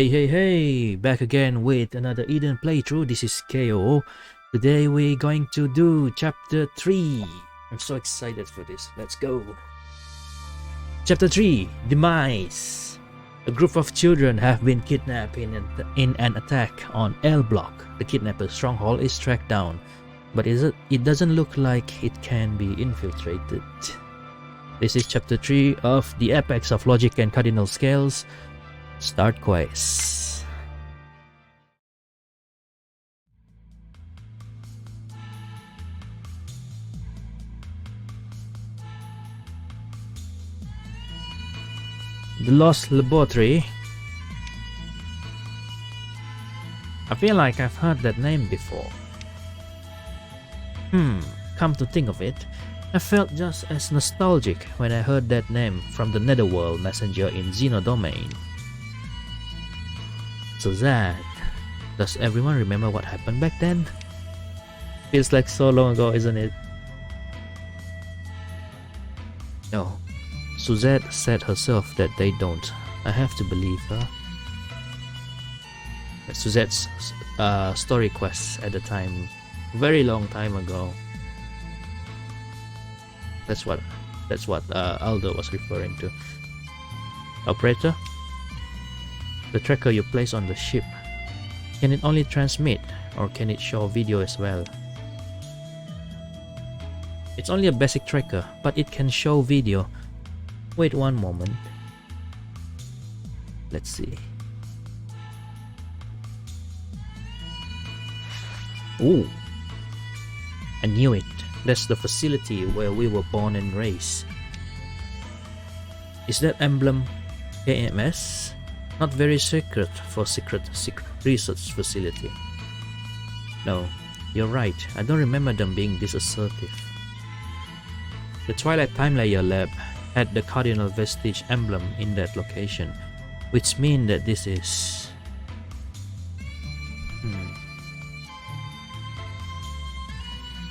Hey, back again with another Eden playthrough. This is KO. Today we're going to do chapter 3. I'm so excited for this. Let's go. Chapter 3, Demise. A group of children have been kidnapped in an attack on L Block. The kidnapper's stronghold is tracked down, but it doesn't look like it can be infiltrated. This is chapter 3 of the Apex of Logic and Cardinal Scales. Start quest. The Lost Laboratory. I feel like I've heard that name before. Come to think of it, I felt just as nostalgic when I heard that name from the Netherworld messenger in Xenodomain. So does everyone remember what happened back then? Feels like so long ago, isn't it? No, Suzette said herself that they don't. I have to believe her. Suzette's story quest at the time, very long time ago. That's what Aldo was referring to. Operator? The tracker you place on the ship, can it only transmit or can it show video as well? It's only a basic tracker, but it can show video. Wait one moment. Let's see. Ooh, I knew it. That's the facility where we were born and raised. Is that emblem KMS? Not very secret for secret research facility. No, you're right. I don't remember them being this assertive. The Twilight Time Layer lab had the Cardinal Vestige emblem in that location, which means that this is...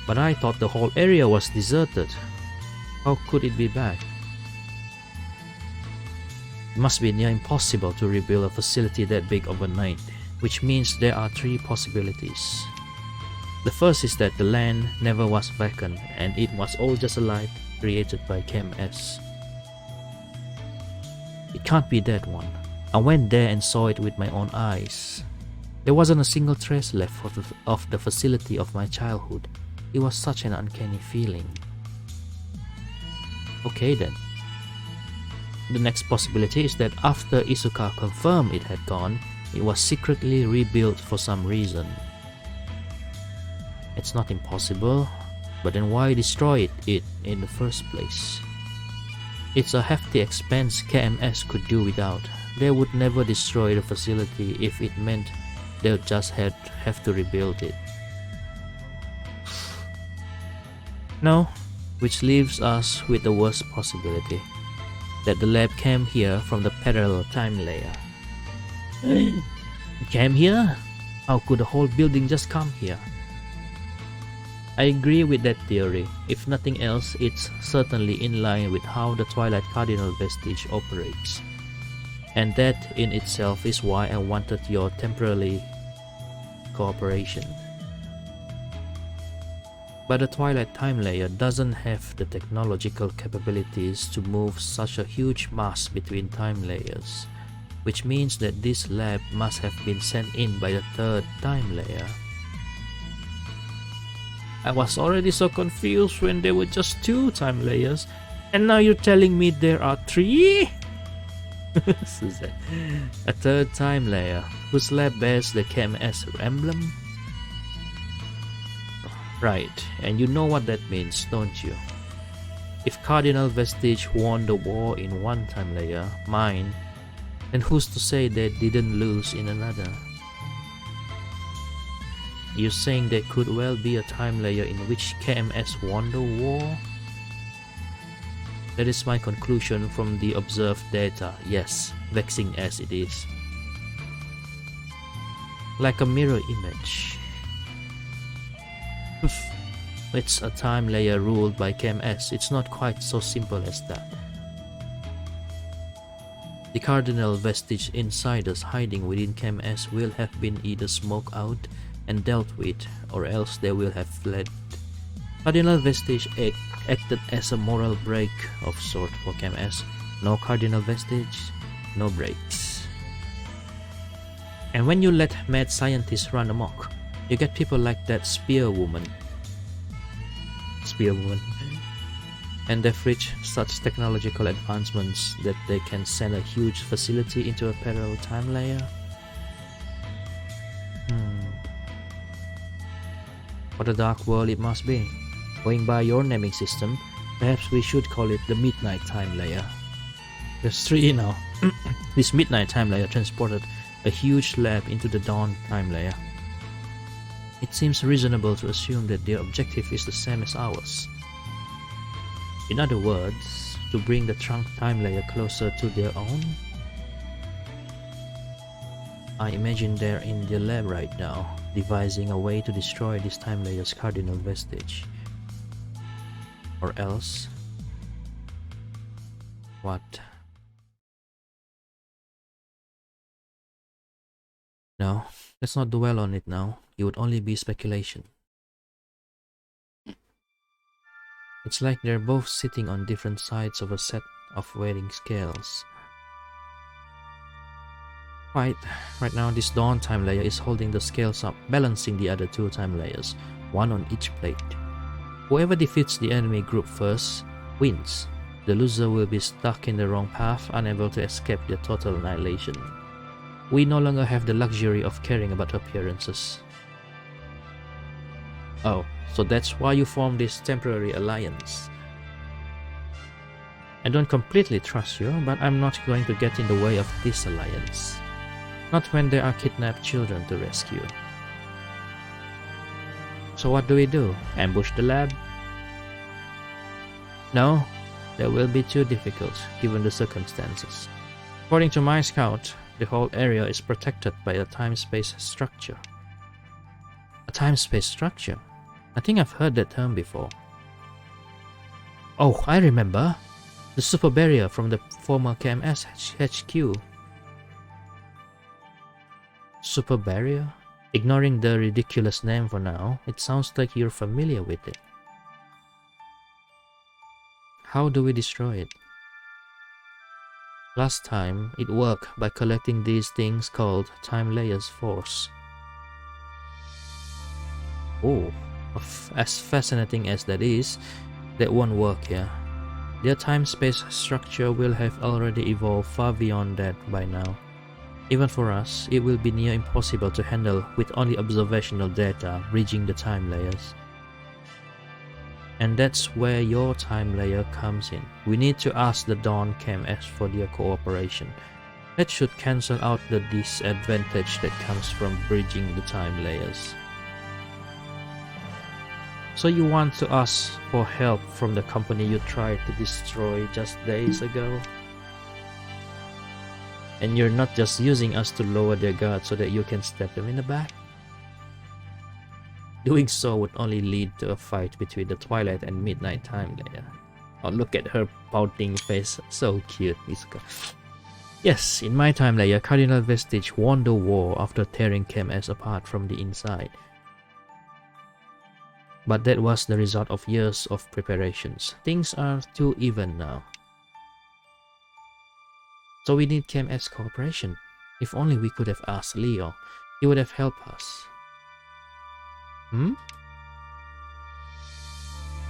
But I thought the whole area was deserted. How could it be back? It must be near impossible to rebuild a facility that big overnight, which means there are three possibilities. The first is that the land never was vacant and it was all just a life created by KMS. It can't be that one. I went there and saw it with my own eyes. There wasn't a single trace left of the facility of my childhood. It was such an uncanny feeling. Okay then. The next possibility is that after Isuka confirmed it had gone, it was secretly rebuilt for some reason. It's not impossible, but then why destroy it in the first place? It's a hefty expense KMS could do without. They would never destroy the facility if it meant they'll just have to rebuild it. No, which leaves us with the worst possibility. That the lab came here from the parallel time layer. It came here? How could the whole building just come here? I agree with that theory. If nothing else, it's certainly in line with how the Twilight Cardinal Vestige operates. And that in itself is why I wanted your temporary cooperation. But the Twilight Time Layer doesn't have the technological capabilities to move such a huge mass between time layers, which means that this lab must have been sent in by the third time layer. I was already so confused when there were just two time layers, and now you're telling me there are three? A third time layer, whose lab bears the KMS emblem? Right, and you know what that means, don't you? If Cardinal Vestige won the war in one time layer, mine, then who's to say they didn't lose in another? You're saying there could well be a time layer in which KMS won the war? That is my conclusion from the observed data, yes, vexing as it is. Like a mirror image. It's a time layer ruled by KMS. It's not quite so simple as that. The Cardinal vestige insiders hiding within KMS will have been either smoked out and dealt with, or else they will have fled. Cardinal vestige acted as a moral break of sort for KMS. No Cardinal vestige, no breaks. And when you let mad scientists run amok, you get people like that Spearwoman. And they've reached such technological advancements that they can send a huge facility into a parallel time layer. What a dark world it must be. Going by your naming system, perhaps we should call it the Midnight Time Layer. There's 3 now. This Midnight Time Layer transported a huge lab into the Dawn Time Layer. It seems reasonable to assume that their objective is the same as ours. In other words, to bring the Trunk Time Layer closer to their own? I imagine they're in their lab right now, devising a way to destroy this Time Layer's Cardinal vestige. Or else... what? No, let's not dwell on it now. It would only be speculation. It's like they're both sitting on different sides of a set of weighing scales. Right now this Dawn Time Layer is holding the scales up, balancing the other 2 time layers, one on each plate. Whoever defeats the enemy group first wins. The loser will be stuck in the wrong path, unable to escape their total annihilation. We no longer have the luxury of caring about appearances. Oh, so that's why you formed this temporary alliance. I don't completely trust you, but I'm not going to get in the way of this alliance. Not when there are kidnapped children to rescue. So what do? Ambush the lab? No, that will be too difficult given the circumstances. According to my scout, the whole area is protected by a time-space structure. A time-space structure? I think I've heard that term before. Oh, I remember! The super barrier from the former KMS HQ. Super barrier? Ignoring the ridiculous name for now, it sounds like you're familiar with it. How do we destroy it? Last time, it worked by collecting these things called Time Layers Force. Oh, as fascinating as that is, that won't work here. Their time-space structure will have already evolved far beyond that by now. Even for us, it will be near impossible to handle with only observational data bridging the time layers. And that's where your time layer comes in. We need to ask the Dawn KMS for their cooperation. That should cancel out the disadvantage that comes from bridging the time layers. So you want to ask for help from the company you tried to destroy just days ago? And you're not just using us to lower their guard so that you can stab them in the back? Doing so would only lead to a fight between the Twilight and Midnight Time Layer. Oh, look at her pouting face, so cute, Isuka. Yes, in my time layer, Cardinal Vestige won the war after tearing KMS apart from the inside. But that was the result of years of preparations. Things are too even now. So we need KMS cooperation. If only we could have asked Leo, he would have helped us.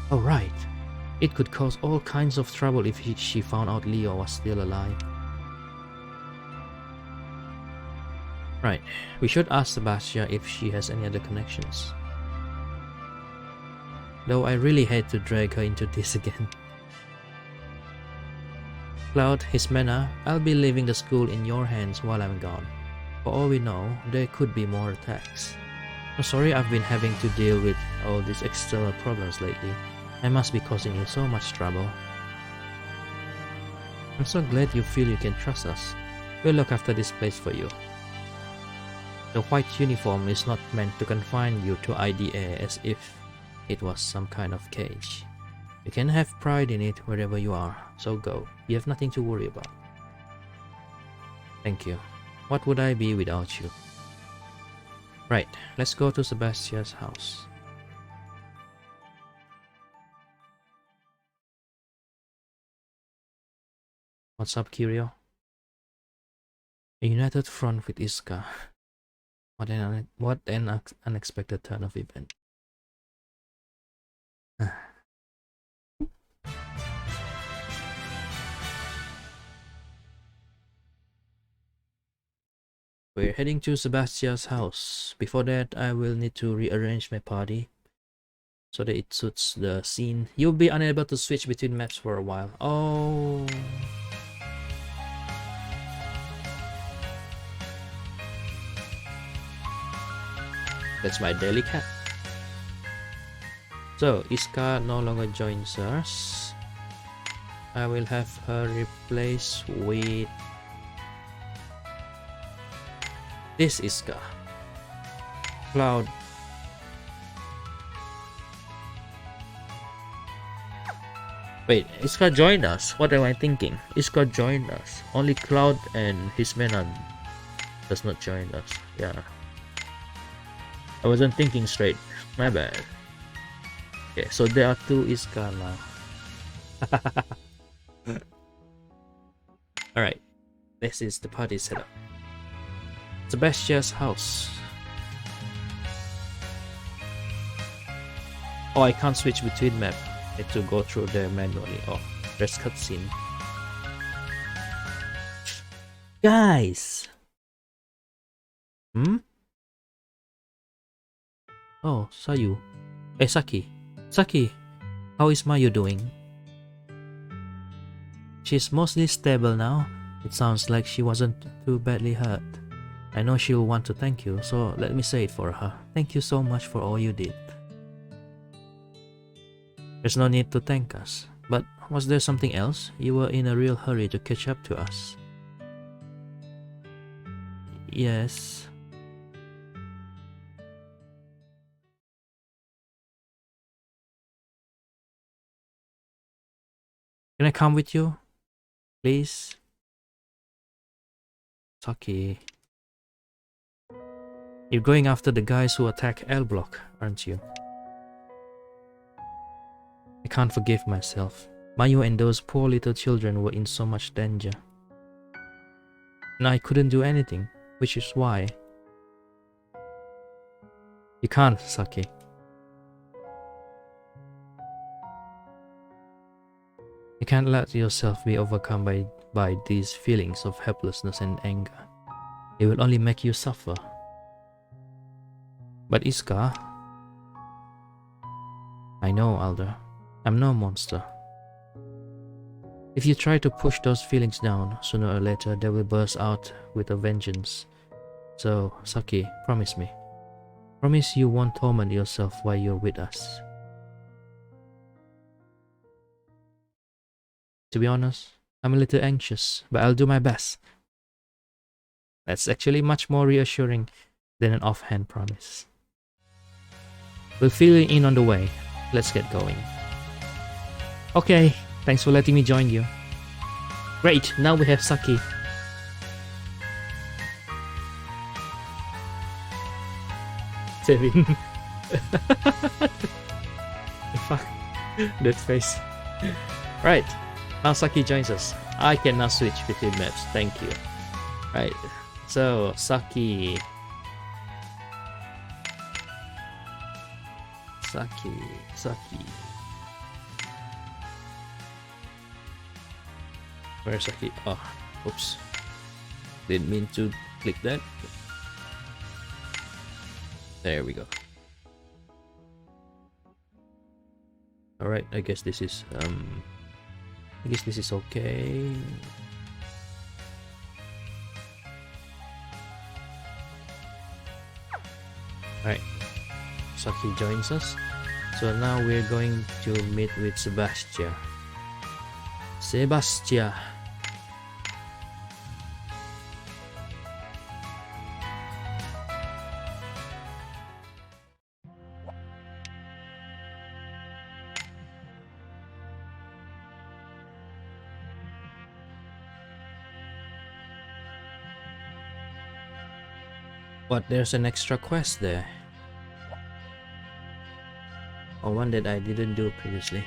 Oh right, it could cause all kinds of trouble if she found out Leo was still alive. Right, we should ask Sebastian if she has any other connections. Though I really hate to drag her into this again. Cloud, Hismena, I'll be leaving the school in your hands while I'm gone. For all we know, there could be more attacks. I'm sorry I've been having to deal with all these external problems lately. I must be causing you so much trouble. I'm so glad you feel you can trust us. We'll look after this place for you. The white uniform is not meant to confine you to IDA as if it was some kind of cage. You can have pride in it wherever you are, so go. You have nothing to worry about. Thank you. What would I be without you? Right, let's go to Sebastia's house. What's up, Kirio? A united front with Iska. What an unexpected turn of event. We're heading to Sebastia's house. Before that, I will need to rearrange my party so that it suits the scene. You'll be unable to switch between maps for a while. Oh. That's my daily cat. So, Iska no longer joins us. I will have her replaced with this Iska. Cloud. Wait, Iska joined us. What am I thinking? Iska joined us. Only Cloud and his Menon does not join us. Yeah. I wasn't thinking straight. My bad. Okay, so there are two Iska now. Alright. This is the party setup. Sebastia's house. Oh, I can't switch between map. I need to go through there manually. Oh, there's cutscene. Guys! Hmm? Oh, Sayu. Saki. Saki, how is Mayu doing? She's mostly stable now. It sounds like she wasn't too badly hurt. I know she'll want to thank you, so let me say it for her. Thank you so much for all you did. There's no need to thank us. But was there something else? You were in a real hurry to catch up to us. Yes. Can I come with you? Please? Saki. You're going after the guys who attack L Block, aren't you? I can't forgive myself. Mayu and those poor little children were in so much danger. And I couldn't do anything, which is why. You can't, Saki. You can't let yourself be overcome by these feelings of helplessness and anger. It will only make you suffer. But Iska... I know, Alder. I'm no monster. If you try to push those feelings down, sooner or later they will burst out with a vengeance. So, Saki, promise me. Promise you won't torment yourself while you're with us. To be honest, I'm a little anxious, but I'll do my best. That's actually much more reassuring than an offhand promise. We'll fill you in on the way. Let's get going. Okay, thanks for letting me join you. Great, now we have Saki. Saving. Fuck. That face. Right, now Saki joins us. I can now switch between maps, thank you. Right, so Saki. Where's Saki? Oh, oops. Didn't mean to click that. There we go. Alright, I guess this is okay. Alright. Saki joins us. So now we're going to meet with Sebastia. But there's an extra quest there. Or one that I didn't do previously.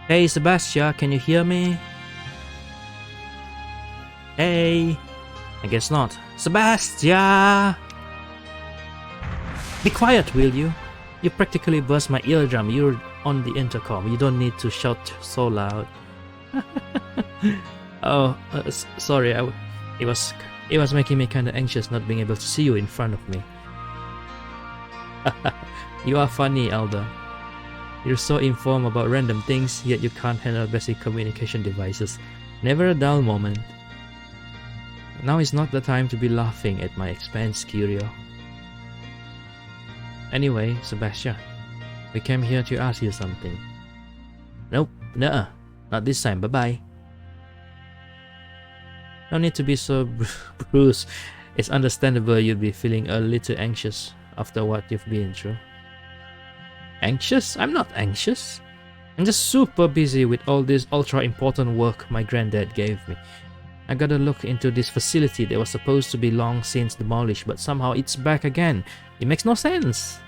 Hey Sebastian, can you hear me? Hey! I guess not. Sebastian! Be quiet, will you? You practically burst my eardrum. You're on the intercom. You don't need to shout so loud. Oh, sorry. It was making me kind of anxious not being able to see you in front of me. You are funny, Elder. You're so informed about random things, yet you can't handle basic communication devices. Never a dull moment. Now is not the time to be laughing at my expense, Curio. Anyway, Sebastian, we came here to ask you something. Nope, nuh-uh, not this time, bye-bye. No need to be so Bruce. It's understandable you'd be feeling a little anxious after what you've been through. Anxious? I'm not anxious. I'm just super busy with all this ultra important work my granddad gave me. I gotta look into this facility that was supposed to be long since demolished, but somehow it's back again. It makes no sense.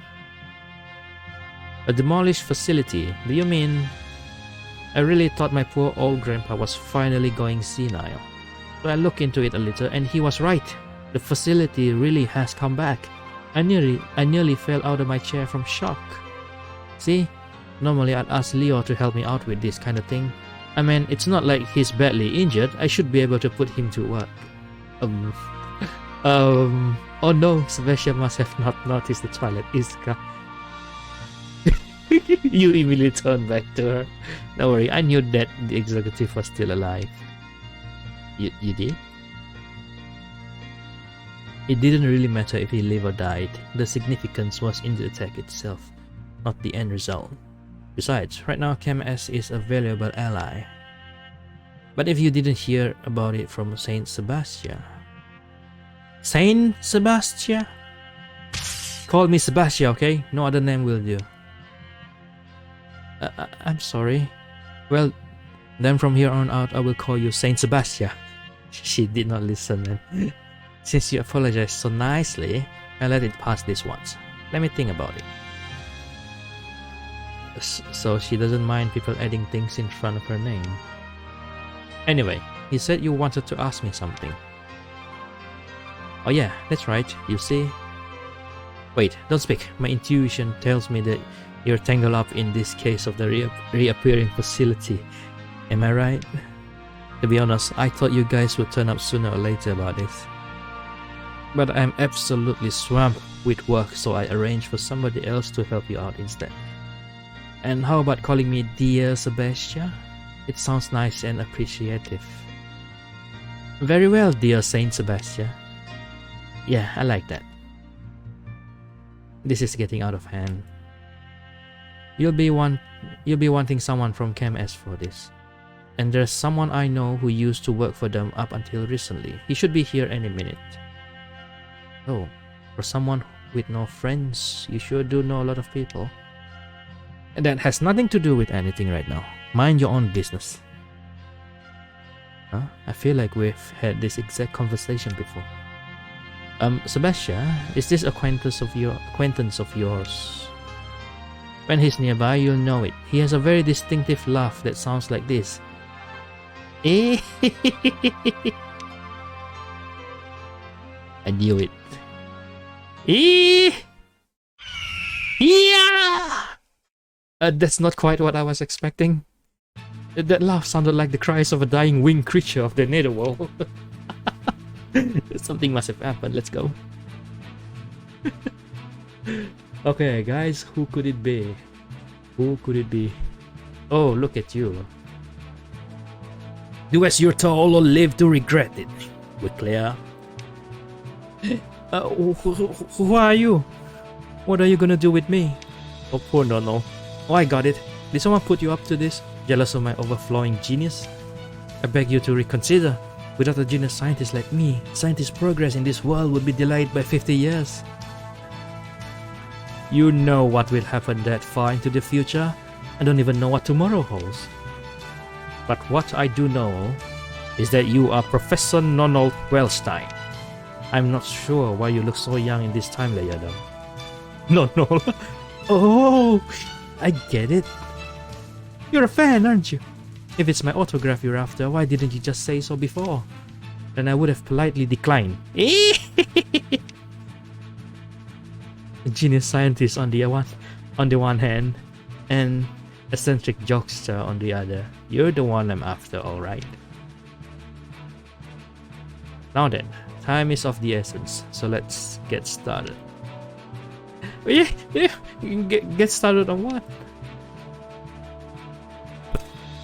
A demolished facility? Do you mean? I really thought my poor old grandpa was finally going senile. So I looked into it a little and he was right. The facility really has come back. I nearly fell out of my chair from shock. See? Normally I'd ask Leo to help me out with this kind of thing. I mean, it's not like he's badly injured. I should be able to put him to work. Oh no, Sebastian must have not noticed the toilet is gone. You immediately turned back to her. Don't worry, I knew that the executive was still alive. You did? It didn't really matter if he lived or died. The significance was in the attack itself, not the end result. Besides, right now KMS is a valuable ally. But if you didn't hear about it from Saint Sebastian... Saint Sebastian? Call me Sebastian, okay? No other name will do. I'm sorry. Well, then from here on out I will call you Saint Sebastian. She did not listen, man. Since you apologized so nicely, I'll let it pass this once. Let me think about it. So she doesn't mind people adding things in front of her name. Anyway, you said you wanted to ask me something. Oh yeah, that's right, you see. Wait, don't speak. My intuition tells me that you're tangled up in this case of the reappearing facility. Am I right? To be honest, I thought you guys would turn up sooner or later about this. But I'm absolutely swamped with work, so I arranged for somebody else to help you out instead. And how about calling me Dear Sebastian? It sounds nice and appreciative. Very well, dear Saint Sebastian. Yeah, I like that. This is getting out of hand. You'll be wanting someone from KMS for this. And there's someone I know who used to work for them up until recently. He should be here any minute. Oh, for someone with no friends, you sure do know a lot of people. And that has nothing to do with anything right now. Mind your own business. Huh? I feel like we've had this exact conversation before. Sebastian, is this acquaintance of yours? When he's nearby, you'll know it. He has a very distinctive laugh that sounds like this. I knew it. Yeah! That's not quite what I was expecting. That laugh sounded like the cries of a dying winged creature of the netherworld. Something must have happened. Let's go. Okay, guys, who could it be? Who could it be? Oh, look at you. Do as you're told or live to regret it. We're clear. Who are you? What are you gonna do with me? Oh, poor no. Oh, I got it. Did someone put you up to this? Jealous of my overflowing genius? I beg you to reconsider. Without a genius scientist like me, scientist progress in this world would be delayed by 50 years. You know what will happen that far into the future? I don't even know what tomorrow holds. But what I do know is that you are Professor Nonald Wellstein. I'm not sure why you look so young in this time layer though. No. Oh, I get it. You're a fan, aren't you? If it's my autograph you're after, why didn't you just say so before? Then I would have politely declined. A genius scientist on the one hand, and eccentric jokester on the other. You're the one I'm after, alright. Now then, time is of the essence, so let's get started. Get started on what?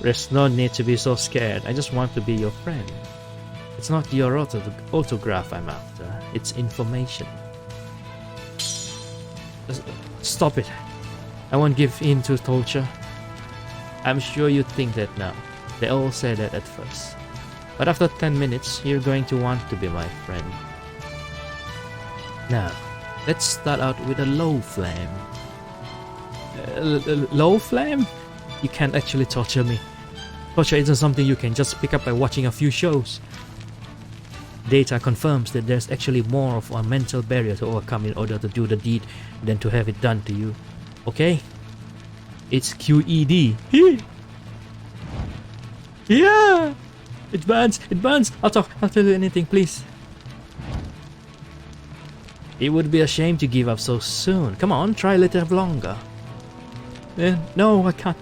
There's no need to be so scared. I just want to be your friend. It's not your autograph I'm after, it's information. Stop it. I won't give in to torture. I'm sure you think that now. They all say that at first. But after 10 minutes, you're going to want to be my friend. Now, let's start out with a low flame. Low flame? You can't actually torture me. Torture isn't something you can just pick up by watching a few shows. Data confirms that there's actually more of a mental barrier to overcome in order to do the deed than to have it done to you. Okay? It's QED. Yeah! It burns! It burns! I'll tell you anything, please. It would be a shame to give up so soon. Come on, try a little longer. No, I can't.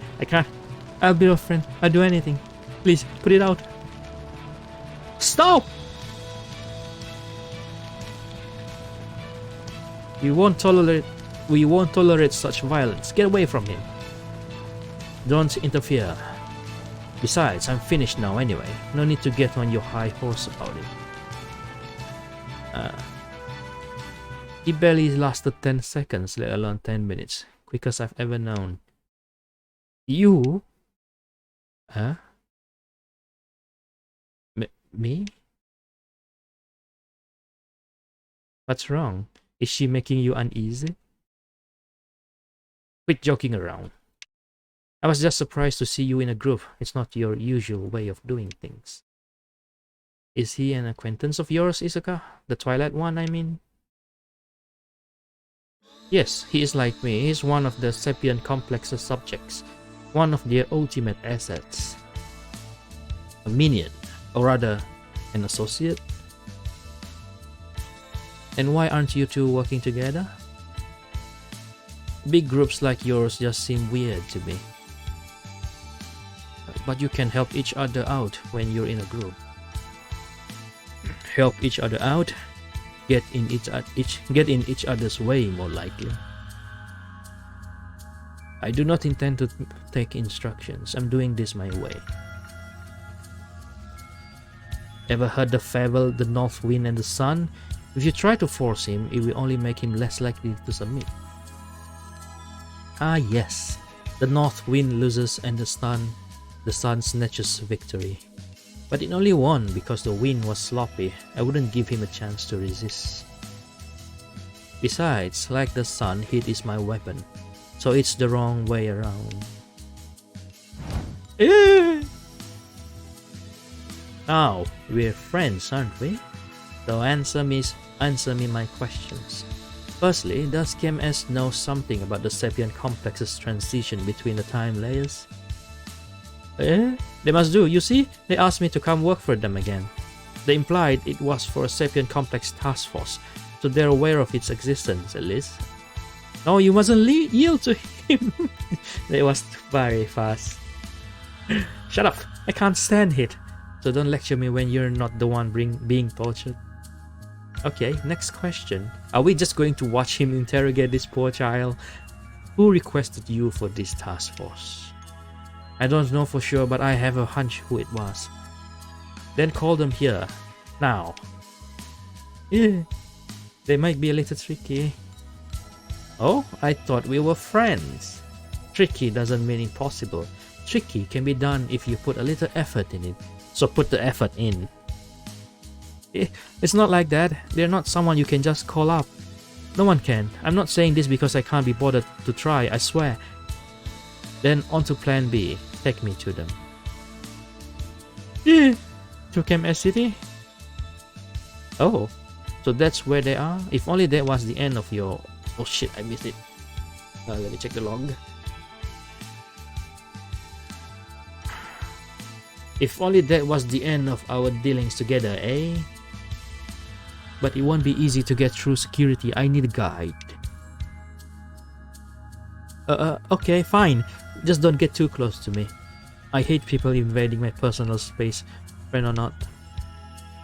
I'll be your friend. I'll do anything. Please, put it out. Stop! We won't tolerate such violence. Get away from him. Don't interfere. Besides, I'm finished now anyway. No need to get on your high horse about it. He barely lasted 10 seconds, let alone 10 minutes. Quickest I've ever known. You? Huh? Me? What's wrong? Is she making you uneasy? Quit joking around. I was just surprised to see you in a group. It's not your usual way of doing things. Is he an acquaintance of yours, Isuka? The Twilight one, I mean? Yes, he is like me. He is one of the sapient complex's subjects. One of their ultimate assets. A minion, or rather, an associate? And why aren't you two working together? Big groups like yours just seem weird to me. But you can help each other out when you're in a group. Help each other out? Get in each other's way, more likely. I do not intend to take instructions. I'm doing this my way. Ever heard the fable, the North Wind and the Sun? If you try to force him, it will only make him less likely to submit. Ah yes, the North Wind loses and the Sun snatches victory. But it only won because the wind was sloppy. I wouldn't give him a chance to resist. Besides, like the sun, heat is my weapon. So it's the wrong way around. Now, we're friends, aren't we? So answer me my questions. Firstly, does KMS know something about the sapient complex's transition between the time layers? They must do. You see, they asked me to come work for them again. They implied it was for a sapient complex task force, so they're aware of its existence, at least. No, you mustn't yield to him. They was very fast. Shut up! I can't stand it. So don't lecture me when you're not the one being tortured. Okay, next question. Are we just going to watch him interrogate this poor child? Who requested you for this task force? I don't know for sure, but I have a hunch who it was. Then call them here. Now. Yeah, they might be a little tricky. Oh, I thought we were friends. Tricky doesn't mean impossible. Tricky can be done if you put a little effort in it. So put the effort in. It's not like that. They're not someone you can just call up. No one can. I'm not saying this because I can't be bothered to try, I swear. Then on to plan B. Take me to them. To KMS City? Oh, so that's where they are? If only that was the end of your... Oh shit, I missed it. Let me check the log. If only that was the end of our dealings together, eh? But it won't be easy to get through security. I need a guide. Okay, fine. Just don't get too close to me. I hate people invading my personal space, friend or not.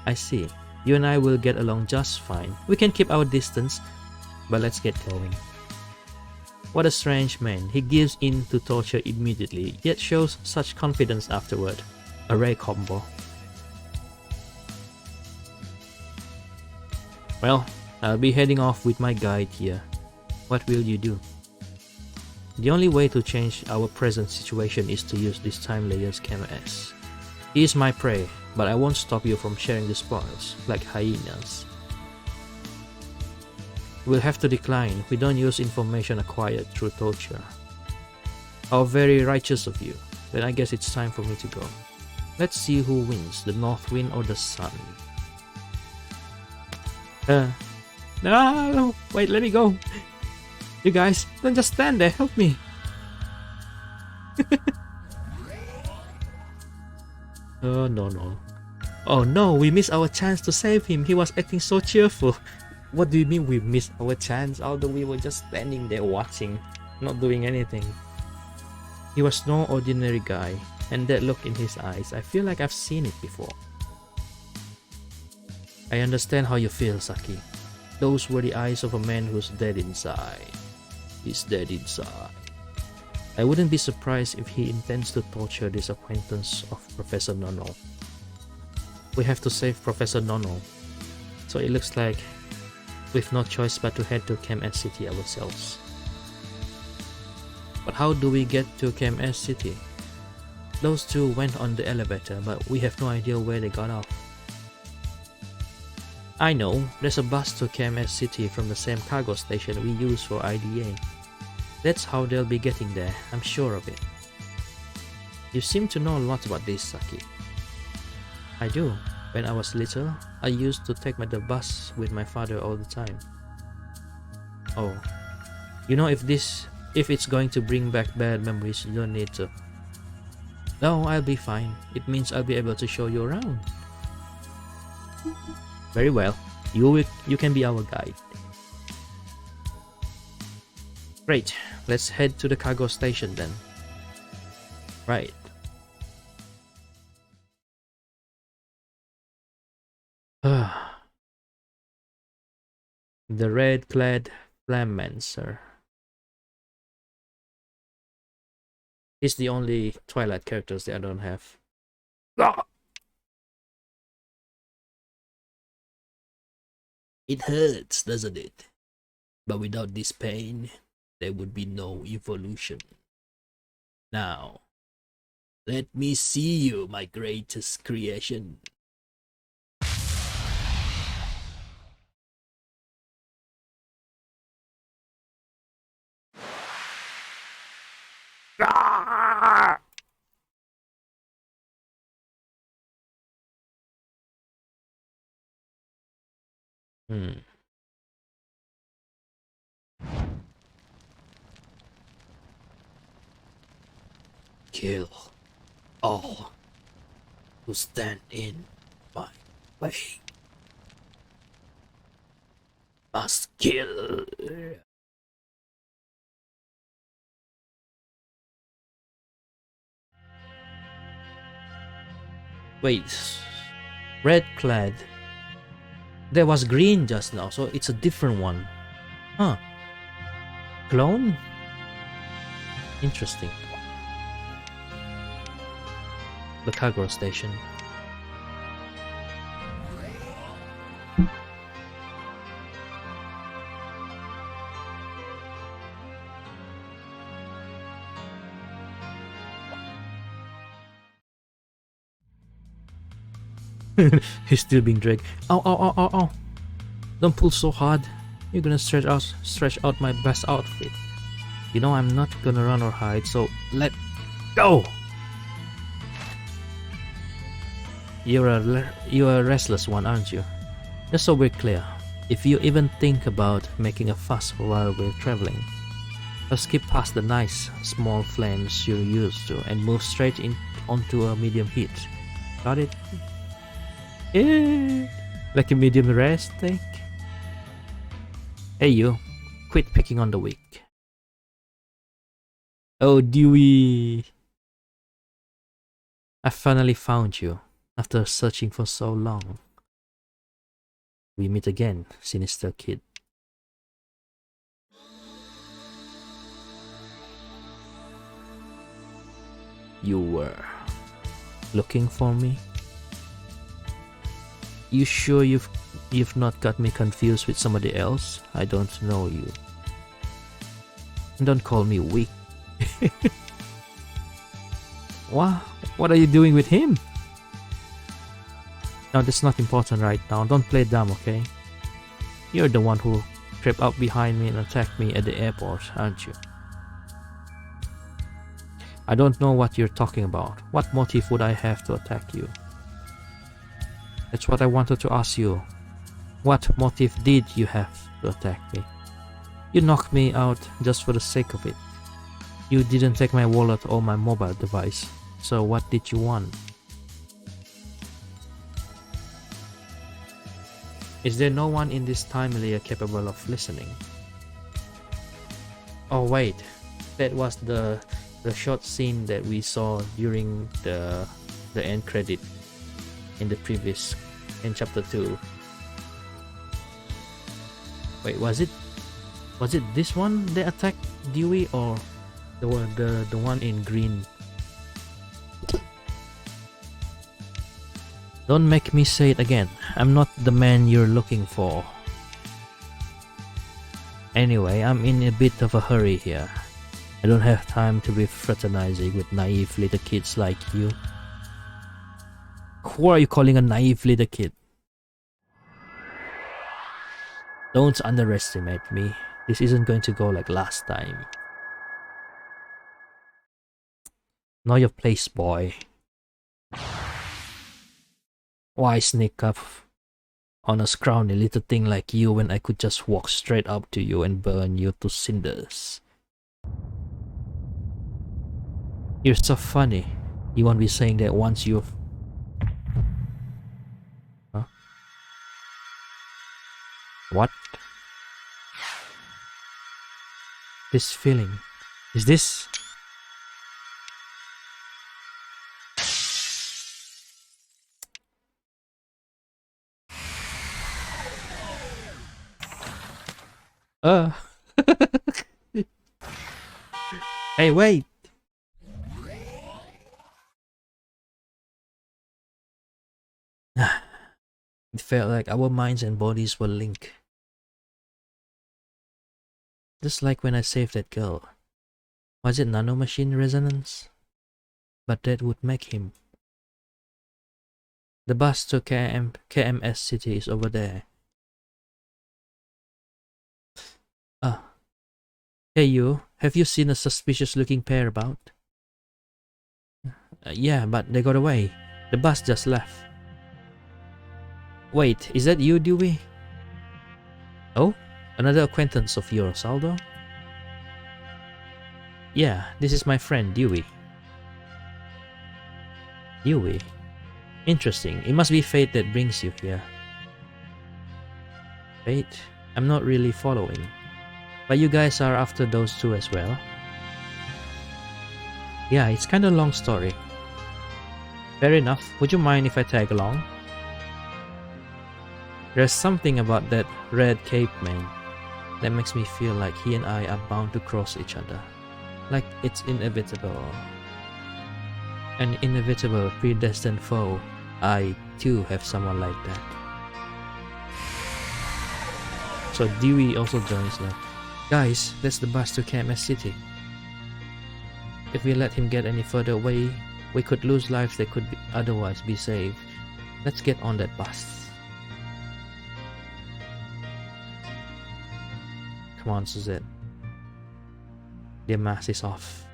I see. You and I will get along just fine. We can keep our distance, but let's get going. What a strange man. He gives in to torture immediately, yet shows such confidence afterward. A rare combo. Well, I'll be heading off with my guide here. What will you do? The only way to change our present situation is to use this time layer's KMS. He is my prey, but I won't stop you from sharing the spoils, like hyenas. We'll have to decline. We don't use information acquired through torture. How very righteous of you. Then I guess it's time for me to go. Let's see who wins, the north wind or the sun. No, wait, let me go. You guys, don't just stand there, help me. Oh, no. Oh no, we missed our chance to save him. He was acting so cheerful. What do you mean we missed our chance? Although we were just standing there watching, not doing anything. He was no ordinary guy, and that look in his eyes, I feel like I've seen it before. I understand how you feel, Saki. Those were the eyes of a man who's dead inside. He's dead inside. I wouldn't be surprised if he intends to torture this acquaintance of Professor Nono. We have to save Professor Nono, so it looks like we've no choice but to head to KMS City ourselves. But how do we get to KMS City? Those two went on the elevator, but we have no idea where they got off. I know, there's a bus to KMS City from the same cargo station we use for IDA. That's how they'll be getting there, I'm sure of it. You seem to know a lot about this, Saki. I do. When I was little, I used to take the bus with my father all the time. Oh, you know, if it's going to bring back bad memories, you don't need to. No, I'll be fine. It means I'll be able to show you around. Very well. You can be our guide. Great. Let's head to the cargo station then. Right. The red-clad Flammancer. He's the only Twilight characters that I don't have. Ah! It hurts, doesn't it? But without this pain, there would be no evolution. Now, let me see you, my greatest creation. Ah! Kill all who stand in my way. Must kill. Wait, red clad. There was green just now, so it's a different one. Huh. Clone? Interesting. The cargo station. He's still being dragged. Ow, ow, ow, ow, ow. Don't pull so hard. You're gonna stretch out my best outfit. You know I'm not gonna run or hide, so let go. You're a restless one, aren't you? Just so we're clear, if you even think about making a fuss while we're traveling, just skip past the nice small flames you're used to and move straight onto a medium heat. Got it? Yeah. Like a medium rare steak? Hey you, quit picking on the weak. Oh Dewey! I finally found you, after searching for so long. We meet again, sinister kid. You were looking for me? You sure you've not got me confused with somebody else? I don't know you. Don't call me weak. What are you doing with him? No, that's not important right now. Don't play dumb, okay? You're the one who crept up behind me and attacked me at the airport, aren't you? I don't know what you're talking about. What motive would I have to attack you? That's what I wanted to ask you. What motive did you have to attack me? You knocked me out just for the sake of it. You didn't take my wallet or my mobile device. So what did you want? Is there no one in this time layer capable of listening? Oh wait, that was the short scene that we saw during the end credit in chapter 2. Wait, was it this one that attacked Dewey, or the one in green? Don't make me say it again. I'm not the man you're looking for. Anyway, I'm in a bit of a hurry here. I don't have time to be fraternizing with naive little kids like you. Who are you calling a naive little kid? Don't underestimate me. This isn't going to go like last time. Know your place, boy. Why sneak up on a scrawny little thing like you when I could just walk straight up to you and burn you to cinders? You're so funny. You won't be saying that once you've... Huh? What? This feeling. Is this... Hey, wait! It felt like our minds and bodies were linked. Just like when I saved that girl. Was it nanomachine resonance? But that would make him. The bus to KMS City is over there. Hey you, have you seen a suspicious looking pair about? Yeah, but they got away. The bus just left. Wait, is that you, Dewey? Oh, another acquaintance of yours, Aldo? Yeah, this is my friend, Dewey. Dewey? Interesting. It must be fate that brings you here. Fate? I'm not really following. But you guys are after those two as well? Yeah, it's kinda a long story. Fair enough. Would you mind if I tag along? There's something about that red cape man that makes me feel like he and I are bound to cross each other. Like it's inevitable. An inevitable predestined foe. I too have someone like that. So Dewey also joins now. Guys, that's the bus to KMS City. If we let him get any further away, we could lose lives that could otherwise be saved. Let's get on that bus. Come on, Suzette. Their mask is off.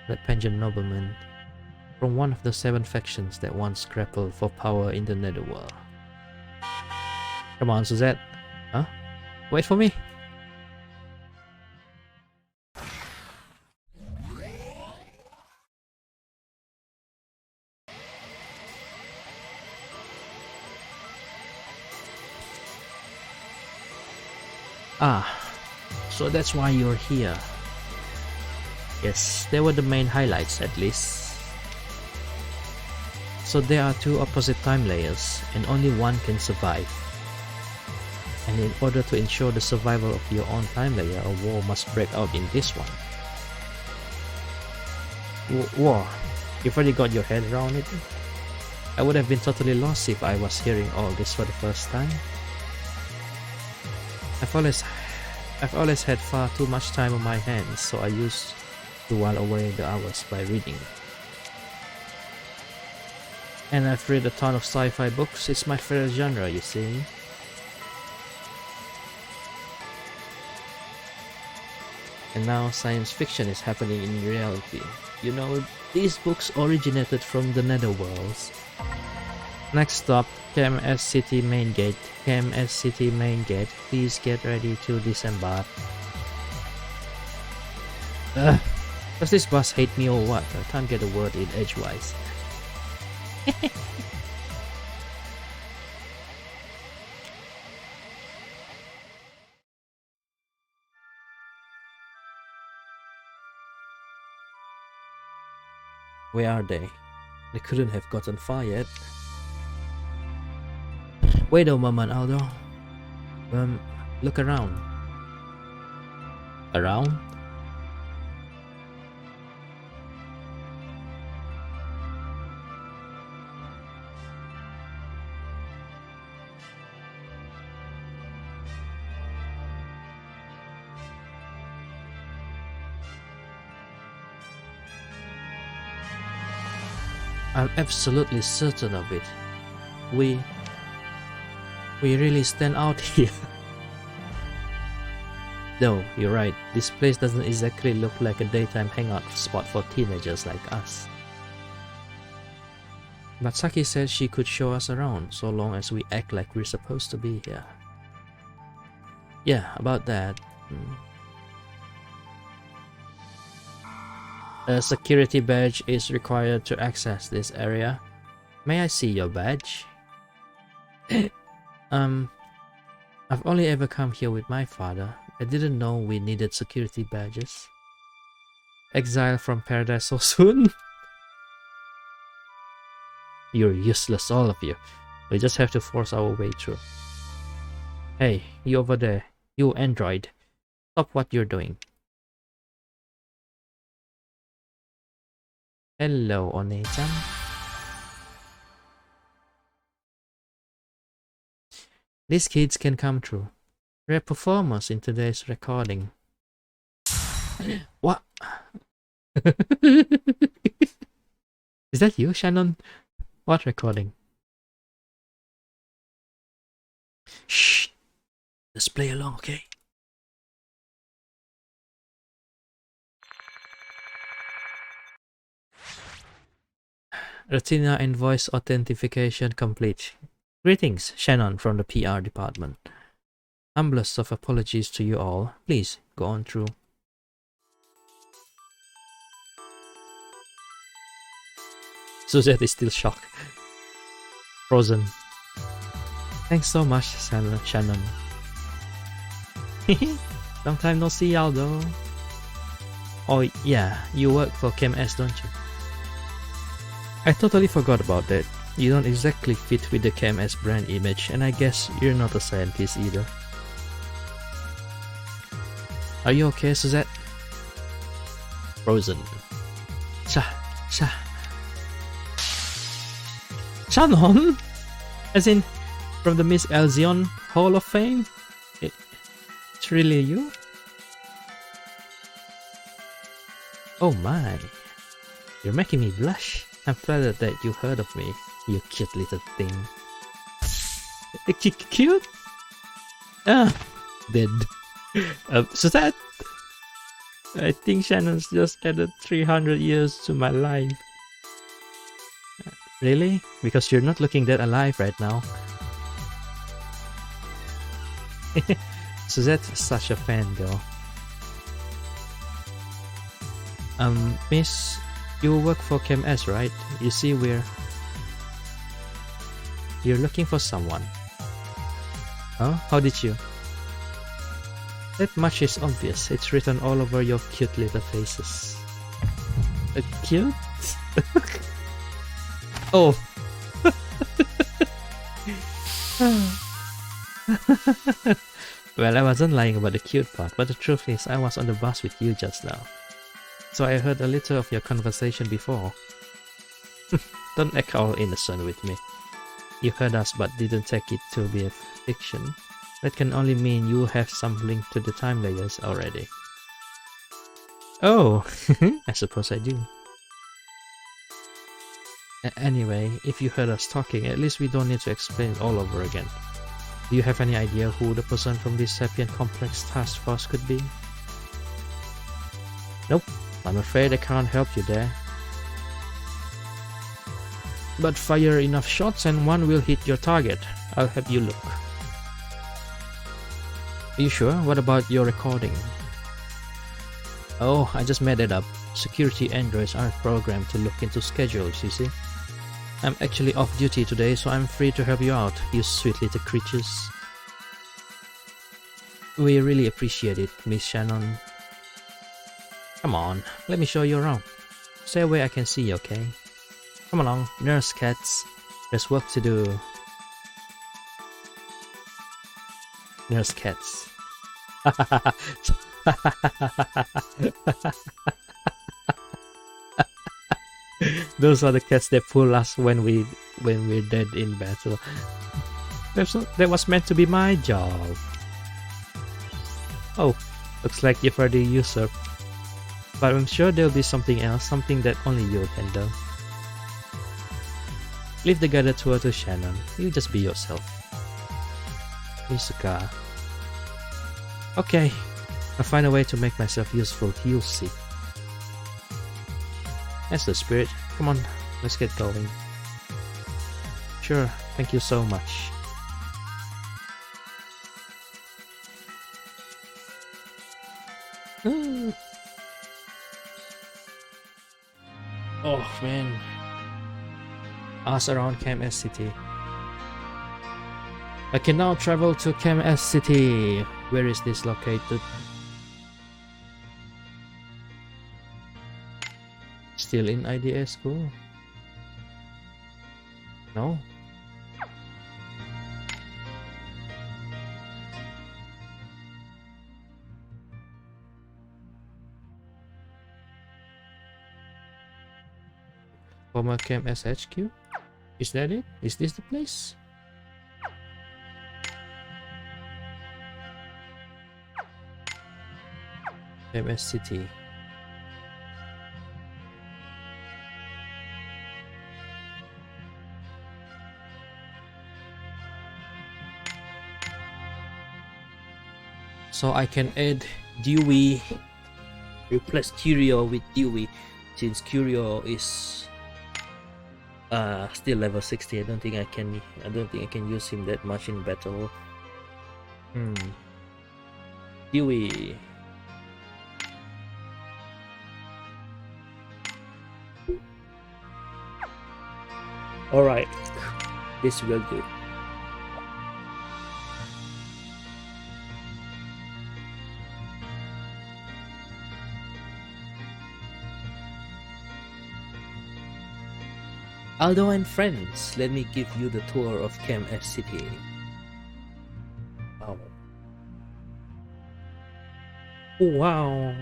That pension nobleman from one of the 7 factions that once grappled for power in the Netherworld. Come on, Suzette. Huh? Wait for me. Ah, so that's why you're here. Yes, they were the main highlights at least. So there are 2 opposite time layers, and only one can survive. And in order to ensure the survival of your own time layer, a war must break out in this one. War? You've already got your head around it? I would have been totally lost if I was hearing all this for the first time. I've always had far too much time on my hands, so I used to while away the hours by reading. And I've read a ton of sci-fi books. It's my favorite genre, you see. And now science fiction is happening in reality. You know, these books originated from the Netherworlds. Next stop, KMS City Main Gate. KMS City Main Gate. Please get ready to disembark. Does this bus hate me or what? I can't get a word in edgewise. Where are they? They couldn't have gotten far yet. Wait a moment, Aldo. Look around. Around? I'm absolutely certain of it. We really stand out here. No, you're right. This place doesn't exactly look like a daytime hangout spot for teenagers like us. But Saki said she could show us around, so long as we act like we're supposed to be here. Yeah, about that. A security badge is required to access this area. May I see your badge? I've only ever come here with my father. I didn't know we needed security badges. Exile from paradise so soon? You're useless, all of you. We just have to force our way through. Hey, you over there. You android. Stop what you're doing. Hello, One-chan. These kids can come through. Rare performers in today's recording. What? Is that you, Shannon? What recording? Shh. Let's play along, okay? Retina and voice authentication complete. Greetings, Shannon from the PR department. Humblest of apologies to you all. Please, go on through. Suzette is still shocked. Frozen. Thanks so much, Shannon. Long time no see, Aldo. Oh yeah, you work for KMS, don't you? I totally forgot about that. You don't exactly fit with the KMS brand image, and I guess you're not a scientist either. Are you okay, Suzette? Frozen. Shannon? As in, from the Miss Alzion Hall of Fame? It's really you? Oh my. You're making me blush. I'm flattered that you heard of me, you cute little thing. Cute? Ah, dead. So that... I think Shannon's just added 300 years to my life. Really? Because you're not looking that alive right now. Suzette's such a fangirl. Miss, you work for KMS, right? You see, you're looking for someone. Huh? How did you? That much is obvious. It's written all over your cute little faces. Cute? Oh. Well, I wasn't lying about the cute part, but the truth is I was on the bus with you just now. So I heard a little of your conversation before. Don't act all innocent with me. You heard us but didn't take it to be a fiction. That can only mean you have some link to the time layers already. Oh, I suppose I do. Anyway, if you heard us talking, at least we don't need to explain it all over again. Do you have any idea who the person from this Sapient Complex task force could be? Nope, I'm afraid I can't help you there. But fire enough shots and one will hit your target. I'll help you look. Are you sure? What about your recording? Oh, I just made it up. Security androids aren't programmed to look into schedules, you see. I'm actually off duty today, so I'm free to help you out, you sweet little creatures. We really appreciate it, Miss Shannon. Come on, let me show you around. Stay away, I can see you, okay? Come along, nurse cats. There's work to do. Nurse cats. Those are the cats that pull us when we're dead in battle. That was meant to be my job. Oh, looks like you've already usurped. But I'm sure there'll be something else, something that only you can do. Leave the guided tour to Shannon. You just be yourself. Misuka. Okay, I'll find a way to make myself useful, you'll see. That's the spirit. Come on, let's get going. Sure, thank you so much. Oh man. Us around KMS City. I can now travel to KMS City. Where is this located? Still in IDA school? No? Former KMS HQ? Is that it? Is this the place? KMS City. So I can add Dewey, replace Curio with Dewey, since Curio is still level 60. I don't think I can use him that much in battle. Dewey. Alright, this will do. Aldo and friends, let me give you the tour of KMS City. Wow. Wow.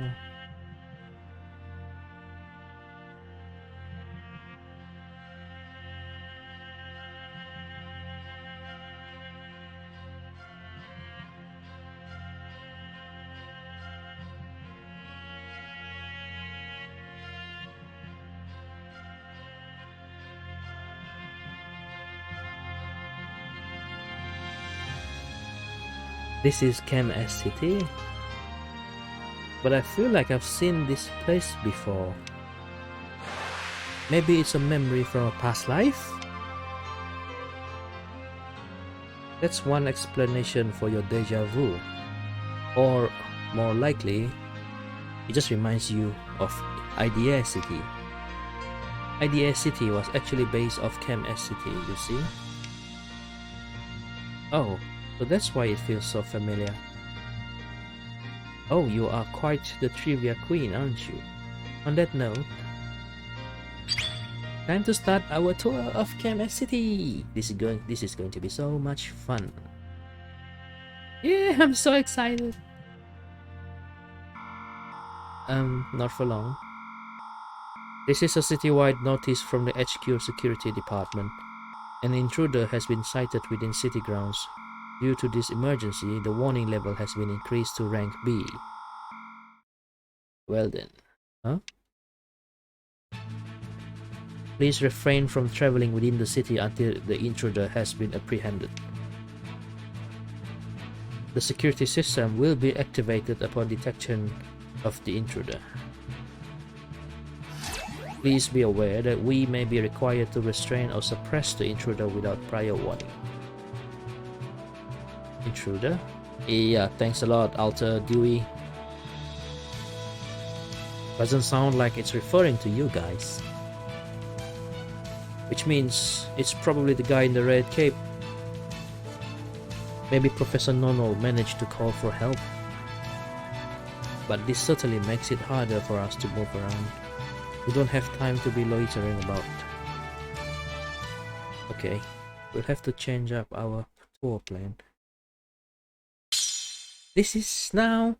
This is KMS City, but I feel like I've seen this place before. Maybe it's a memory from a past life? That's one explanation for your deja vu. Or, more likely, it just reminds you of Idea City. Idea City was actually based off Chem S City, you see? Oh, so that's why it feels so familiar. Oh, you are quite the trivia queen, aren't you? On that note, time to start our tour of Chem S City. This is going to be so much fun. Yeah, I'm so excited. Not for long. This is a citywide notice from the HQ Security Department. An intruder has been sighted within city grounds. Due to this emergency, the warning level has been increased to rank B. Well then. Huh? Please refrain from traveling within the city until the intruder has been apprehended. The security system will be activated upon detection of the intruder. Please be aware that we may be required to restrain or suppress the intruder without prior warning. Intruder? Yeah, thanks a lot, Alter Dewey. Doesn't sound like it's referring to you guys. Which means it's probably the guy in the red cape. Maybe Professor Nono managed to call for help. But this certainly makes it harder for us to move around. We don't have time to be loitering about. Okay, we'll have to change up our tour plan. This is now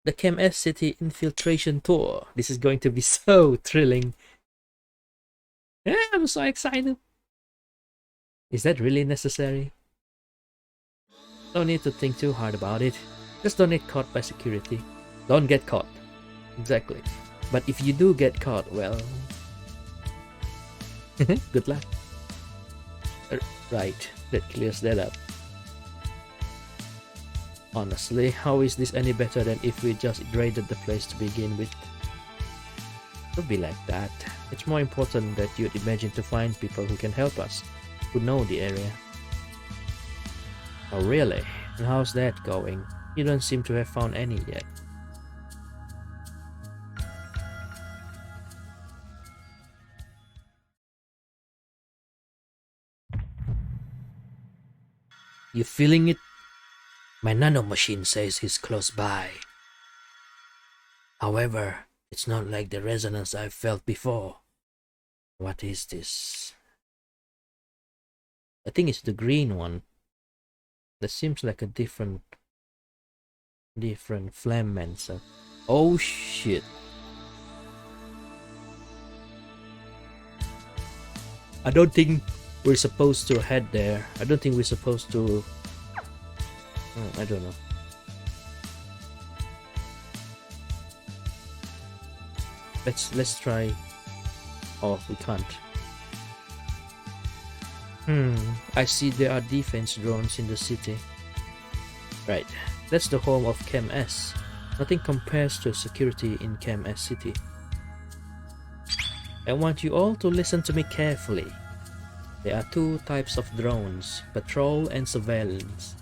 the Chem S City Infiltration Tour. This is going to be so thrilling. Yeah, I'm so excited. Is that really necessary? Don't need to think too hard about it. Just don't get caught by security. Don't get caught. Exactly. But if you do get caught, well... good luck. Right, that clears that up. Honestly, how is this any better than if we just raided the place to begin with? Don't be like that. It's more important that you'd imagine to find people who can help us, who know the area. Oh really? And how's that going? You don't seem to have found any yet. You feeling it? My nano machine says he's close by. However, it's not like the resonance I've felt before. What is this? I think it's the green one. That seems like a different flame mancer. Oh shit. I don't think we're supposed to head there. I don't think we're supposed to... I don't know. Let's try. Oh, we can't. I see there are defense drones in the city. Right, that's the home of Chem S. Nothing compares to security in Chem S City. I want you all to listen to me carefully. There are two types of drones, patrol and surveillance.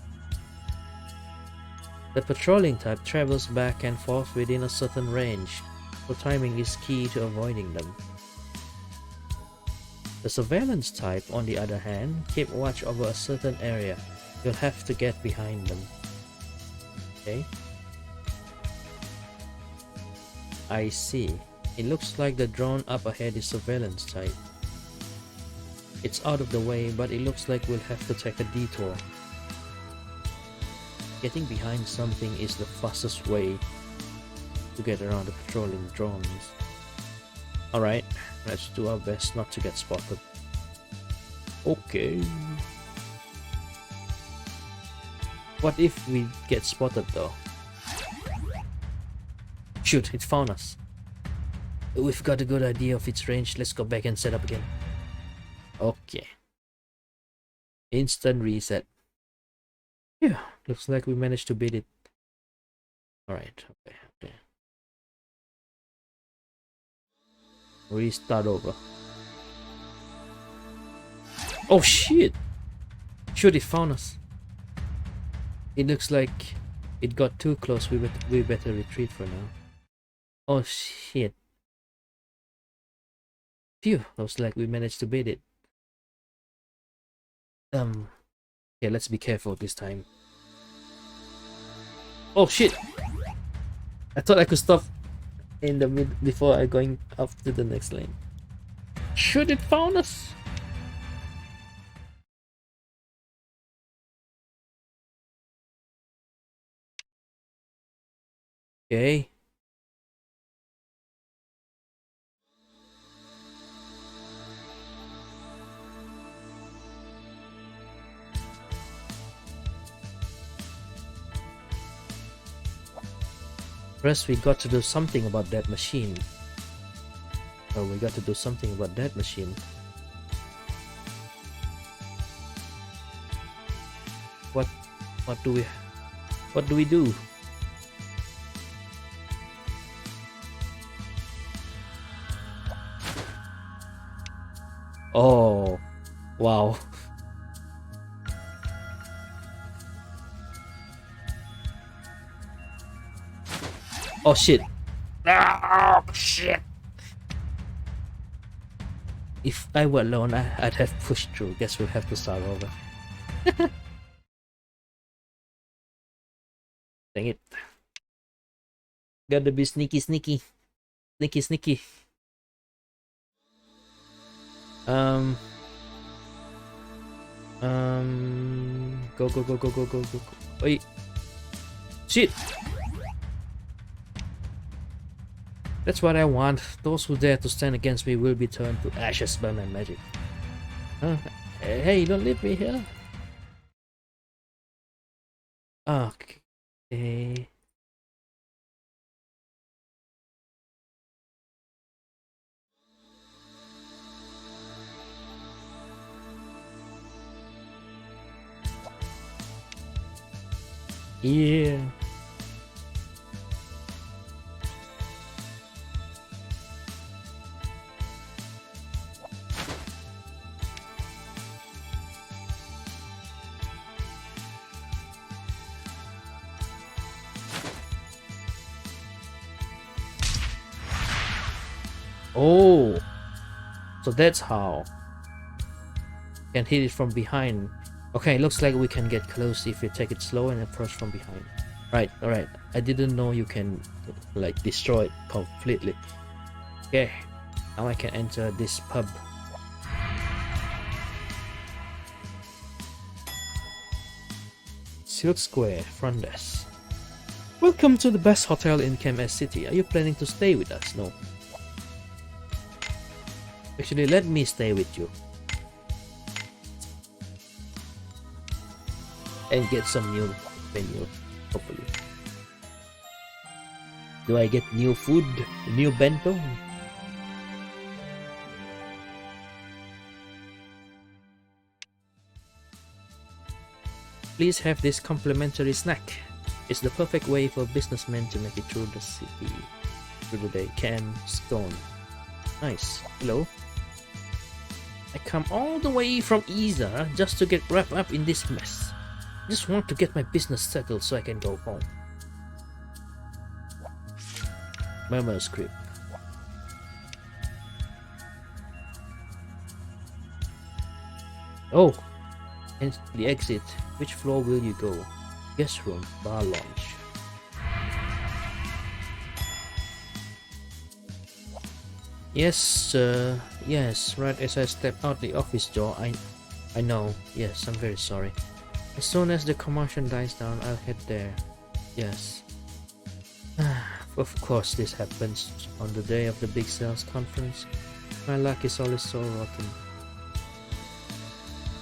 The patrolling type travels back and forth within a certain range, so timing is key to avoiding them. The surveillance type, on the other hand, keep watch over a certain area. You'll have to get behind them. Okay? I see. It looks like the drone up ahead is surveillance type. It's out of the way, but it looks like we'll have to take a detour. Getting behind something is the fastest way to get around the patrolling drones. Alright, let's do our best not to get spotted. Okay. What if we get spotted though? Shoot, it found us. We've got a good idea of its range. Let's go back and set up again. Okay. Instant reset. Yeah, looks like we managed to beat it. Alright, okay. Restart over. Oh shit! Should it found us? It looks like it got too close. We better retreat for now. Oh shit! Phew! Looks like we managed to beat it. Yeah, let's be careful this time. Oh shit! I thought I could stop in the mid before I going up to the next lane. Should it found us? Okay. First, we got to do something about that machine. Oh, we got to do something about that machine. What do we do? Oh, wow. Oh shit. Oh shit. If I were alone, I'd have pushed through. Guess we'll have to start over. Dang it. Gotta be sneaky. Go. Wait. Shit. That's what I want. Those who dare to stand against me will be turned to ashes by my magic. Huh? Hey, don't leave me here. Okay. Yeah. Oh, so that's how. Can hit it from behind. Okay, looks like we can get close if we take it slow and approach from behind. Right, alright. I didn't know you can like destroy it completely. Okay, now I can enter this pub. Silk Square, front desk. Welcome to the best hotel in KMS City. Are you planning to stay with us? No. Actually, let me stay with you. And get some new menu, hopefully. Do I get new food? New bento? Please have this complimentary snack. It's the perfect way for businessmen to make it through the city. Through the day. Can stone. Nice. Hello. I come all the way from Isa just to get wrapped up in this mess. I just want to get my business settled so I can go home. Murmur script. Oh, and the exit. Which floor will you go? Guest room, bar lounge. Yes, sir. Yes, right as I step out the office door, I know. Yes, I'm very sorry. As soon as the commotion dies down, I'll head there. Yes. Of course this happens on the day of the big sales conference. My luck is always so rotten.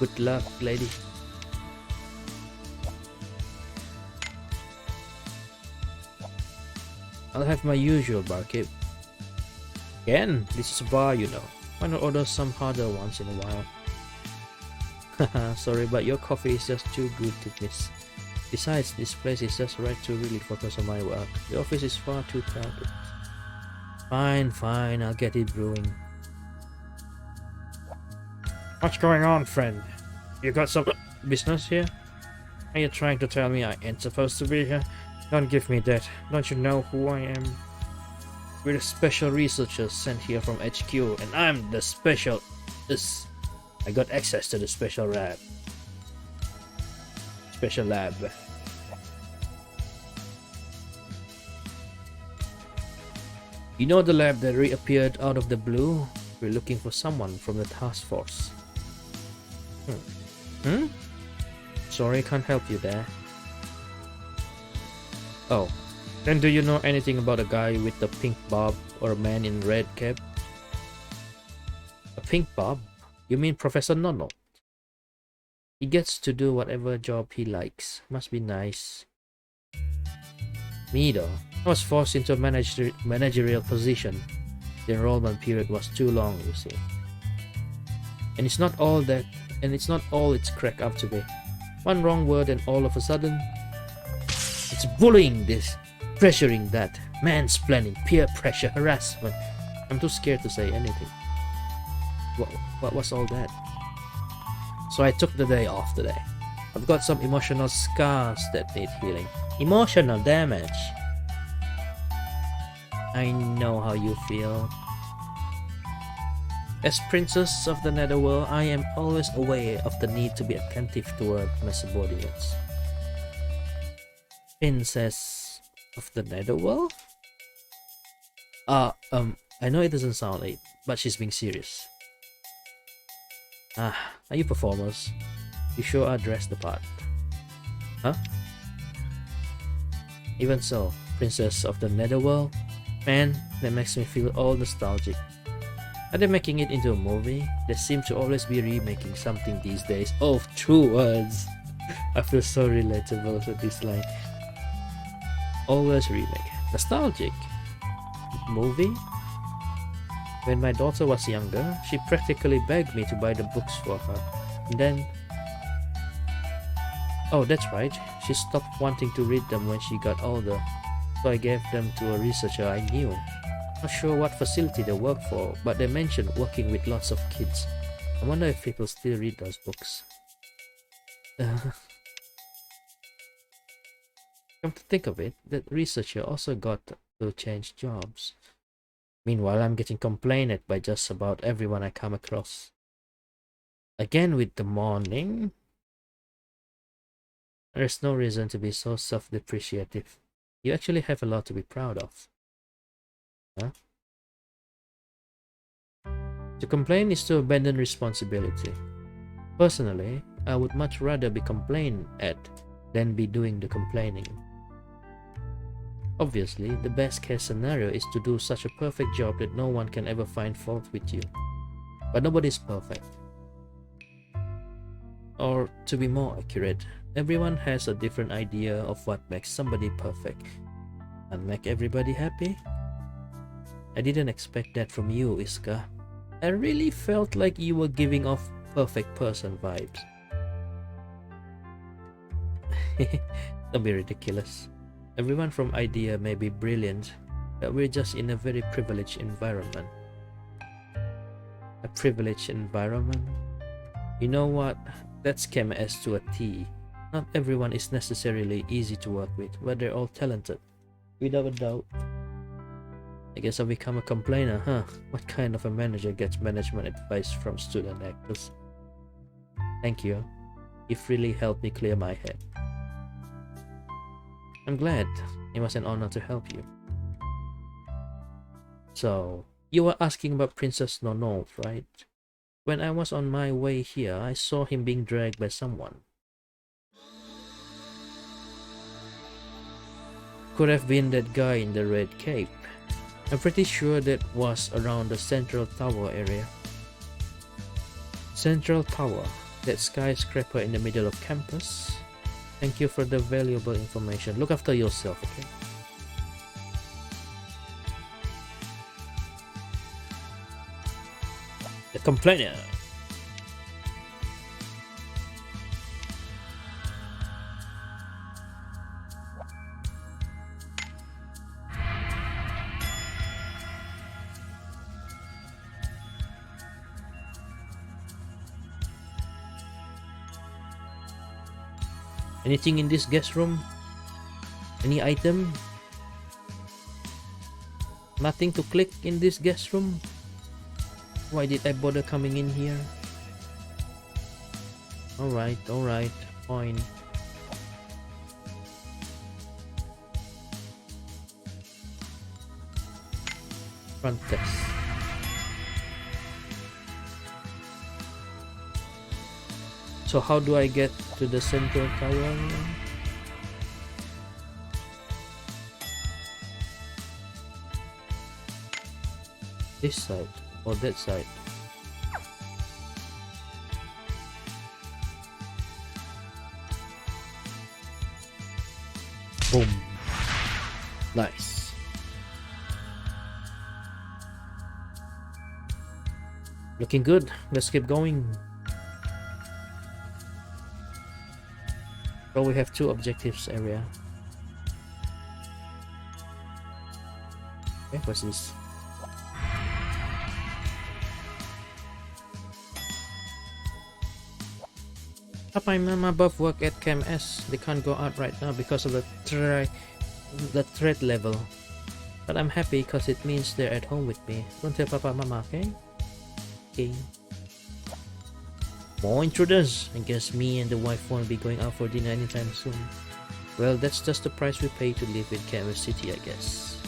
Good luck, lady. I'll have my usual barkeep. Again, this is a bar, you know. Why not order some harder ones in a while? Haha, sorry, but your coffee is just too good to miss. Besides, this place is just right to really focus on my work. The office is far too crowded. Fine, I'll get it brewing. What's going on, friend? You got some business here? Are you trying to tell me I ain't supposed to be here? Don't give me that. Don't you know who I am? We're special researchers sent here from HQ, and I'm the special... I got access to the special lab. Special lab. You know the lab that reappeared out of the blue? We're looking for someone from the task force. Sorry, can't help you there. Oh, then do you know anything about a guy with the pink bob or a man in red cap? A pink bob? You mean Professor Nono? He gets to do whatever job he likes. Must be nice. Me though, I was forced into a managerial position. The enrollment period was too long, you see. And it's not all it's cracked up to be. One wrong word and all of a sudden, it's bullying this, pressuring that, mansplaining, peer pressure, harassment. I'm too scared to say anything. What was all that? So I took the day off today. I've got some emotional scars that need healing. Emotional damage. I know how you feel. As Princess of the Netherworld, I am always aware of the need to be attentive toward my subordinates. Princess of the Netherworld? I know it doesn't sound like, but she's being serious. Are you performers? You sure are dressed the part. Huh? Even so, Princess of the Netherworld? Man, that makes me feel all nostalgic. Are they making it into a movie? They seem to always be remaking something these days. Oh, true words! I feel so relatable to this line. Always remake. Nostalgic. Movie? When my daughter was younger, she practically begged me to buy the books for her. And then... Oh, that's right. She stopped wanting to read them when she got older. So I gave them to a researcher I knew. Not sure what facility they work for, but they mentioned working with lots of kids. I wonder if people still read those books. Come to think of it, that researcher also got to change jobs. Meanwhile, I'm getting complained at by just about everyone I come across. Again with the morning? There's no reason to be so self-depreciative. You actually have a lot to be proud of. Huh? To complain is to abandon responsibility. Personally, I would much rather be complained at than be doing the complaining. Obviously, the best case scenario is to do such a perfect job that no one can ever find fault with you. But nobody's perfect. Or, to be more accurate, everyone has a different idea of what makes somebody perfect. And make everybody happy? I didn't expect that from you, Iska. I really felt like you were giving off perfect person vibes. Don't be ridiculous. Everyone from Idea may be brilliant, but we're just in a very privileged environment. A privileged environment? You know what? That's KMS to a T. Not everyone is necessarily easy to work with, but they're all talented. Without a doubt. I guess I'll become a complainer, huh? What kind of a manager gets management advice from student actors? Thank you. You've really helped me clear my head. I'm glad. It was an honor to help you. So, you were asking about Princess Nono, right? When I was on my way here, I saw him being dragged by someone. Could have been that guy in the red cape. I'm pretty sure that was around the Central Tower area. Central Tower, that skyscraper in the middle of campus. Thank you for the valuable information. Look after yourself, okay? The complainer. Anything in this guest room? Any item? Nothing to click in this guest room? Why did I bother coming in here? Alright, fine. Front desk. So how do I get to the central tower? This side or that side? Boom. Nice. Looking good. Let's keep going. So we have 2 objectives area. Okay, what's this? Papa and Mama both work at Chem S. They can't go out right now because of the threat level. But I'm happy because it means they're at home with me. Don't tell Papa and Mama, okay? Okay. More intruders. I guess me and the wife won't be going out for dinner anytime soon. Well, that's just the price we pay to live in Kansas City, I guess.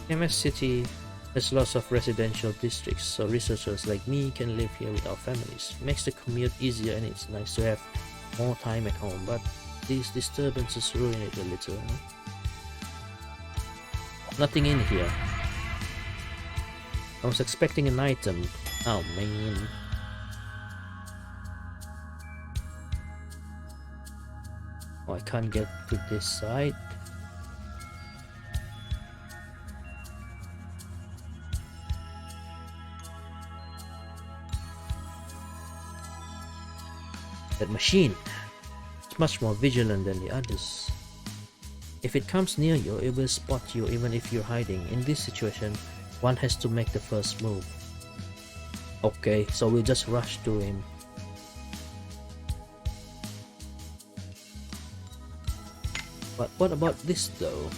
Kansas City has lots of residential districts, so researchers like me can live here with our families. Makes the commute easier and it's nice to have more time at home, but these disturbances ruin it a little. Nothing in here. I was expecting an item. Oh man. Oh, I can't get to this side. That machine. It's much more vigilant than the others. If it comes near you, it will spot you even if you're hiding. In this situation, one has to make the first move. Okay, so we'll just rush to him. But what about this though?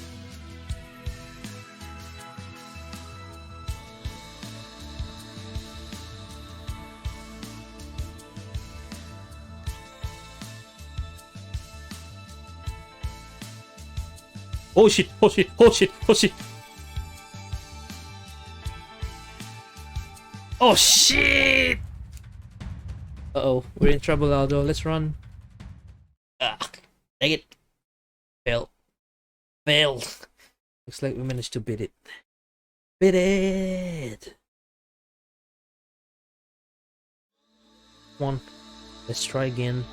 Oh shit, oh shit, oh shit, oh shit. Oh shit! Uh-oh, we're in trouble, Aldo. Let's run. Ah, dang it. Fail. Failed. Looks like we managed to beat it. Beat it! Come on. Let's try again.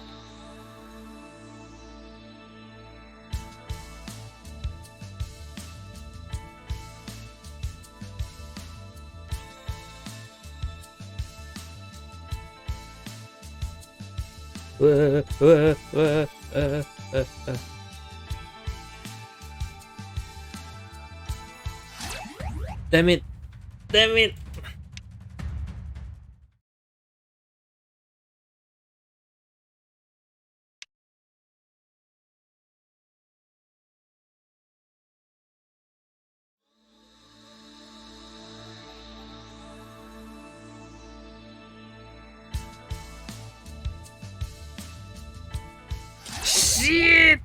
Damn it! Damn it! Shit!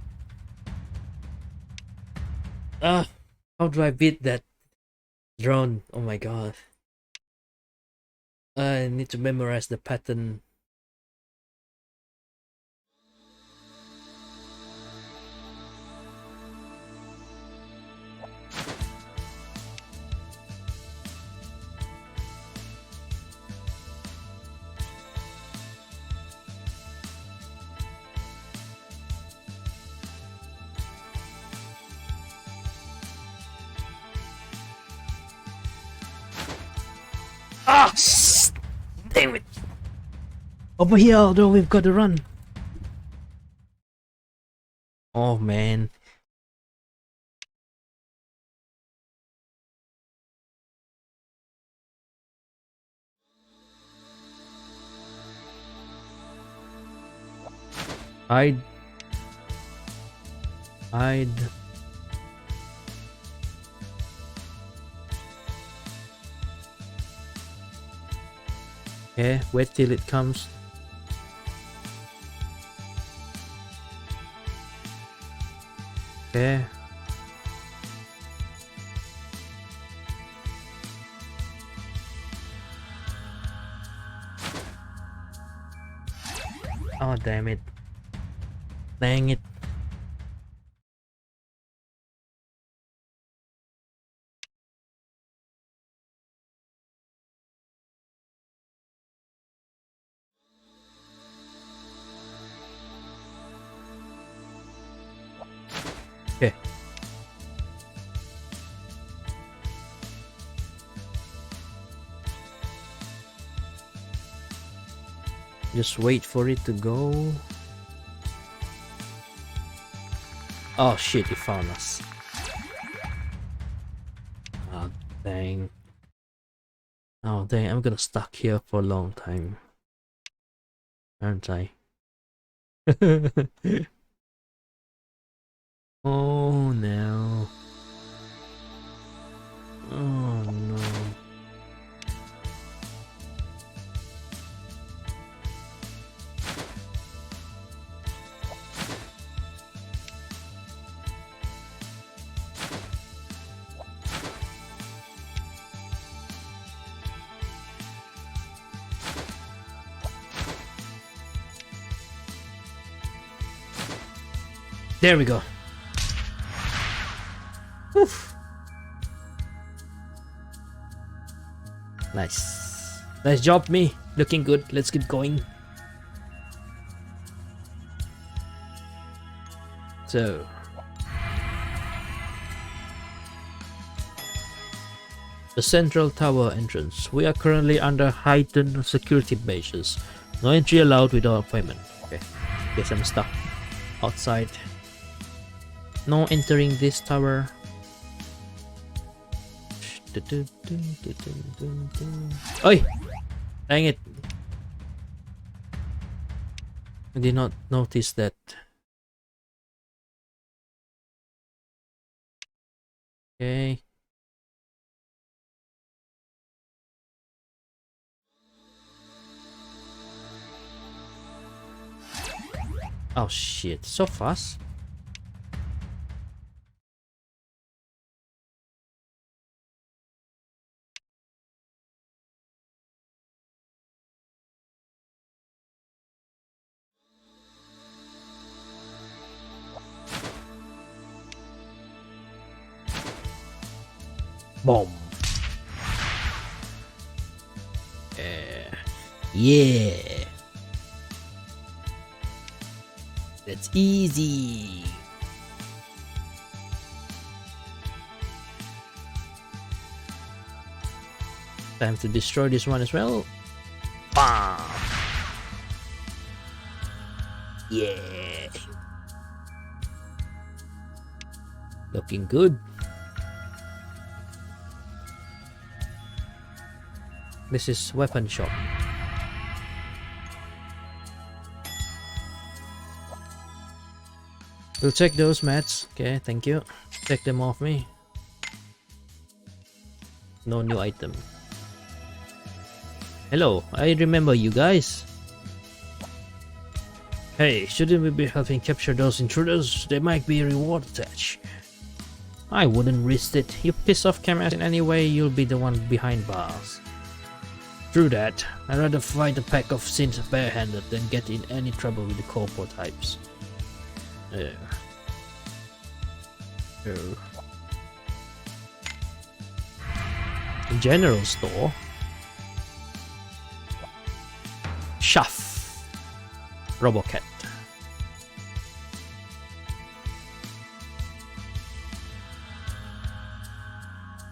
Ah, how do I beat that drone? Oh my god. I need to memorize the pattern. Ah! Damn it! Over here, although we've got to run. Oh man. Hide. Hide. Okay, wait till it comes. Okay. Oh, damn it. Dang it. Okay. Just wait for it to go. Oh shit, he found us. Oh dang. Oh dang, I'm gonna stuck here for a long time. Aren't I? Oh no. Oh no. There we go. Oof. Nice. Nice job, me. Looking good. Let's keep going. So. The central tower entrance. We are currently under heightened security measures. No entry allowed without appointment. Okay. Guess I'm stuck outside. No entering this tower. Oi! Dang it! I did not notice that. Okay. Oh shit, so fast. Boom. Yeah. That's easy. Time to destroy this one as well. Bam. Yeah. Looking good. This is weapon shop. We'll check those mats. Okay, thank you. Take them off me. No new item. Hello, I remember you guys. Hey, shouldn't we be helping capture those intruders? There might be a reward attached. I wouldn't risk it. You piss off cameras in any way, you'll be the one behind bars. True that. I'd rather fight a pack of sins barehanded than get in any trouble with the corpo types. General store. Shaft. Robocat.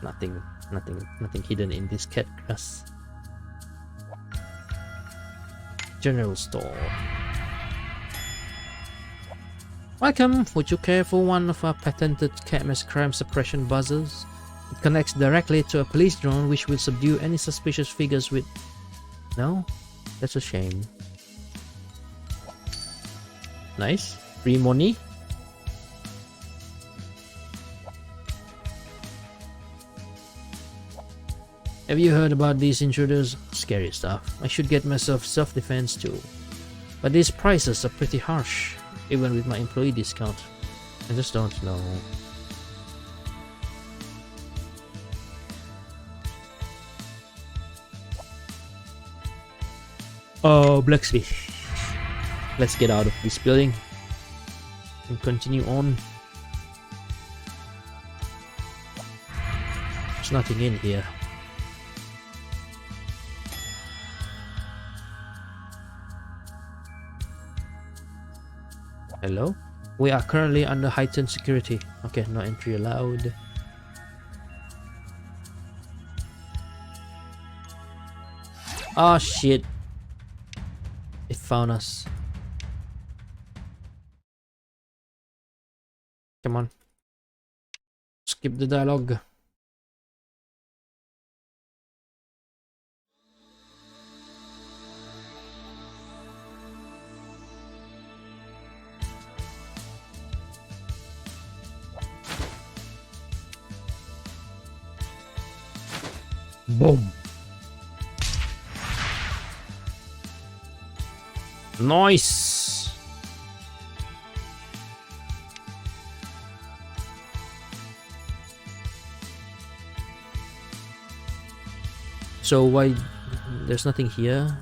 Nothing hidden in this cat grass. General store. Welcome. Would you care for one of our patented CAMS crime suppression buzzers? It connects directly to a police drone which will subdue any suspicious figures with... No? That's a shame. Nice. Free money. Have you heard about these intruders? Scary stuff. I should get myself self-defense too. But these prices are pretty harsh, even with my employee discount. I just don't know. Oh, blacksmith. Let's get out of this building and continue on. There's nothing in here. Hello? We are currently under heightened security. Okay, no entry allowed. Oh shit. It found us. Come on. Skip the dialogue. Boom. Nice. So why there's nothing here?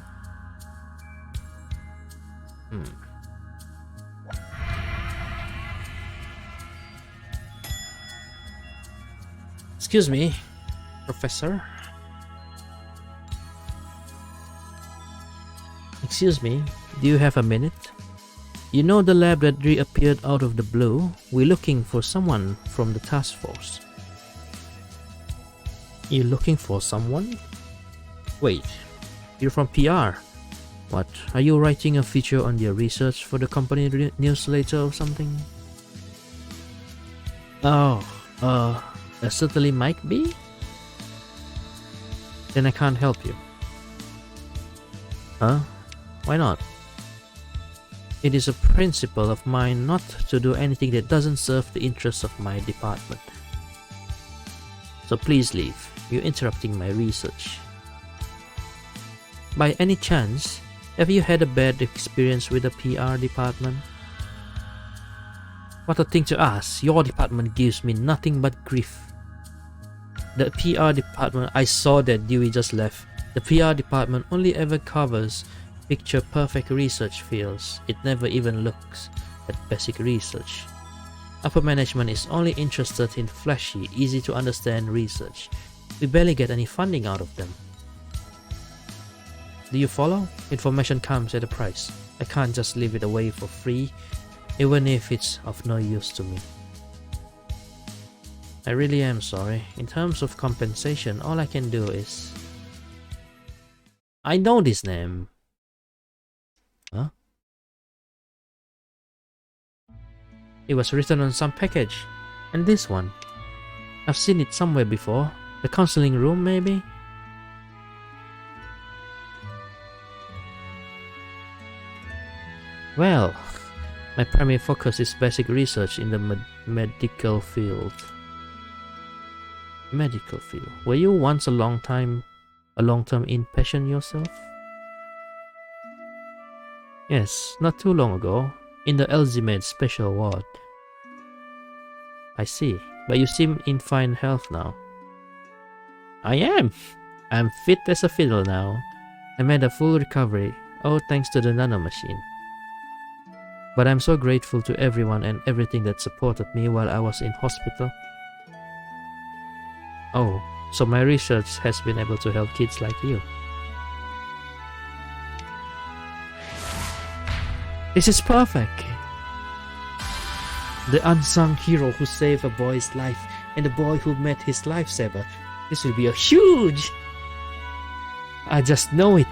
Excuse me, Professor. Excuse me, do you have a minute? You know the lab that reappeared out of the blue? We're looking for someone from the task force. You're looking for someone? Wait, you're from PR. What, are you writing a feature on your research for the company newsletter or something? Oh, that certainly might be. Then I can't help you. Huh? Why not? It is a principle of mine not to do anything that doesn't serve the interests of my department. So please leave. You're interrupting my research. By any chance, have you had a bad experience with the PR department? What a thing to ask. Your department gives me nothing but grief. The PR department, I saw that Dewey just left. The PR department only ever covers picture-perfect research fields. It never even looks at basic research. Upper management is only interested in flashy, easy-to-understand research. We barely get any funding out of them. Do you follow? Information comes at a price. I can't just leave it away for free, even if it's of no use to me. I really am sorry. In terms of compensation, all I can do is... I know this name. Huh? It was written on some package. And this one. I've seen it somewhere before. The counseling room, maybe? Well, my primary focus is basic research in the medical field. Medical field. Were you once a long-term inpatient yourself? Yes, not too long ago, in the Alzheimer's special ward. I see, but you seem in fine health now. I am. I'm fit as a fiddle now. I made a full recovery, all thanks to the nanomachine. But I'm so grateful to everyone and everything that supported me while I was in hospital. Oh, so my research has been able to help kids like you. This is perfect! The unsung hero who saved a boy's life and the boy who met his lifesaver. This will be a huge... I just know it.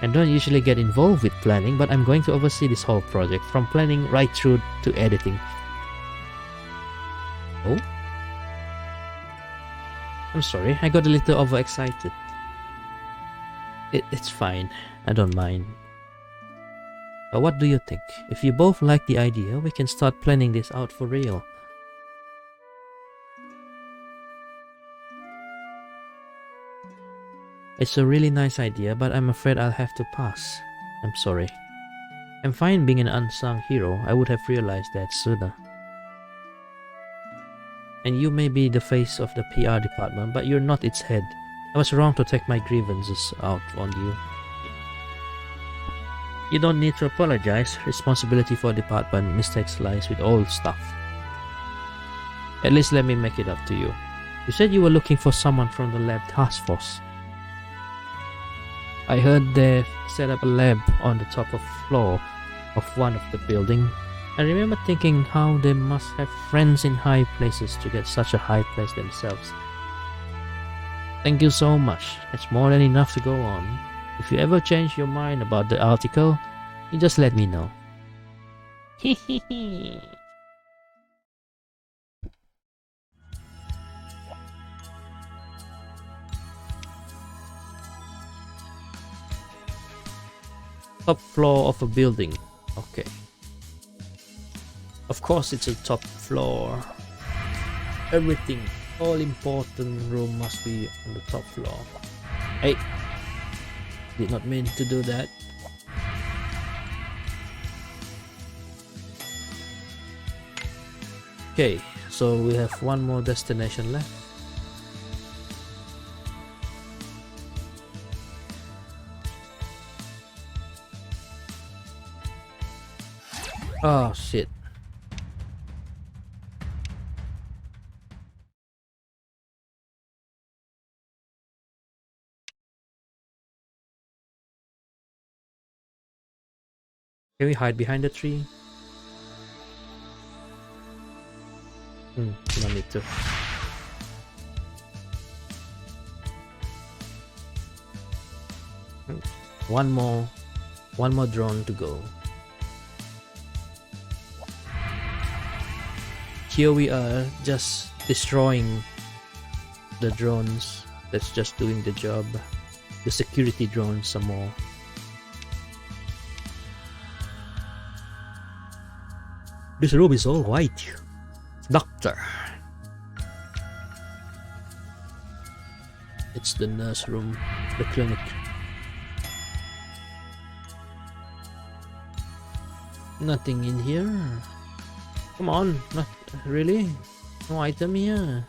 I don't usually get involved with planning, but I'm going to oversee this whole project, from planning right through to editing. Oh? I'm sorry, I got a little overexcited. It's fine, I don't mind. What do you think? If you both like the idea, we can start planning this out for real. It's a really nice idea, but I'm afraid I'll have to pass. I'm sorry. I'm fine being an unsung hero. I would have realized that sooner. And you may be the face of the PR department, but you're not its head. I was wrong to take my grievances out on you. You don't need to apologize. Responsibility for department mistakes lies with all staff. At least let me make it up to you. You said you were looking for someone from the lab task force. I heard they set up a lab on the top of floor of one of the building. I remember thinking how they must have friends in high places to get such a high place themselves. Thank you so much. That's more than enough to go on. If you ever change your mind about the article, you just let me know. Hehehe. Top floor of a building. Okay. Of course it's a top floor. Everything, all important room must be on the top floor. Hey! Did not mean to do that. Okay, so we have one more destination left. Oh shit. Can we hide behind the tree? No need to. One more drone to go. Here we are, just destroying the drones. That's just doing the job. The security drones some more. This room is all white. Doctor. It's the nurse room, the clinic. Nothing in here. Come on, not really. No item here.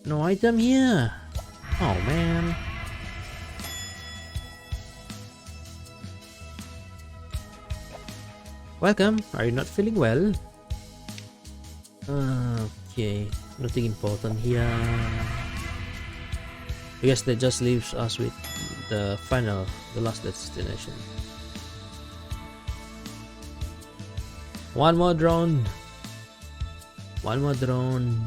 No item here. Oh man. Welcome. Are you not feeling well? Okay, nothing important here. I guess that just leaves us with the last destination. One more drone. One more drone.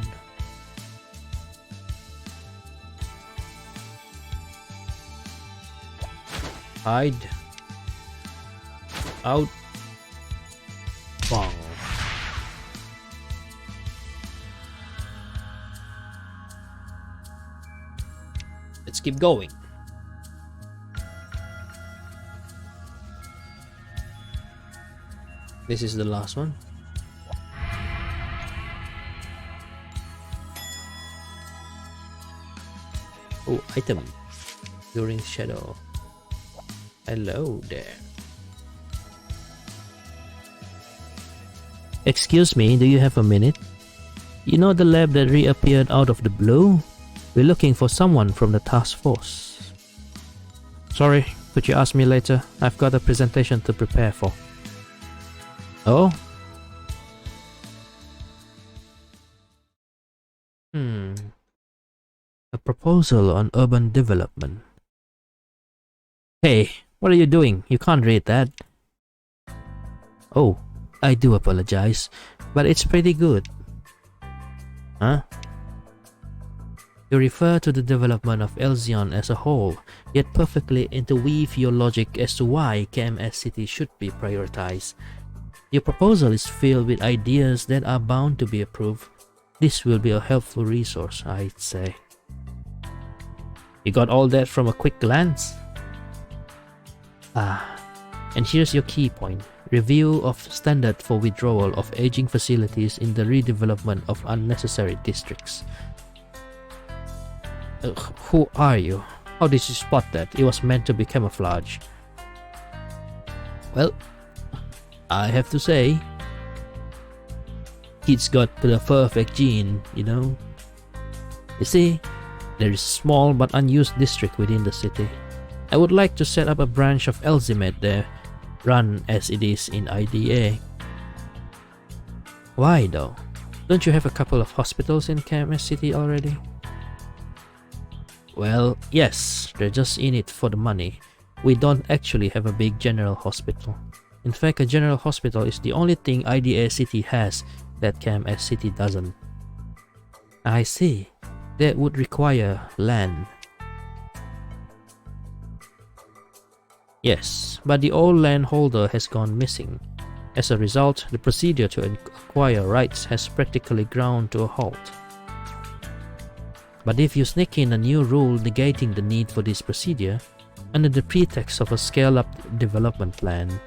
Hide. Out. Bang. Let's keep going. This is the last one. Oh, item. During shadow. Hello there. Excuse me, do you have a minute? You know the lab that reappeared out of the blue? We're looking for someone from the task force. Sorry, could you ask me later? I've got a presentation to prepare for. Oh? A proposal on urban development. Hey, what are you doing? You can't read that. Oh, I do apologize, but it's pretty good. Huh? You refer to the development of Elzion as a whole, yet perfectly interweave your logic as to why KMS City should be prioritized. Your proposal is filled with ideas that are bound to be approved. This will be a helpful resource, I'd say. You got all that from a quick glance? Ah, And here's your key point. Review of standard for withdrawal of aging facilities in the redevelopment of unnecessary districts. Who are you? How did you spot that? It was meant to be camouflage. Well, I have to say, kid's got the perfect gene, you know. You see, there is a small but unused district within the city. I would like to set up a branch of Elzimed there, run as it is in IDA. Why though? Don't you have a couple of hospitals in KMS City already? Well, yes, they're just in it for the money. We don't actually have a big general hospital. In fact, a general hospital is the only thing IDA City has that KMS City doesn't. I see. That would require land. Yes, but the old landholder has gone missing. As a result, the procedure to acquire rights has practically ground to a halt. But if you sneak in a new rule negating the need for this procedure, under the pretext of a scale-up development plan,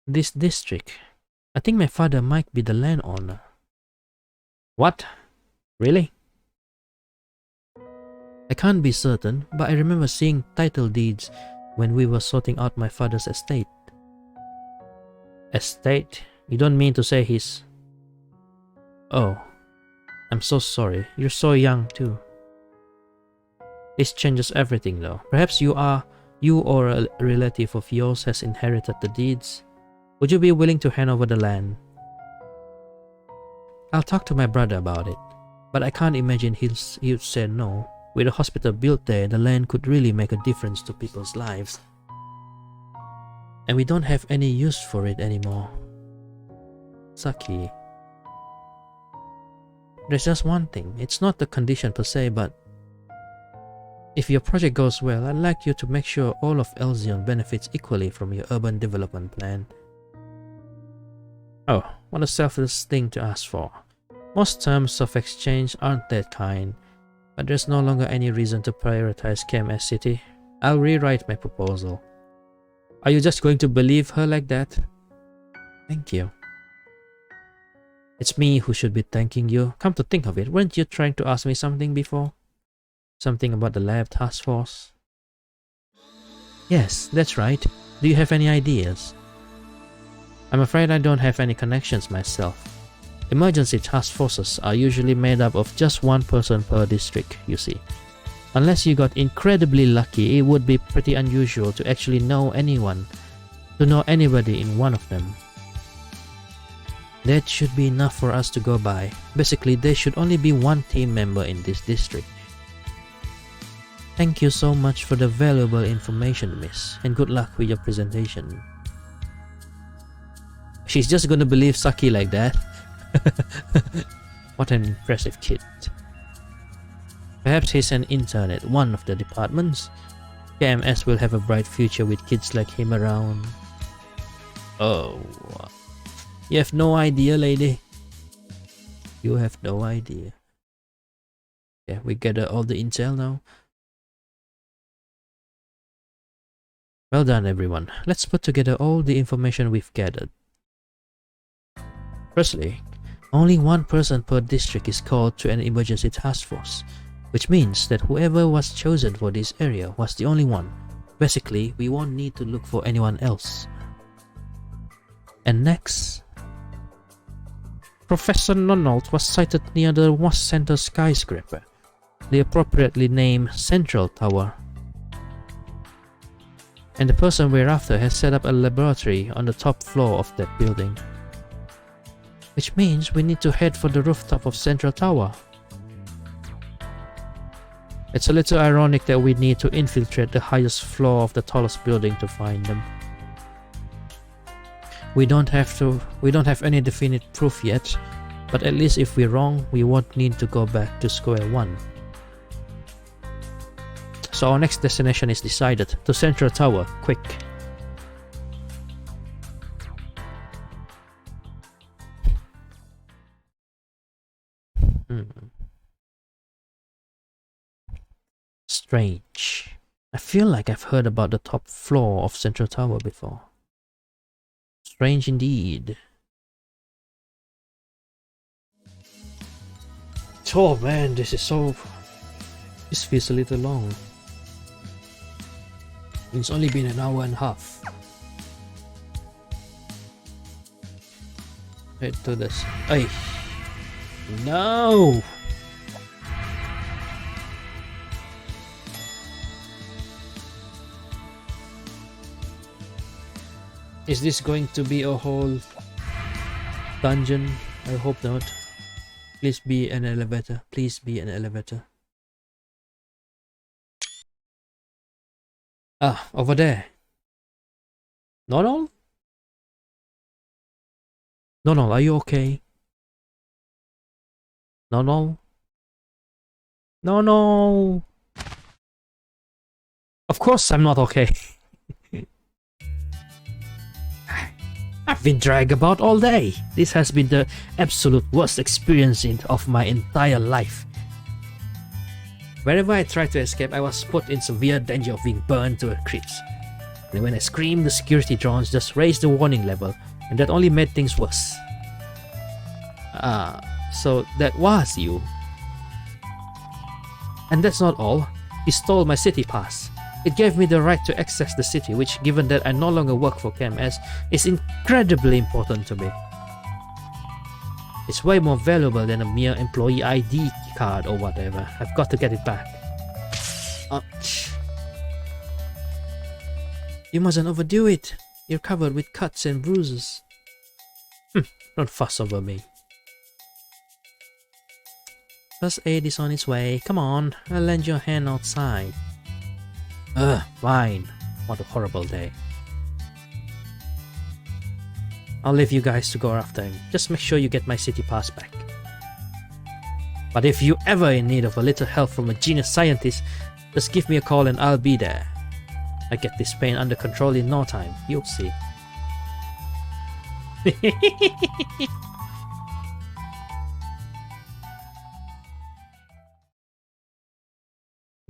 this district, I think my father might be the landowner. What? Really? I can't be certain, but I remember seeing title deeds when we were sorting out my father's estate. Estate? You don't mean to say he's... Oh, I'm so sorry. You're so young too. This changes everything though. Perhaps you or a relative of yours has inherited the deeds. Would you be willing to hand over the land? I'll talk to my brother about it, but I can't imagine he'd say no. With a hospital built there, the land could really make a difference to people's lives. And we don't have any use for it anymore. Saki. There's just one thing. It's not the condition per se, but if your project goes well, I'd like you to make sure all of Elzion benefits equally from your urban development plan. Oh, what a selfless thing to ask for. Most terms of exchange aren't that kind, but there's no longer any reason to prioritize KMS City. I'll rewrite my proposal. Are you just going to believe her like that? Thank you. It's me who should be thanking you. Come to think of it, weren't you trying to ask me something before? Something about the lab task force? Yes, that's right. Do you have any ideas? I'm afraid I don't have any connections myself. Emergency task forces are usually made up of just one person per district, you see. Unless you got incredibly lucky, it would be pretty unusual to actually know anyone, to know anybody in one of them. That should be enough for us to go by. Basically, there should only be one team member in this district. Thank you so much for the valuable information, miss, and good luck with your presentation. She's just gonna believe Saki like that. What an impressive kid. Perhaps he's an intern at one of the departments. KMS will have a bright future with kids like him around. Oh, you have no idea, lady. You have no idea. Yeah, we gather all the intel now. Well done, everyone. Let's put together all the information we've gathered. Firstly, only one person per district is called to an emergency task force, which means that whoever was chosen for this area was the only one. Basically, we won't need to look for anyone else. And next, Professor Nonald was sighted near the West Center skyscraper, the appropriately named Central Tower. And the person we're after has set up a laboratory on the top floor of that building. Which means we need to head for the rooftop of Central Tower. It's a little ironic that we need to infiltrate the highest floor of the tallest building to find them. We don't have any definite proof yet, but at least if we're wrong, we won't need to go back to square one. So our next destination is decided, to Central Tower, quick. Strange. I feel like I've heard about the top floor of Central Tower before. Strange indeed. Oh man, this feels a little long. It's only been an hour and a half. Head to this. Ay! No! Is this going to be a whole dungeon? I hope not. Please be an elevator. Please be an elevator. Ah, over there. No? No, are you okay? No. Of course I'm not okay. I've been dragged about all day. This has been the absolute worst experience of my entire life. Wherever I tried to escape, I was put in severe danger of being burned to a crisp. And when I screamed, the security drones just raised the warning level, and that only made things worse. So that was you. And that's not all. He stole my city pass. It gave me the right to access the city, which, given that I no longer work for KMS, is incredibly important to me. It's way more valuable than a mere employee ID card or whatever. I've got to get it back. Ouch. You mustn't overdo it. You're covered with cuts and bruises. Don't fuss over me. First aid is on its way. Come on, I'll lend you a hand outside. Fine. What a horrible day. I'll leave you guys to go after him. Just make sure you get my city pass back. But if you ever in need of a little help from a genius scientist, just give me a call and I'll be there. I get this pain under control in no time. You'll see.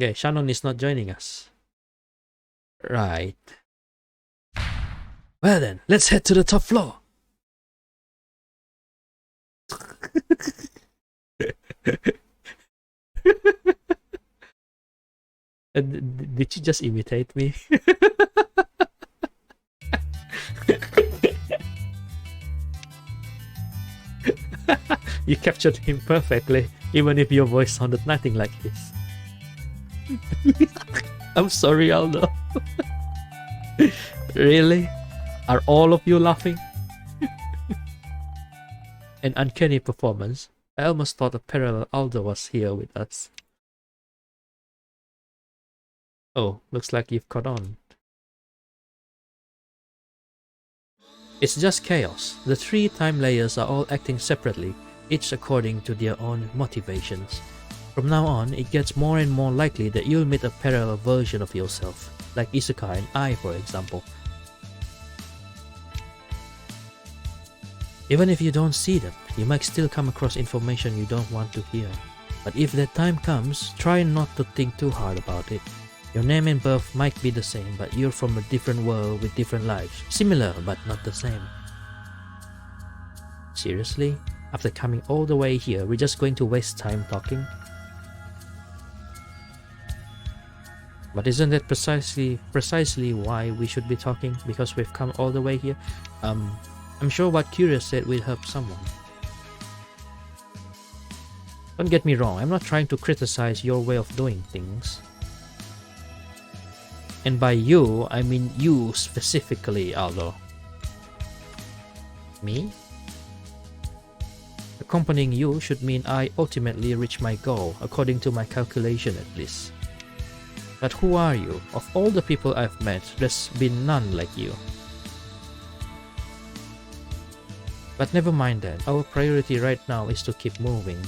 Okay, Shannon is not joining us. Right. Well then, let's head to the top floor. Did you just imitate me? You captured him perfectly, even if your voice sounded nothing like his. I'm sorry, Aldo. Really? Are all of you laughing? An uncanny performance. I almost thought a parallel Aldo was here with us. Oh, looks like you've caught on. It's just chaos. The three time layers are all acting separately, each according to their own motivations. From now on, it gets more and more likely that you'll meet a parallel version of yourself, like Isuka and I, for example. Even if you don't see them, you might still come across information you don't want to hear. But if that time comes, try not to think too hard about it. Your name and birth might be the same, but you're from a different world with different lives. Similar, but not the same. Seriously? After coming all the way here, we're just going to waste time talking? But isn't that precisely why we should be talking? Because we've come all the way here? I'm sure what Curious said will help someone. Don't get me wrong, I'm not trying to criticize your way of doing things. And by you, I mean you specifically, Aldo. Me? Accompanying you should mean I ultimately reach my goal, according to my calculation at least. But who are you? Of all the people I've met, there's been none like you. But never mind that, our priority right now is to keep moving.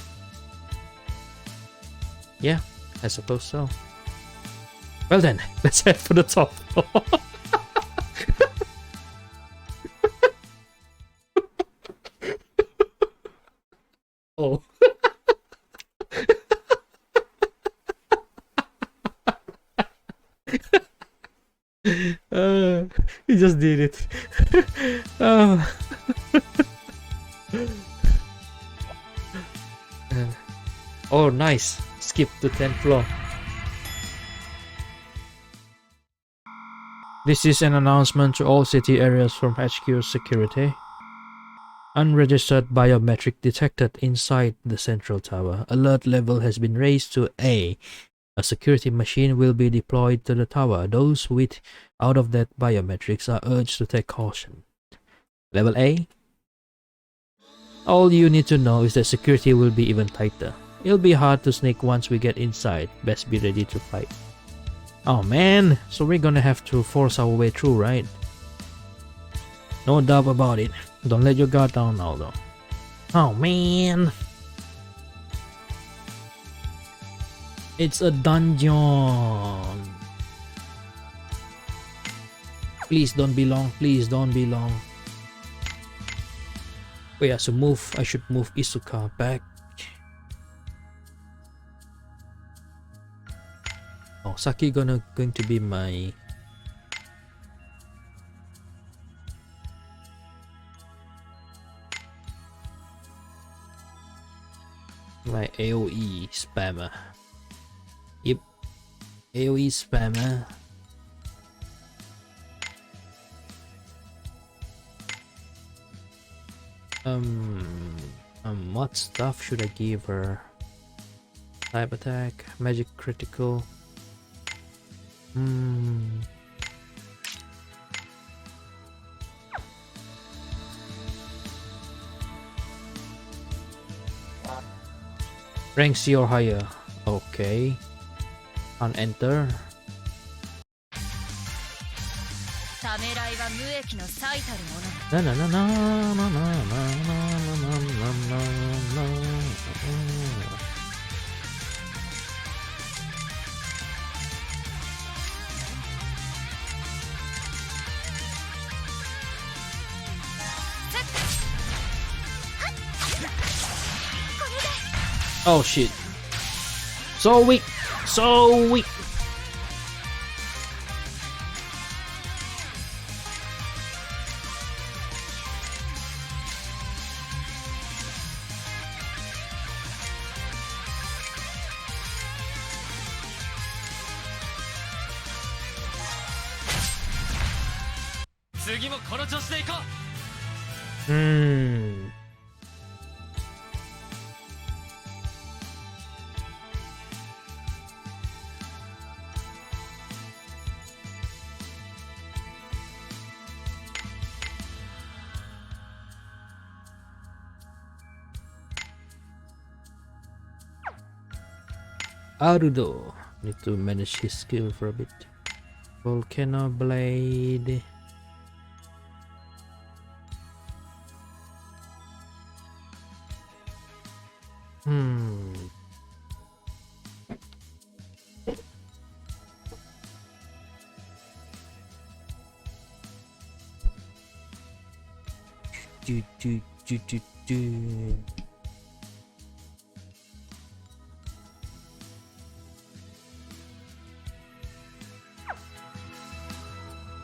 Yeah, I suppose so. Well then, let's head for the top floor. Oh. He just did it. Oh. Oh, nice. Skip to 10th floor. This is an announcement to all city areas from HQ security. Unregistered biometric detected inside the central tower. Alert level has been raised to A. A security machine will be deployed to the tower. Those with out of date biometrics are urged to take caution. Level A. All you need to know is that security will be even tighter. It'll be hard to sneak once we get inside. Best be ready to fight. Oh man, so we're gonna have to force our way through, right? No doubt about it. Don't let your guard down now though. Oh man. It's a dungeon. Please don't be long. Please don't be long. Oh yeah, so I should move Isuka back. Oh, Saki going to be my AoE spammer. Yep, AoE spammer. What stuff should I give her? Type attack, magic critical. Rank C or higher. Okay. And enter. Na na na na na na na na. Oh shit. So weak. So weak. Arudo. Need to manage his skill for a bit. Volcano Blade.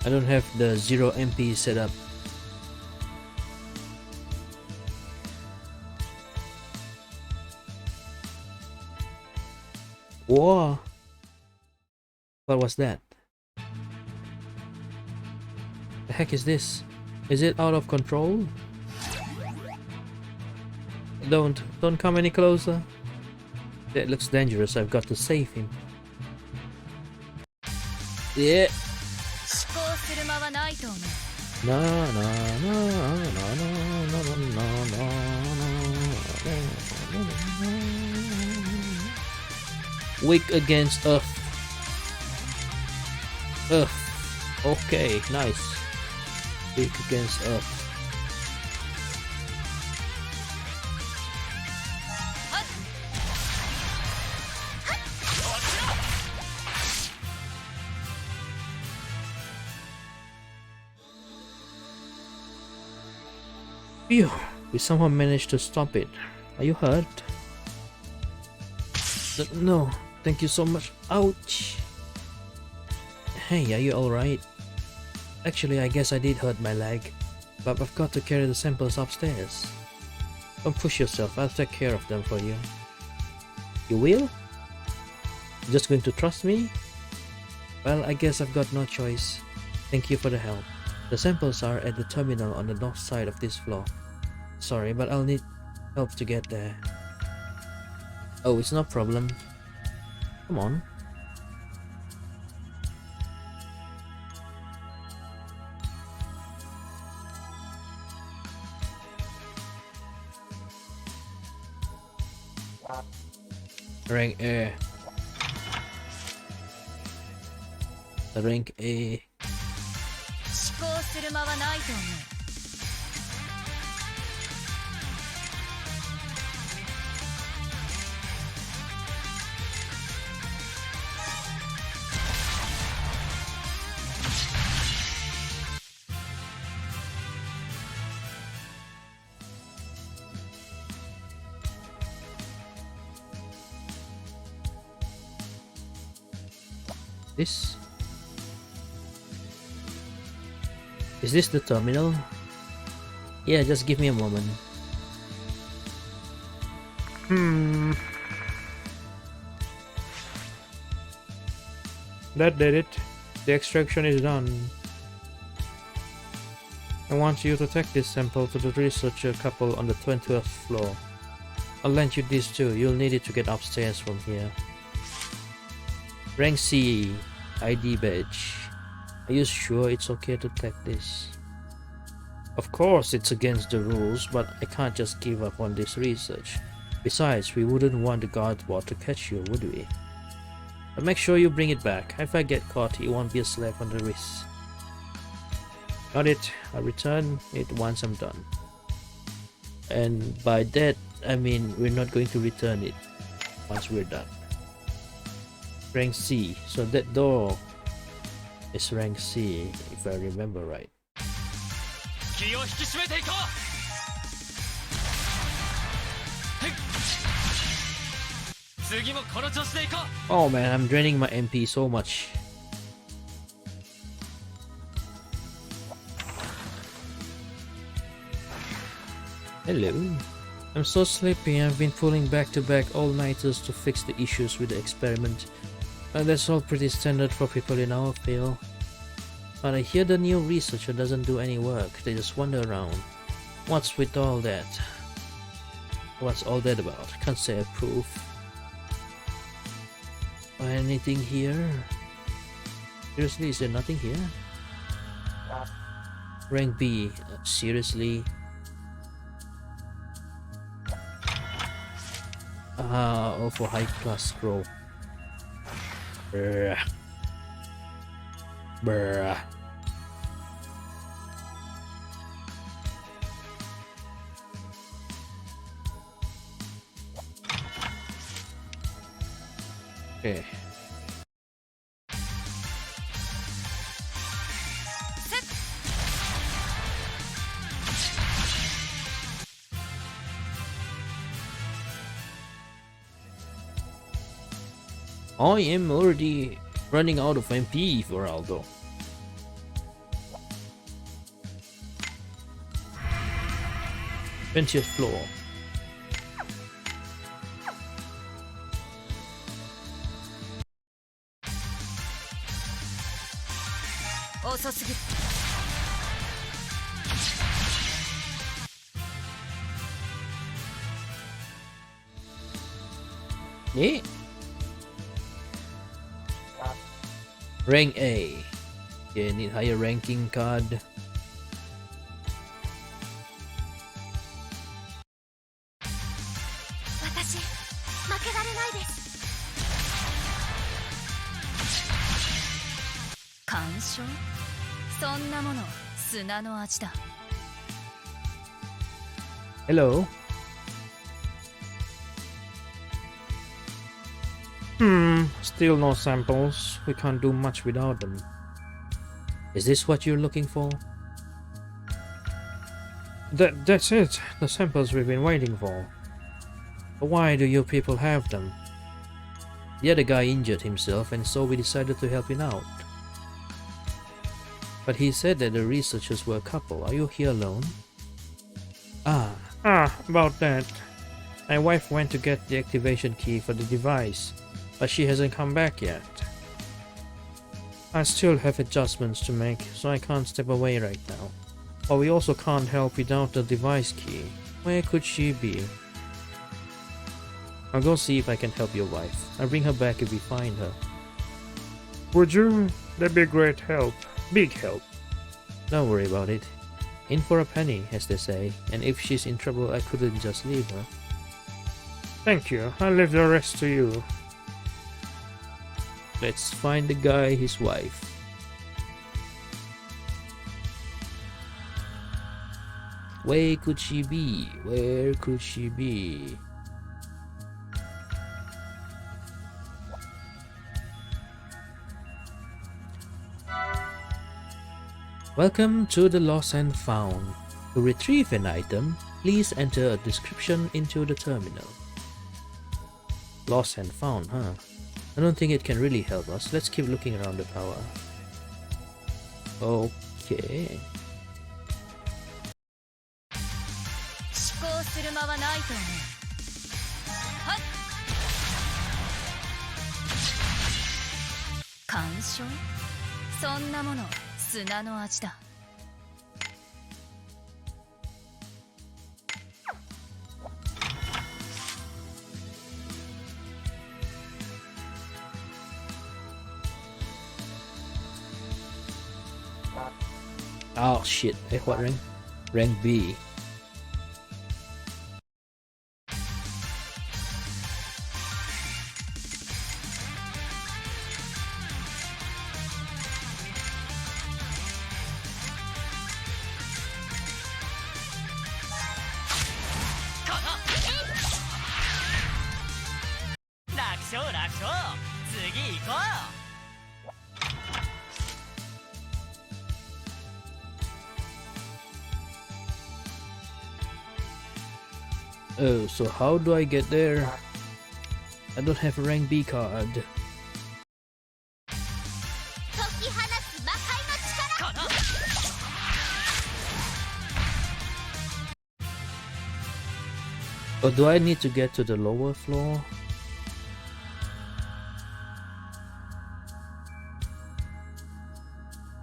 I don't have the 0 MP set up. Whoa! What was that? The heck is this? Is it out of control? Don't come any closer. That looks dangerous. I've got to save him. Yeah. No, no, no, no, no, no, no, no, no. Weak against Earth. Okay, nice. Weak against Earth. Phew, we somehow managed to stop it. Are you hurt? No, thank you so much. Ouch. Hey, are you alright? Actually, I guess I did hurt my leg, but I've got to carry the samples upstairs. Don't push yourself, I'll take care of them for you. You will? Just going to trust me? Well, I guess I've got no choice. Thank you for the help. The samples are at the terminal on the north side of this floor. Sorry, but I'll need help to get there. Oh, it's no problem. Come on. Rank A. The rank A. 思考する間はないと思う。This? Is this the terminal? Yeah, just give me a moment. That did it. The extraction is done. I want you to take this sample to the researcher couple on the 20th floor. I'll lend you this too. You'll need it to get upstairs from here. Rank C. ID badge. Are you sure it's okay to take this? Of course it's against the rules, but I can't just give up on this research. Besides, we wouldn't want the guard bot to catch you, would we? But make sure you bring it back. If I get caught, you won't be a slave on the wrist. Got it. I'll return it once I'm done. And by that, I mean we're not going to return it once we're done. Rank C. So that door is rank C, if I remember right. Oh man, I'm draining my MP so much. Hello. I'm so sleepy. I've been pulling back-to-back all-nighters to fix the issues with the experiment. And that's all pretty standard for people in our field. But I hear the new researcher doesn't do any work, they just wander around. What's with all that? What's all that about? Can't say I approve. Anything here? Seriously, is there nothing here? Rank B, seriously? Oh, for high class scroll. Bruh. Bruh. Okay. I am already running out of MP for Aldo. Twentieth floor. Yeah. Rank A. Okay, need higher ranking card. Hello. Still no samples. We can't do much without them. Is this what you're looking for? That's it. The samples we've been waiting for. But why do you people have them? The other guy injured himself, and so we decided to help him out. But he said that the researchers were a couple. Are you here alone? Ah, about that. My wife went to get the activation key for the device, but she hasn't come back yet. I still have adjustments to make, so I can't step away right now. But we also can't help without the device key. Where could she be? I'll go see if I can help your wife. I'll bring her back if we find her. Would you? That'd be a great help. Big help. Don't worry about it. In for a penny, as they say, and if she's in trouble, I couldn't just leave her. Thank you. I'll leave the rest to you. Let's find the guy, his wife. Where could she be? Where could she be? Welcome to the Lost and Found. To retrieve an item, please enter a description into the terminal. Lost and found, huh? I don't think it can really help us. Let's keep looking around the tower. Okay. 思考する間はないと思う。はっ。干渉？そんなもの砂の味だ。Oh shit, what rank? Rank B. Oh, so how do I get there? I don't have a rank B card. Or do I need to get to the lower floor?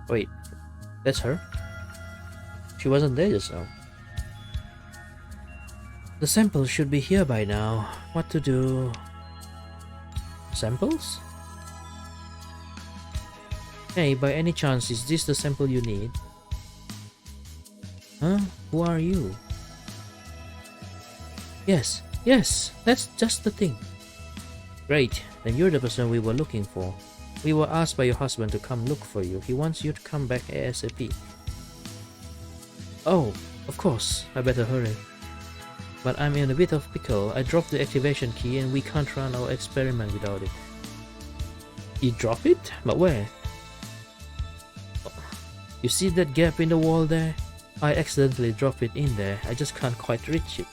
Wait, that's her? She wasn't there just now. The samples should be here by now. What to do? Samples? Hey, by any chance, is this the sample you need? Huh? Who are you? Yes, that's just the thing. Great, then you're the person we were looking for. We were asked by your husband to come look for you. He wants you to come back ASAP. Oh, of course, I better hurry. But I'm in a bit of pickle. I dropped the activation key and we can't run our experiment without it. You drop it? But where? You see that gap in the wall there? I accidentally dropped it in there. I just can't quite reach it.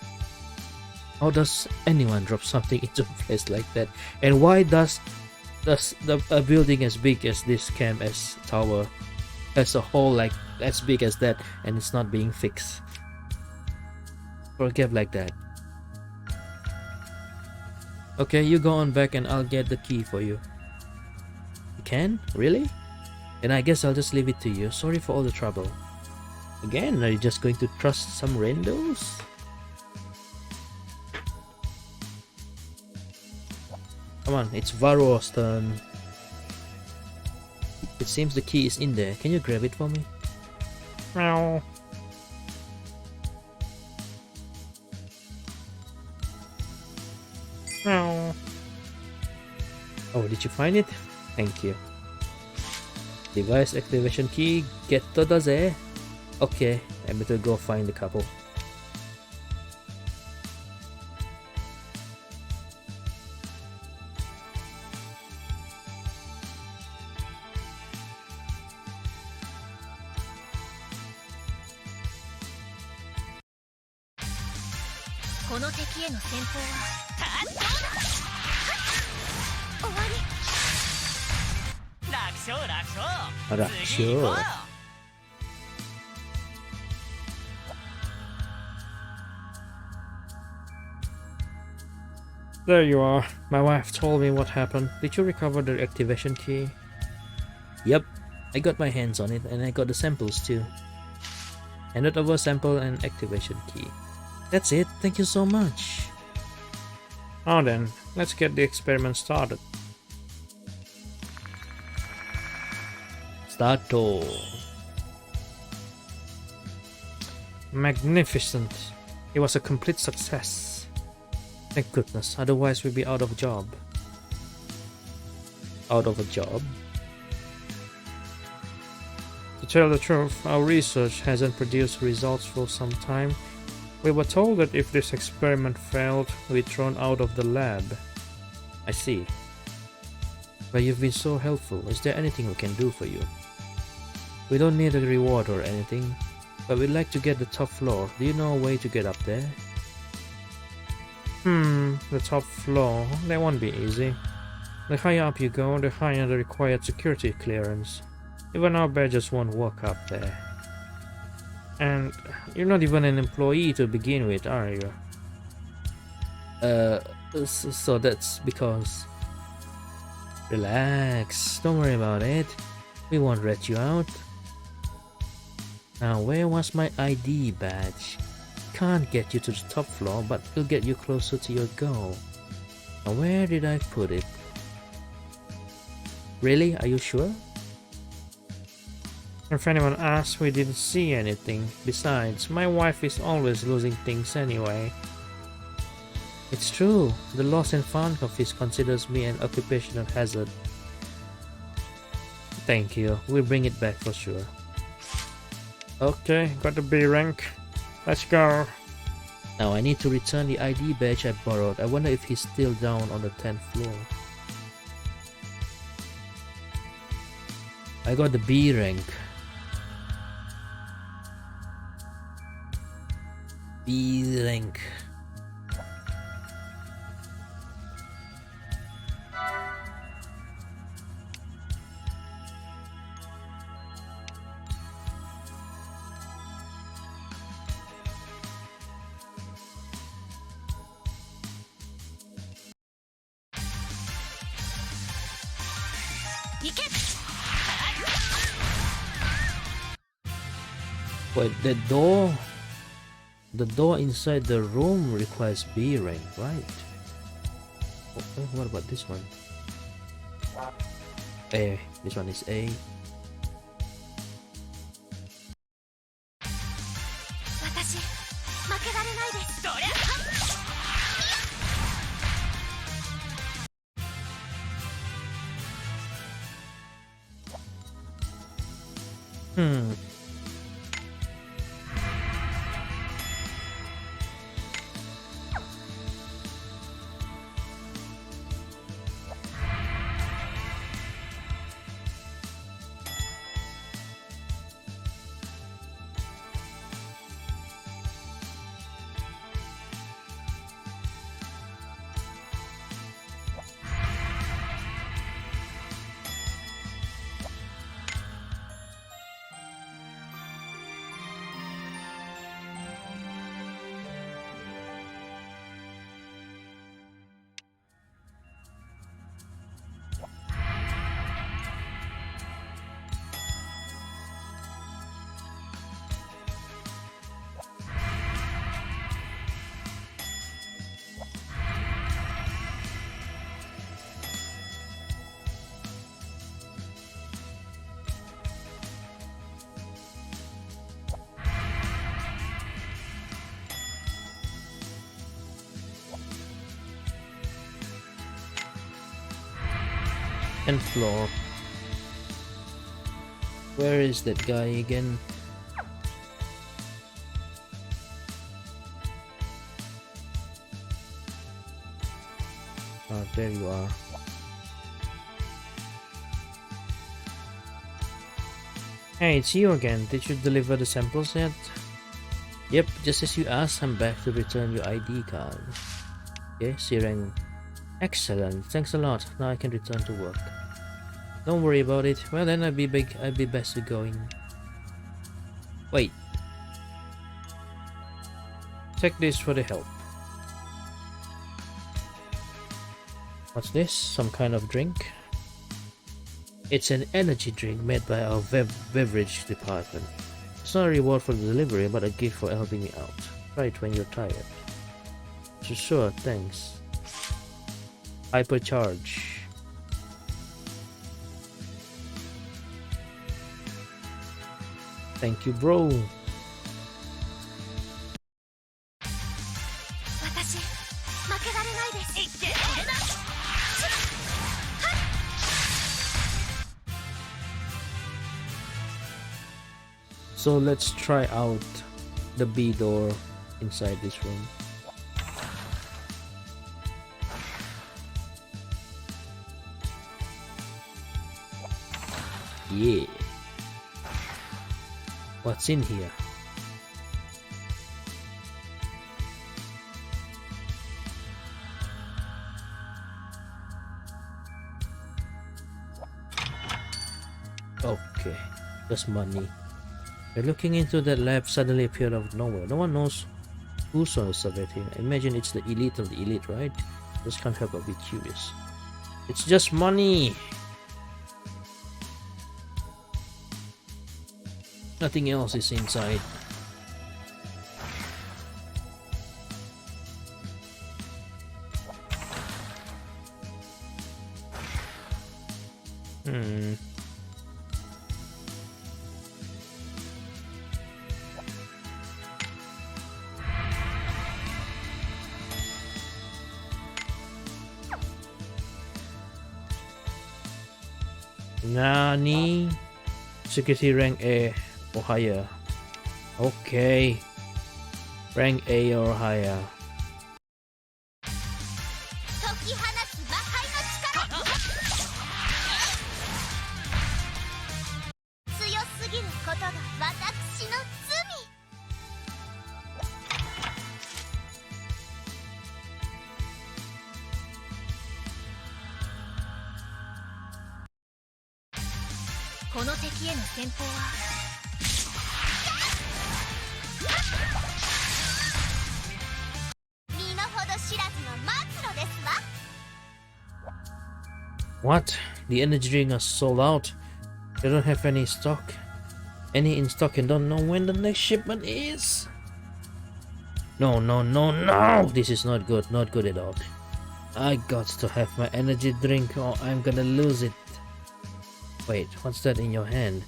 How does anyone drop something into a place like that? And why does a building as big as this camp as tower has a hole like as big as that and it's not being fixed? For a gap like that. Okay, you go on back and I'll get the key for you. You can? Really? Then I guess I'll just leave it to you. Sorry for all the trouble. Again, are you just going to trust some randos? Come on, it's Varro's turn. It seems the key is in there. Can you grab it for me? Meow. Meow. Oh, did you find it? Thank you. Device activation key. Getto da ze. Okay, I better go find the couple. Sure. There you are. My wife told me what happened. Did you recover the activation key? Yep. I got my hands on it and I got the samples too. Handed over sample and activation key. That's it. Thank you so much. Now then, let's get the experiment started. Starto. Magnificent. It was a complete success. Thank goodness, otherwise we'd be out of a job. Out of a job? To tell the truth, our research hasn't produced results for some time. We were told that if this experiment failed, we'd thrown out of the lab. I see. But you've been so helpful. Is there anything we can do for you? We don't need a reward or anything, but we'd like to get the top floor. Do you know a way to get up there? The top floor? That won't be easy. The higher up you go, the higher the required security clearance. Even our badges won't walk up there. And you're not even an employee to begin with, are you? So that's because... Relax, don't worry about it. We won't rat you out. Now, where was my ID badge? Can't get you to the top floor, but will get you closer to your goal. Now, where did I put it? Really? Are you sure? If anyone asks, we didn't see anything. Besides, my wife is always losing things anyway. It's true. The Lost and Found office considers me an occupational hazard. Thank you. We'll bring it back for sure. Okay, got the B rank. Let's go. Now I need to return the ID badge I borrowed. I wonder if he's still down on the 10th floor. I got the B rank. B rank. Wait, the door inside the room requires B rank, right? What about this one? A. This one is A. And floor. Where is that guy again? Oh, there you are. Hey, it's you again. Did you deliver the samples yet? Yep, just as you asked, I'm back to return your ID card. Okay, Sireng. Excellent, thanks a lot. Now I can return to work. Don't worry about it. Well then, I'd be best with going. Wait. Take this for the help. What's this? Some kind of drink? It's an energy drink made by our beverage department. It's not a reward for the delivery, but a gift for helping me out. Try it when you're tired. Sure, thanks. Hypercharge. Thank you, bro. 私負けられないです。いけな。 So let's try out the B door inside this room. Yeah. What's in here? Okay, just money. We're looking into that lab suddenly appeared out of nowhere. No one knows who saw us of it here. Imagine it's the elite of the elite, right? Just can't help but be curious. It's just money! Nothing else is inside. Nani? Security rank A or higher. Okay. Rank A or higher. 解き放つ魔界の力。強すぎることが私の罪。この敵への戦法は身の程知らずの末路ですわ。 What? The energy drink are sold out? They don't have any stock? Any in stock and don't know when the next shipment is? No, no, no, no! This is not good, not good at all. I got to have my energy drink or I'm gonna lose it. Wait, what's that in your hand?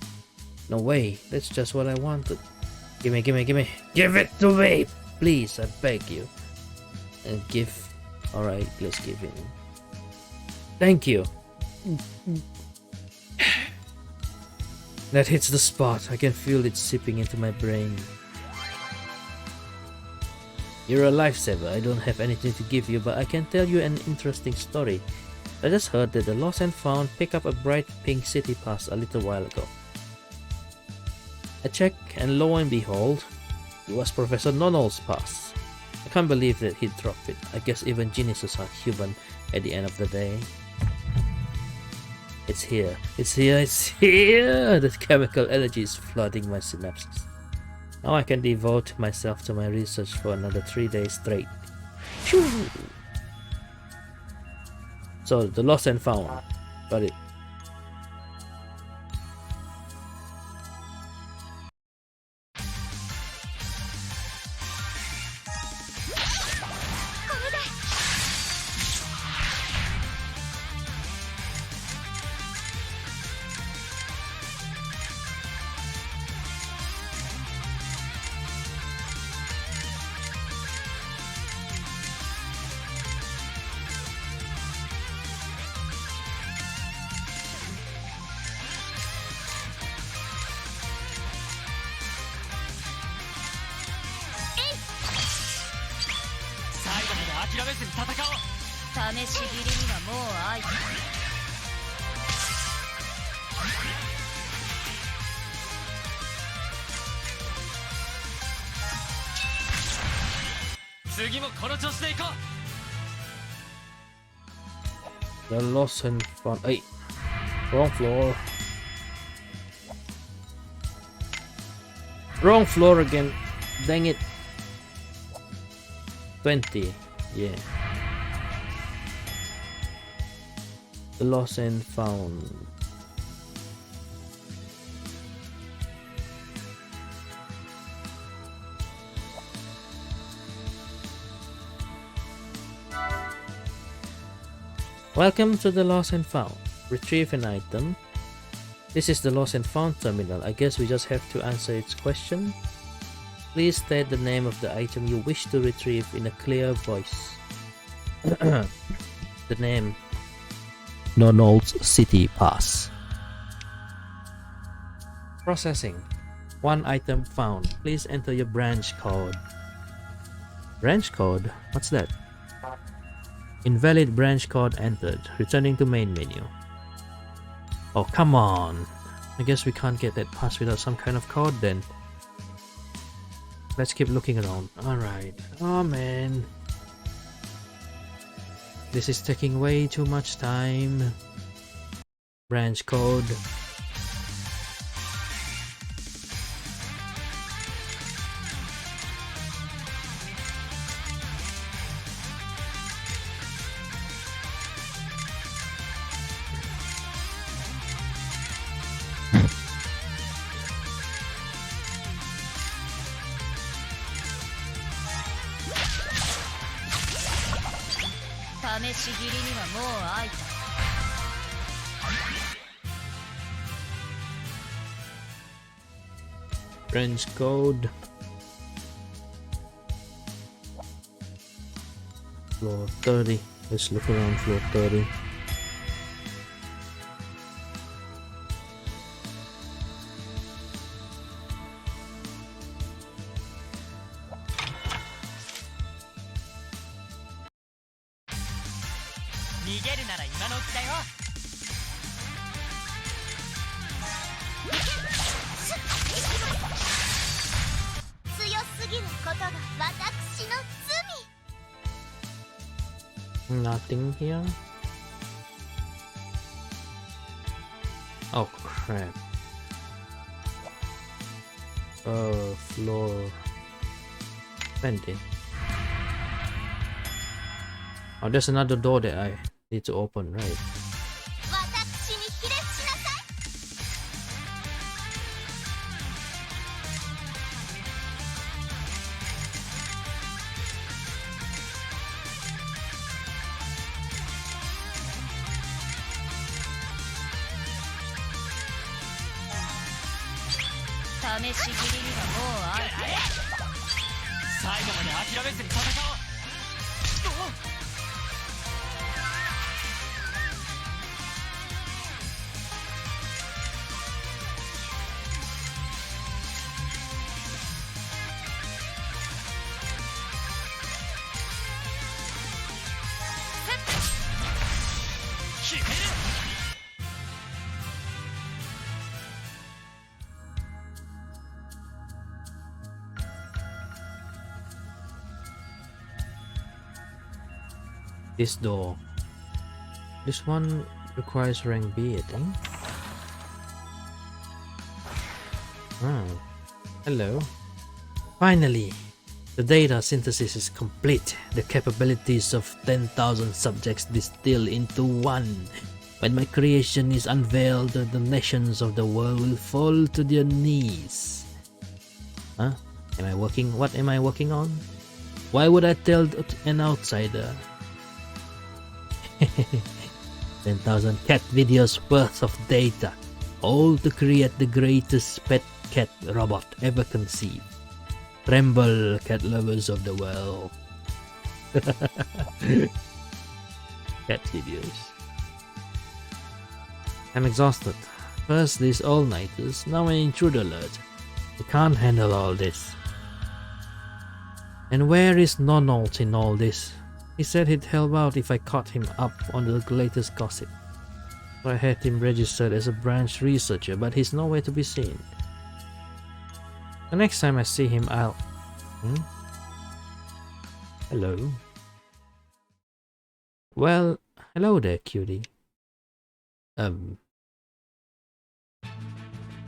No way, that's just what I wanted. Gimme, gimme, gimme. Give it to me! Please, I beg you. And give. Alright, let's give him. Thank you. That hits the spot. I can feel it seeping into my brain. You're a lifesaver. I don't have anything to give you, but I can tell you an interesting story. I just heard that the Lost and Found picked up a bright pink city pass a little while ago. I checked, and lo and behold, it was Professor Nonol's pass. I can't believe that he dropped it. I guess even geniuses are human at the end of the day. It's here. It's here. It's here! The chemical energy is flooding my synapses. Now I can devote myself to my research for another 3 days straight. Phew! So, the Lost and Found. Got it. The Lost and Found. Hey, wrong floor. Wrong floor again. Dang it. 20. Yeah. The lost and found. Welcome to the lost and found. Retrieve an item. This is the lost and found terminal. I guess we just have to answer its question. Please state the name of the item you wish to retrieve in a clear voice. The name. Donald's City Pass. Processing. One item found. Please enter your branch code. Branch code? What's that? Invalid branch code entered. Returning to main menu. Oh, come on. I guess we can't get that pass without some kind of code then. Let's keep looking around. Alright. Oh man. This is taking way too much time. Branch code. Branch code. Floor 30. Let's look around floor 30. Nothing here. Oh crap. Floor 20. Oh, there's another door that I need to open, right? This door. This one requires rank B, I think. Oh. Hello. Finally! The data synthesis is complete. The capabilities of 10,000 subjects distill into one. When my creation is unveiled, the nations of the world will fall to their knees. Huh? What am I working on? Why would I tell an outsider? 10,000 cat videos worth of data, all to create the greatest pet cat robot ever conceived. Tremble, cat lovers of the world. Cat videos. I'm exhausted. First these all-nighters, now an intruder alert. I can't handle all this. And where is Nonalt in all this? He said he'd help out if I caught him up on the latest gossip. So I had him registered as a branch researcher, but he's nowhere to be seen. The next time I see him, I'll... Hello? Well, hello there, cutie.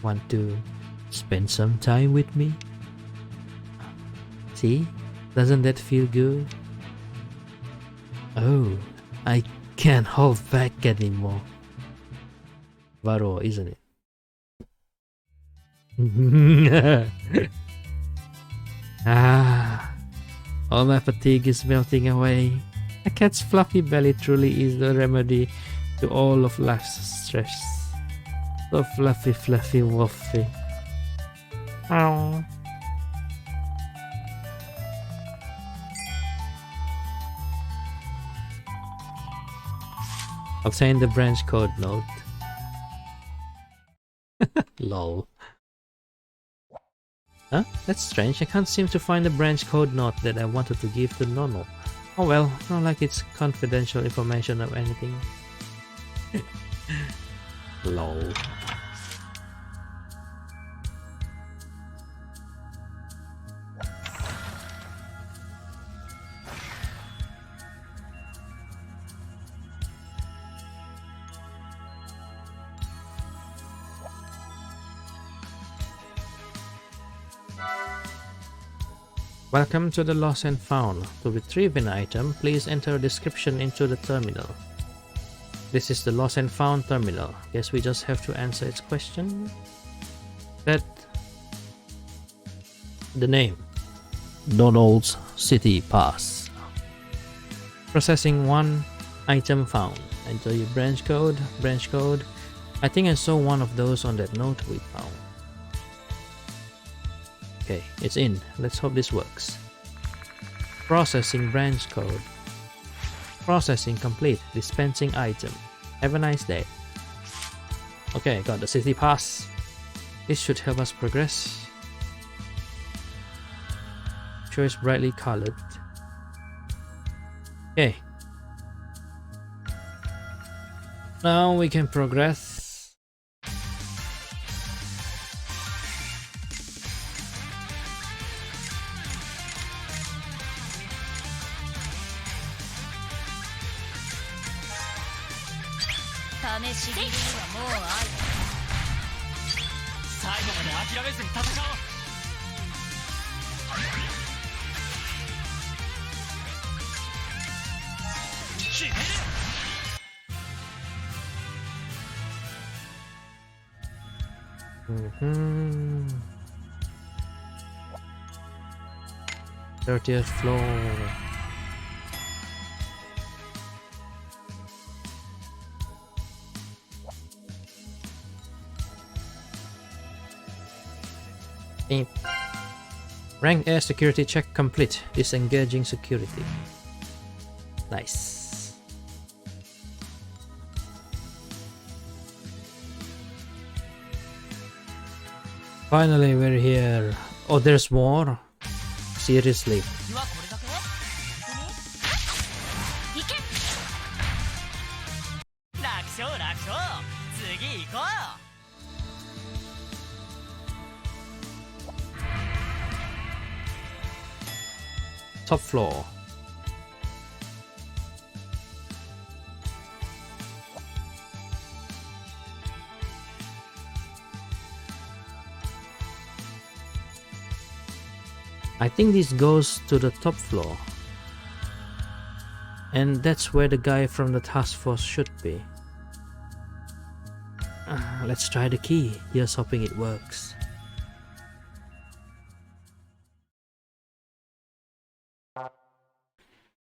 Want to spend some time with me? See? Doesn't that feel good? Oh, I can't hold back anymore. Varo, isn't it? Ah, all my fatigue is melting away. A cat's fluffy belly truly is the remedy to all of life's stress. So fluffy, fluffy, wuffy. Ow. Obtain the branch code note. Lol. Huh? That's strange. I can't seem to find the branch code note that I wanted to give to Nono. Oh well, not like it's confidential information or anything. Lol. Welcome to the Lost and Found. To retrieve an item, please enter a description into the terminal. This is the Lost and Found terminal. Guess we just have to answer its question. That the name. Donald's City Pass. Processing 1 item found. Enter your branch code. Branch code. I think I saw one of those on that note we found. Okay, it's in. Let's hope this works. Processing branch code. Processing complete. Dispensing item. Have a nice day. Okay, got the city pass. This should help us progress. Sure, it's brightly colored. Okay. Now we can progress. Mm-hmm. 30th floor. Rank air security check complete. Disengaging security. Nice. Finally, we're here. Oh, there's more? Seriously. Top floor. I think this goes to the top floor. And that's where the guy from the task force should be. Let's try the key. Here's hoping it works.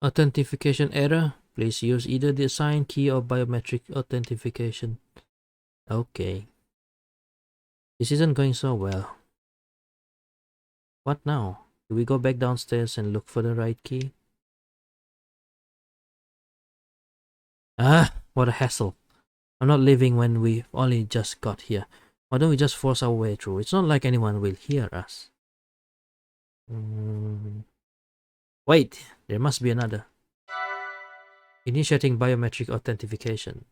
Authentication error. Please use either the assigned key or biometric authentication. Okay. This isn't going so well. What now? Do we go back downstairs and look for the right key? Ah, what a hassle. I'm not leaving when we only just got here. Why don't we just force our way through? It's not like anyone will hear us. Wait, there must be another. Initiating biometric authentication.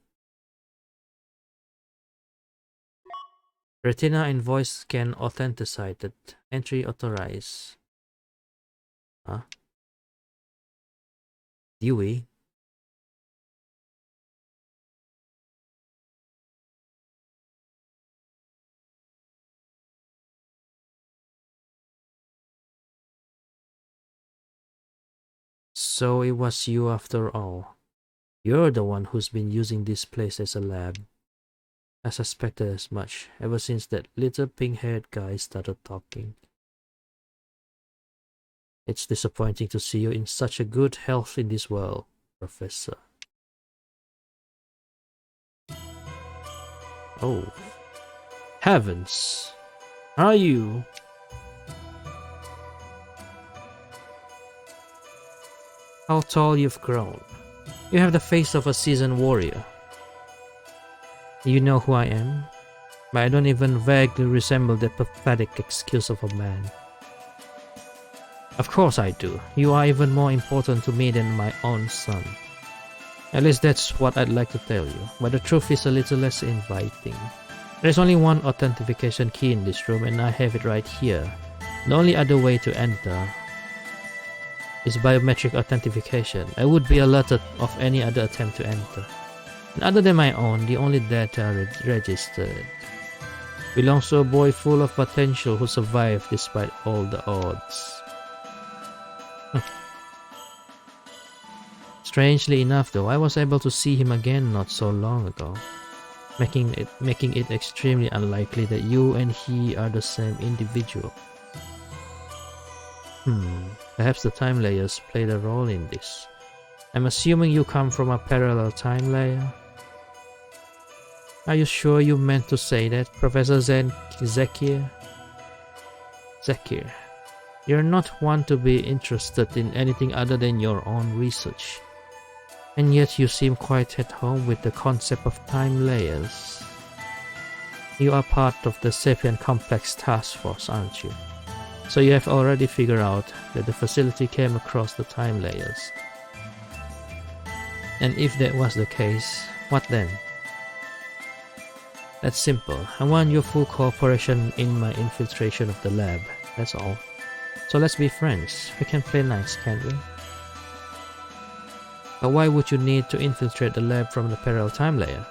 Retina and voice scan authenticated. Entry authorized. Huh? Dewey? So it was you after all. You're the one who's been using this place as a lab. I suspected as much, ever since that little pink-haired guy started talking. It's disappointing to see you in such a good health in this world, Professor. Oh. Heavens! Are you? How tall you've grown. You have the face of a seasoned warrior. You know who I am? But I don't even vaguely resemble that pathetic excuse of a man. Of course I do. You are even more important to me than my own son. At least that's what I'd like to tell you, but the truth is a little less inviting. There's only one authentication key in this room and I have it right here. The only other way to enter is biometric authentication. I would be alerted of any other attempt to enter. And other than my own, the only data registered belongs to a boy full of potential who survived despite all the odds. Strangely enough though, I was able to see him again not so long ago, making it extremely unlikely that you and he are the same individual. Perhaps the time layers played a role in this. I'm assuming you come from a parallel time layer. Are you sure you meant to say that, Professor Zekir? Zekir, you're not one to be interested in anything other than your own research. And yet you seem quite at home with the concept of time layers. You are part of the Sapient Complex Task Force, aren't you? So you have already figured out that the facility came across the time layers. And if that was the case, what then? That's simple. I want your full cooperation in my infiltration of the lab, that's all. So let's be friends. We can play nice, can't we? But why would you need to infiltrate the lab from the parallel time layer?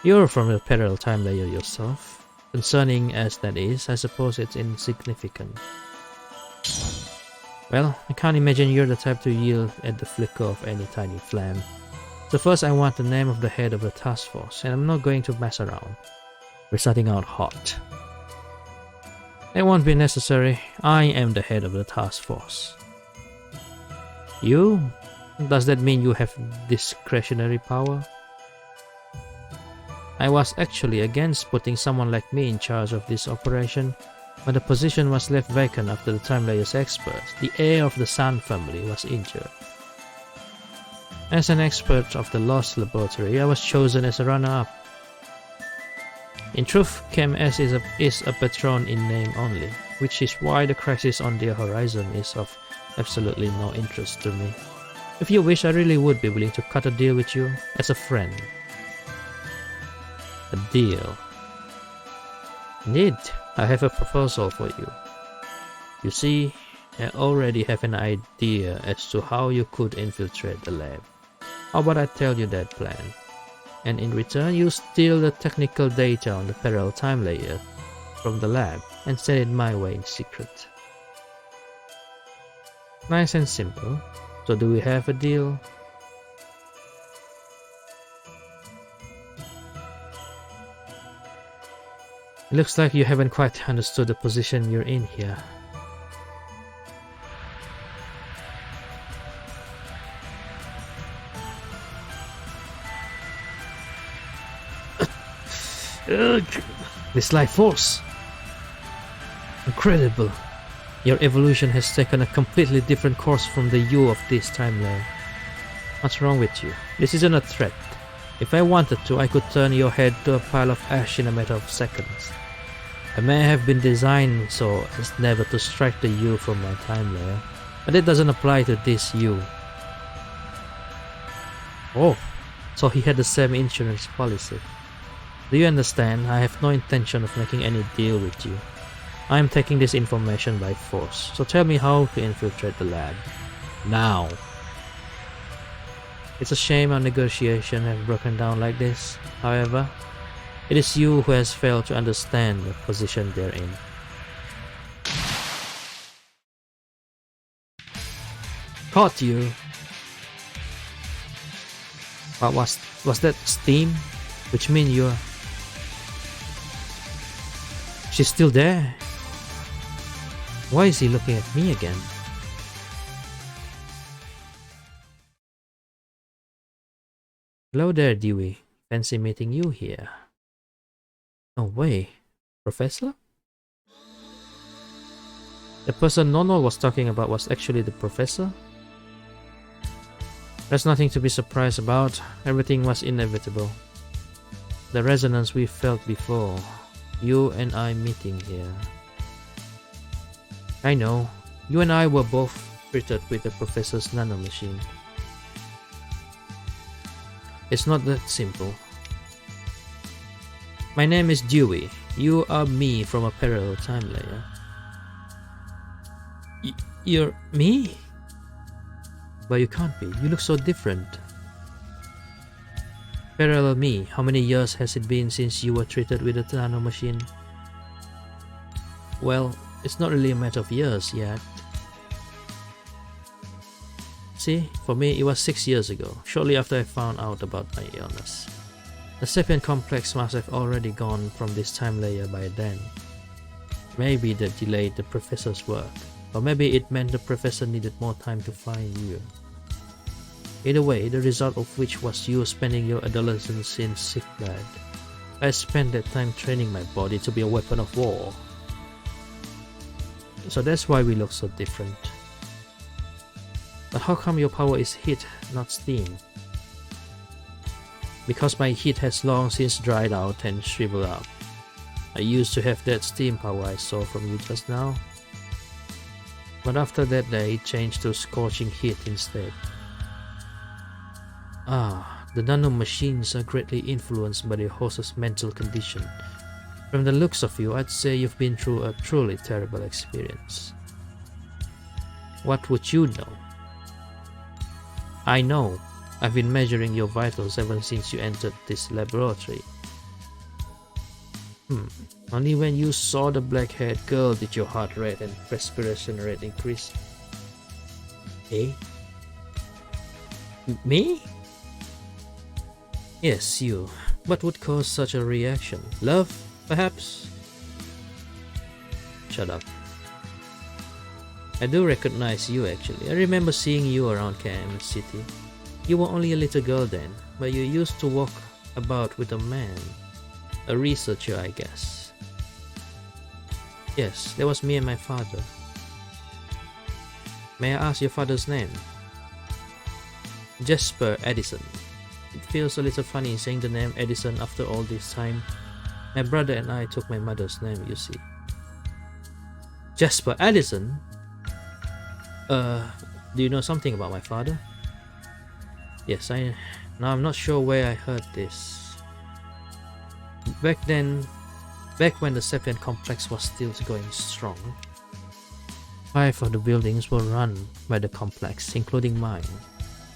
You're from the parallel time layer yourself. Concerning as that is, I suppose it's insignificant. Well, I can't imagine you're the type to yield at the flicker of any tiny flame. So first I want the name of the head of the task force, and I'm not going to mess around. We're starting out hot. It won't be necessary. I am the head of the task force. You? Does that mean you have discretionary power? I was actually against putting someone like me in charge of this operation, but the position was left vacant after the Time Layers expert, the heir of the Sun family, was injured. As an expert of the Lost Laboratory, I was chosen as a runner-up. In truth, KMS is a patron in name only, which is why the crisis on the horizon is of absolutely no interest to me. If you wish, I really would be willing to cut a deal with you as a friend. A deal? Indeed, I have a proposal for you. You see, I already have an idea as to how you could infiltrate the lab. How about I tell you that plan? And in return, you steal the technical data on the parallel time layer from the lab and send it my way in secret. Nice and simple. So do we have a deal? It looks like you haven't quite understood the position you're in here. This life force! Incredible! Your evolution has taken a completely different course from the you of this time layer. What's wrong with you? This isn't a threat. If I wanted to, I could turn your head to a pile of ash in a matter of seconds. I may have been designed so as never to strike the you from my time layer, but it doesn't apply to this you. Oh, so he had the same insurance policy. Do you understand? I have no intention of making any deal with you. I am taking this information by force, so tell me how to infiltrate the lab. Now! It's a shame our negotiations have broken down like this. However, it is you who has failed to understand the position they're in. Caught you! What was that steam? Which means you're... She's still there. Why is he looking at me again? Hello there, Dewey. Fancy meeting you here. No way. Professor? The person Nonol was talking about was actually the professor? There's nothing to be surprised about. Everything was inevitable. The resonance we felt before. You and I meeting here. I know. You and I were both treated with the professor's nanomachine. It's not that simple. My name is Dewey. You are me from a parallel time layer. You're me? But you can't be. You look so different. Parallel me. How many years has it been since you were treated with a nanomachine? Well, it's not really a matter of years yet. See, for me it was 6 years ago, shortly after I found out about my illness. The sapient complex must have already gone from this time layer by then. Maybe that delayed the professor's work, or maybe it meant the professor needed more time to find you. Either way, the result of which was you spending your adolescence in sick bed. I spent that time training my body to be a weapon of war. So that's why we look so different. But how come your power is heat, not steam? Because my heat has long since dried out and shriveled up. I used to have that steam power I saw from you just now. But after that day, it changed to scorching heat instead. The nanomachines are greatly influenced by the host's mental condition. From the looks of you, I'd say you've been through a truly terrible experience. What would you know? I know. I've been measuring your vitals ever since you entered this laboratory. Only when you saw the black-haired girl did your heart rate and respiration rate increase. Eh? Me? Yes, you. What would cause such a reaction? Love, perhaps? Shut up. I do recognize you actually. I remember seeing you around KM City. You were only a little girl then, but you used to walk about with a man. A researcher, I guess. Yes, that was me and my father. May I ask your father's name? Jasper Edison. It feels a little funny saying the name Edison after all this time. My brother and I took my mother's name, you see. Jasper Edison? Do you know something about my father? Yes, now I'm not sure where I heard this. Back when the sapient complex was still going strong, 5 of the buildings were run by the complex, including mine.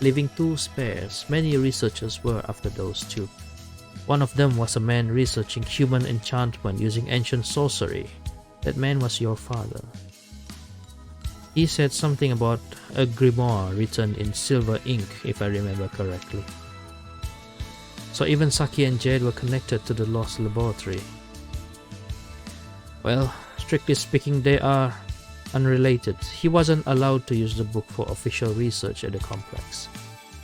Leaving 2 spares, many researchers were after those 2. One of them was a man researching human enchantment using ancient sorcery. That man was your father. He said something about a grimoire written in silver ink, if I remember correctly. So even Saki and Jade were connected to the lost laboratory. Well, strictly speaking, they are unrelated. He wasn't allowed to use the book for official research at the complex.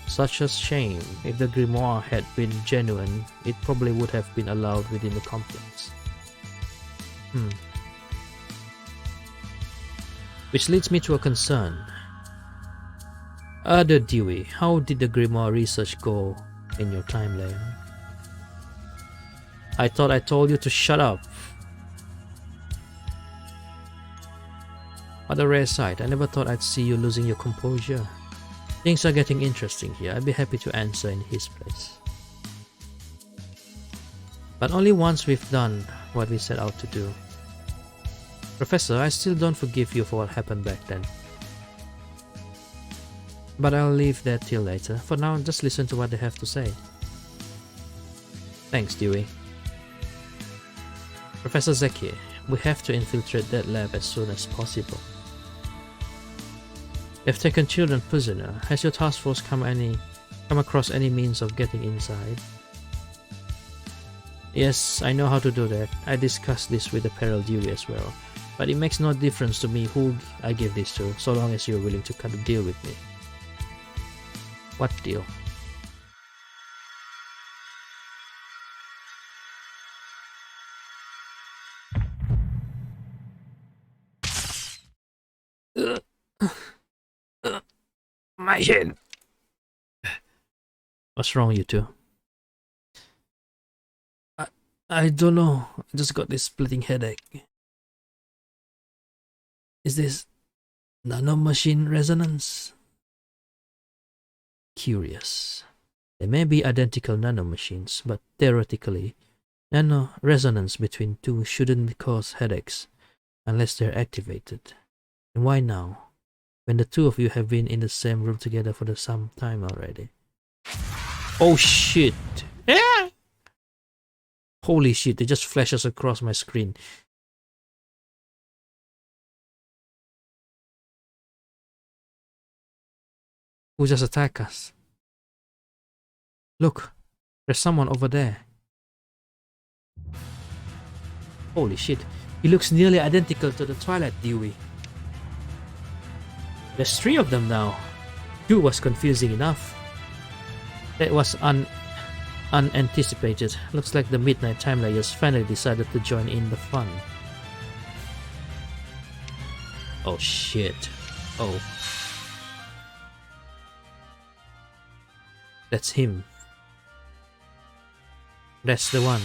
Such a shame. If the grimoire had been genuine, it probably would have been allowed within the complex. Which leads me to a concern. Other Dewey, how did the grimoire research go in your time layer? I thought I told you to shut up. On the rare side, I never thought I'd see you losing your composure. Things are getting interesting here. I'd be happy to answer in his place. But only once we've done what we set out to do. Professor, I still don't forgive you for what happened back then. But I'll leave that till later. For now, just listen to what they have to say. Thanks, Dewey. Professor Zeki, we have to infiltrate that lab as soon as possible. They've taken children prisoner. Has your task force come any come across any means of getting inside. Yes, I know how to do that. I discussed this with the Peril Dewey as well. But it makes no difference to me who I give this to, so long as you're willing to cut a deal with me. What deal? My head! What's wrong, you two? I don't know. I just got this splitting headache. Is this nanomachine resonance? Curious. They may be identical nanomachines, but theoretically, nano resonance between two shouldn't cause headaches unless they're activated. And why now, when the two of you have been in the same room together for some time already? Oh shit! Yeah! Holy shit, it just flashes across my screen. Who just attacked us? Look, there's someone over there. Holy shit, he looks nearly identical to the Twilight Dewey. There's 3 of them now. 2 was confusing enough. That was unanticipated. Looks like the Midnight Timelayers finally decided to join in the fun. Oh shit. Oh. That's him. That's the one.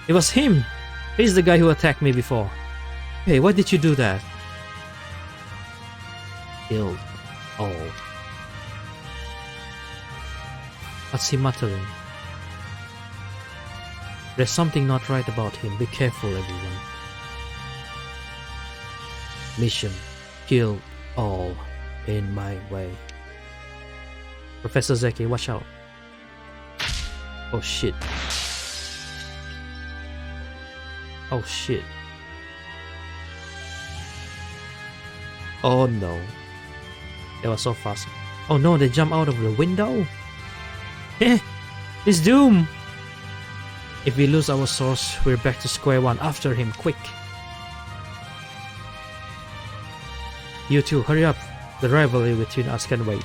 It was him! He's the guy who attacked me before. Hey, why did you do that? Killed. Oh. What's he muttering? There's something not right about him. Be careful, everyone. Mission. Kill all in my way. Professor Zeki, watch out. Oh shit. Oh shit. Oh no. They were so fast. Oh no, they jumped out of the window? Eh, it's doom! If we lose our source, we're back to square one. After him, quick! You two, hurry up! The rivalry between us can wait.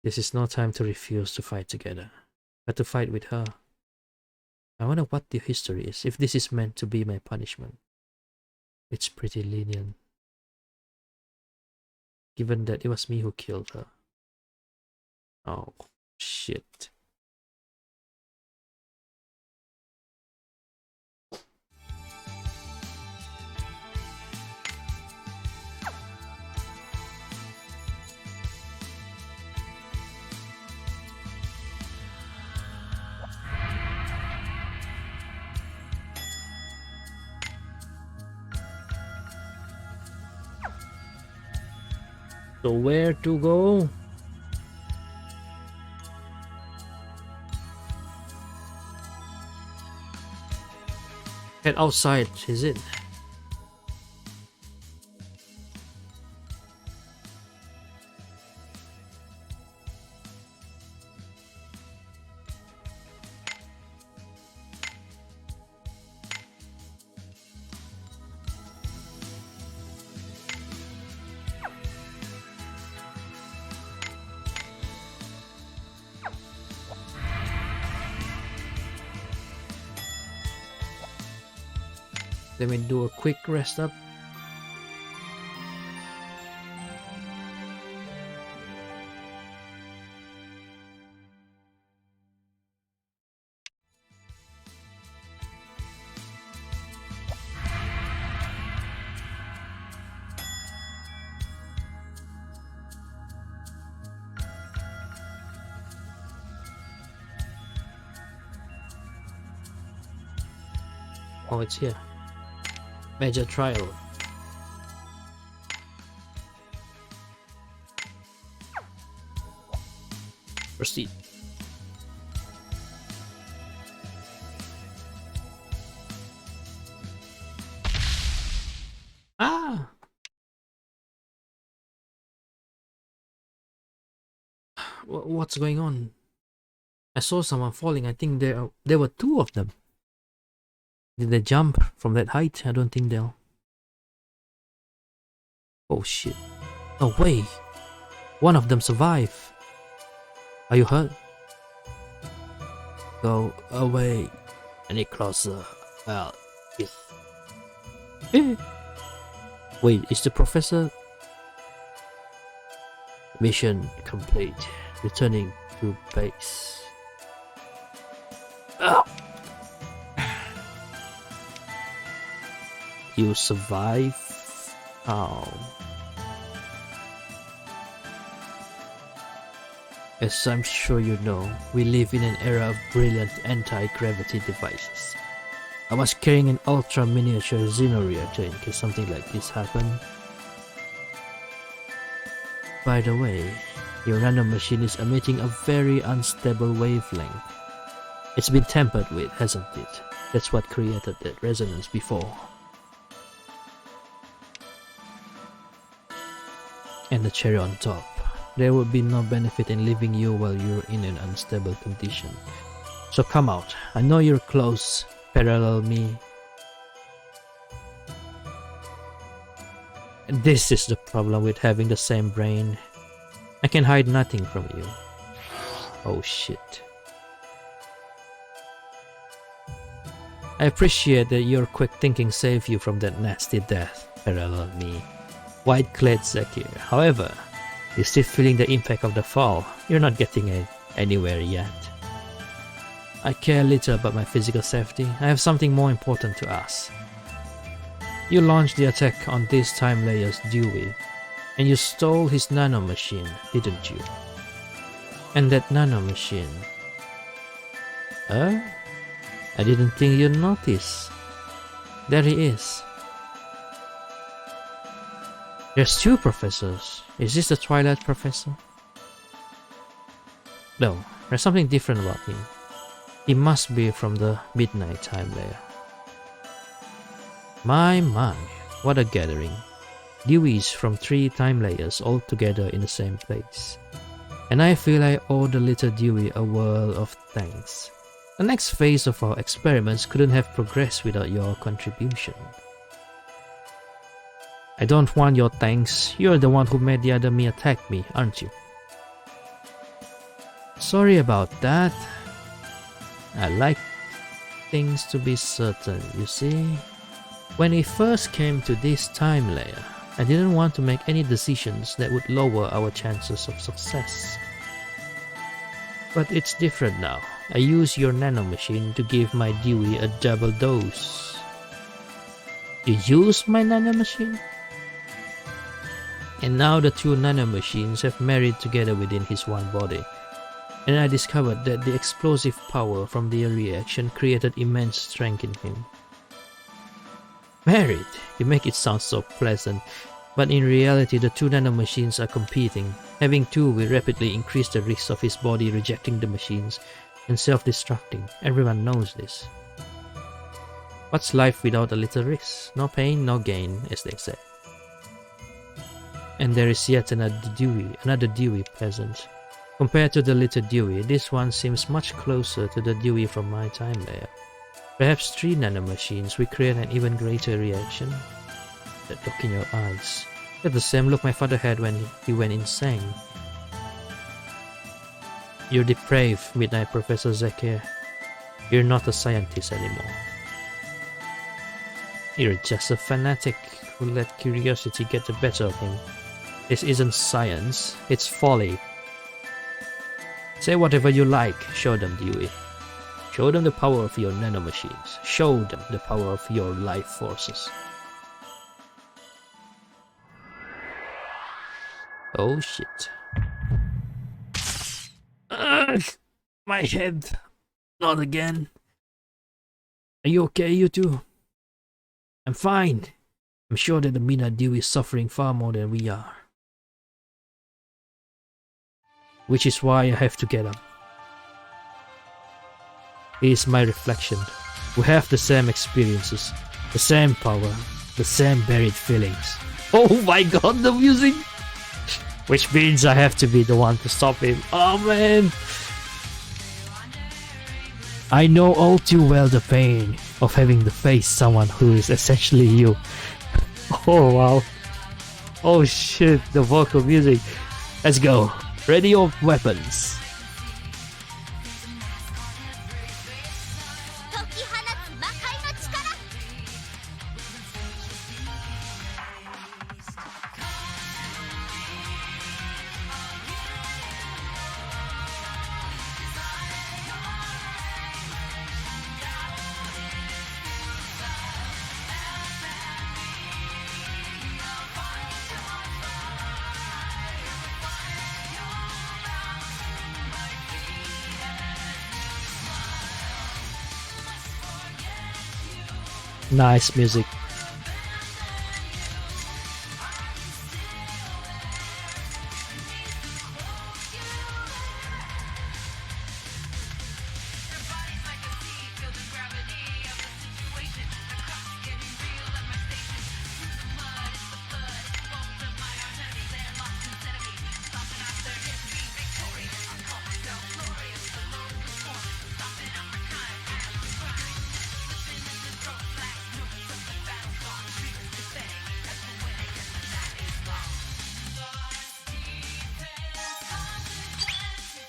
This is no time to refuse to fight together, but to fight with her. I wonder what the history is, if this is meant to be my punishment. It's pretty lenient, given that it was me who killed her. Oh, shit. So where to go? Head outside, is it? Let me do a quick rest up. Oh, it's here. Major trial. Proceed. What's going on? I saw someone falling. I think there were two of them. Did they jump from that height? I don't think they'll. Oh shit. No way. One of them survived. Are you hurt? Go away. Any closer. Well, yes. Wait, is the professor? Mission complete. Returning to base. Ah. You survive? Oh. As I'm sure you know, we live in an era of brilliant anti-gravity devices. I was carrying an ultra-miniature xenoreactor in case something like this happened. By the way, your nanomachine is emitting a very unstable wavelength. It's been tampered with, hasn't it? That's what created that resonance before. And the cherry on top. There would be no benefit in leaving you while you're in an unstable condition. So come out. I know you're close. Parallel me. And this is the problem with having the same brain. I can hide nothing from you. Oh shit. I appreciate that your quick thinking saved you from that nasty death. Parallel me. White-clad Zakir. However, you're still feeling the impact of the fall. You're not getting anywhere yet. I care little about my physical safety. I have something more important to ask. You launched the attack on this time layer's Dewey, and you stole his nanomachine, didn't you? And that nanomachine... I didn't think you'd notice. There he is. There's two professors. Is this the Twilight Professor? No, there's something different about him. He must be from the Midnight Time Layer. My, what a gathering. Deweys from 3 time layers all together in the same place. And I feel I owe the little Dewey a world of thanks. The next phase of our experiments couldn't have progressed without your contribution. I don't want your thanks. You're the one who made the other me attack me, aren't you? Sorry about that. I like things to be certain, you see. When we first came to this time layer, I didn't want to make any decisions that would lower our chances of success. But it's different now. I use your nanomachine to give my Dewey a double dose. You use my nanomachine? And now the 2 nanomachines have married together within his one body. And I discovered that the explosive power from their reaction created immense strength in him. Married? You make it sound so pleasant. But in reality, the 2 nanomachines are competing. Having 2 will rapidly increase the risk of his body rejecting the machines and self-destructing. Everyone knows this. What's life without a little risk? No pain, no gain, as they say. And there is yet another Dewey present. Compared to the little Dewey, this one seems much closer to the Dewey from my time layer. Perhaps 3 nanomachines will create an even greater reaction. That look in your eyes. That's the same look my father had when he went insane. You're depraved, Midnight Professor Zakir. You're not a scientist anymore. You're just a fanatic who let curiosity get the better of him. This isn't science, it's folly. Say whatever you like, show them, Dewey. Show them the power of your nanomachines. Show them the power of your life forces. Oh shit. My head. Not again. Are you okay, you two? I'm fine. I'm sure that the Mina Dewey is suffering far more than we are. Which is why I have to get up. He is my reflection. We have the same experiences, the same power, the same buried feelings. Oh my god, the music! which means I have to be the one to stop him. Oh man! I know all too well the pain of having to face someone who is essentially you. Oh wow. Oh shit, the vocal music. Let's go. Ready your weapons.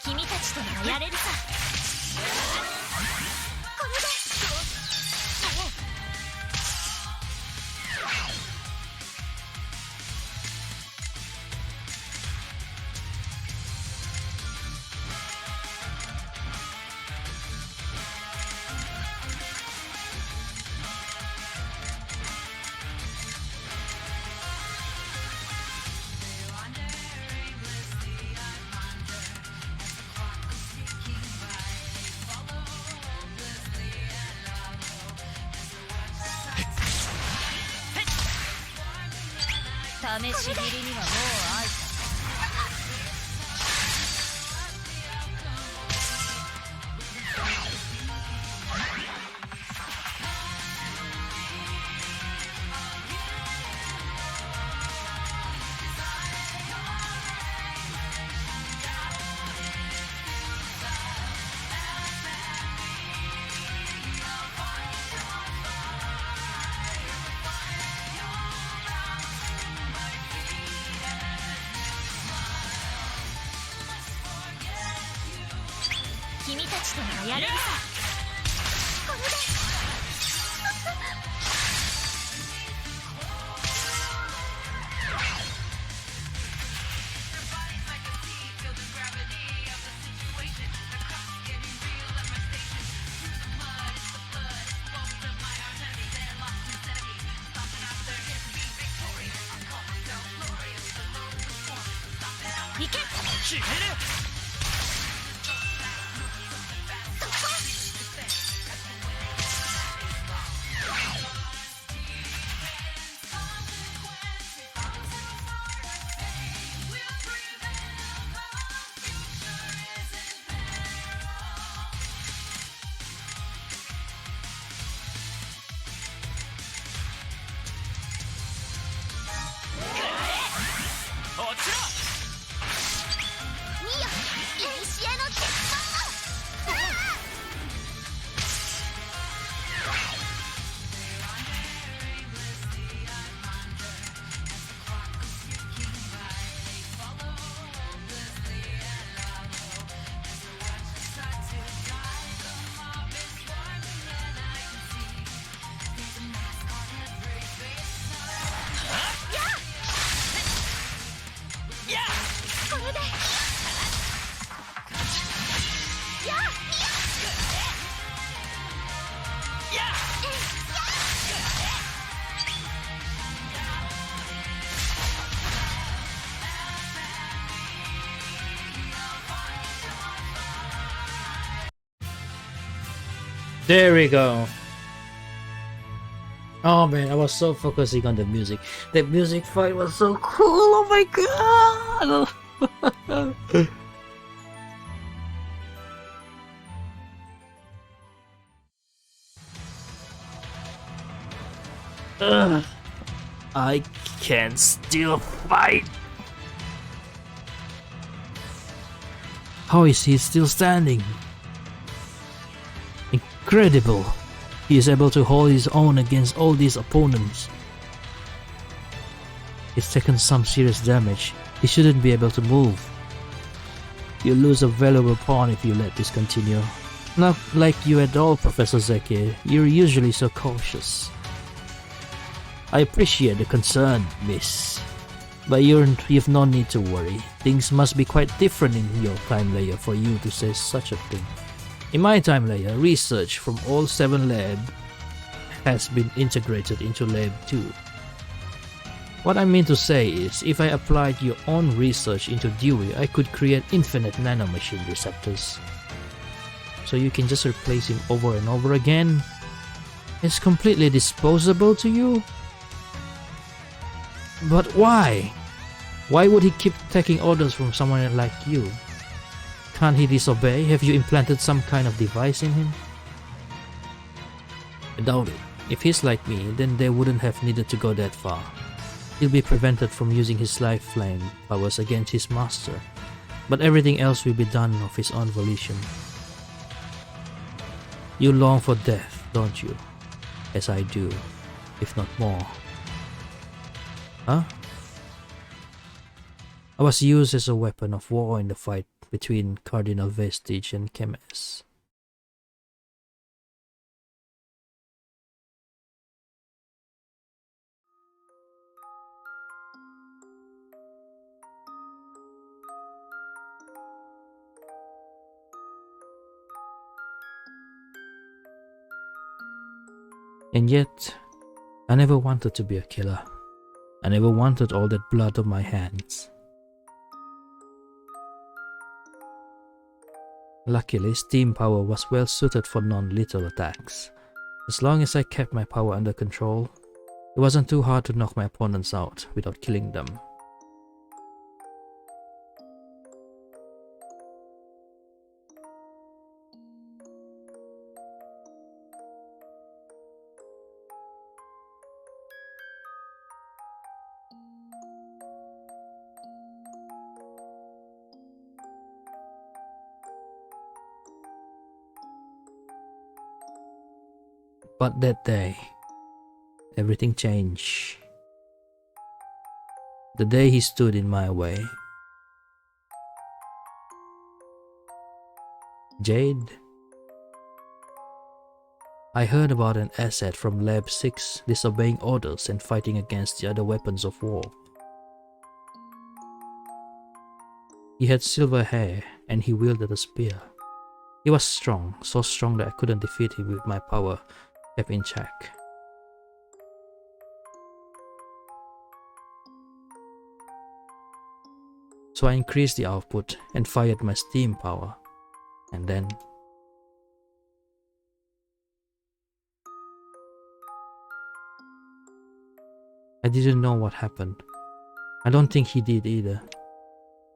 解き放つ魔界の力 Nice music. There we go. Oh man, I was so focusing on the music. That music fight was so cool. Oh my god. Ugh, I can still fight. How is he still standing? Incredible! He is able to hold his own against all these opponents. He's taken some serious damage. He shouldn't be able to move. You'll lose a valuable pawn if you let this continue. Not like you at all, Professor Zeki. You're usually so cautious. I appreciate the concern, miss. But you've no need to worry. Things must be quite different in your time layer for you to say such a thing. In my time layer, research from all 7 labs has been integrated into Lab 2. What I mean to say is, if I applied your own research into Dewey, I could create infinite nanomachine receptors. So you can just replace him over and over again. It's completely disposable to you? But why? Why would he keep taking orders from someone like you? Can't he disobey? Have you implanted some kind of device in him? I doubt it. If he's like me, then they wouldn't have needed to go that far. He'll be prevented from using his life flame powers against his master, but everything else will be done of his own volition. You long for death, don't you? As I do, if not more. Huh? I was used as a weapon of war in the fight between Cardinal Vestige and Chemes. And yet, I never wanted to be a killer. I never wanted all that blood on my hands. Luckily, steam power was well suited for non-lethal attacks. As long as I kept my power under control, it wasn't too hard to knock my opponents out without killing them. But that day, everything changed. The day he stood in my way. Jade? I heard about an asset from Lab 6 disobeying orders and fighting against the other weapons of war. He had silver hair and he wielded a spear. He was strong, so strong that I couldn't defeat him with my power kept in check. So I increased the output and fired my steam power, and then I didn't know what happened. I don't think he did either.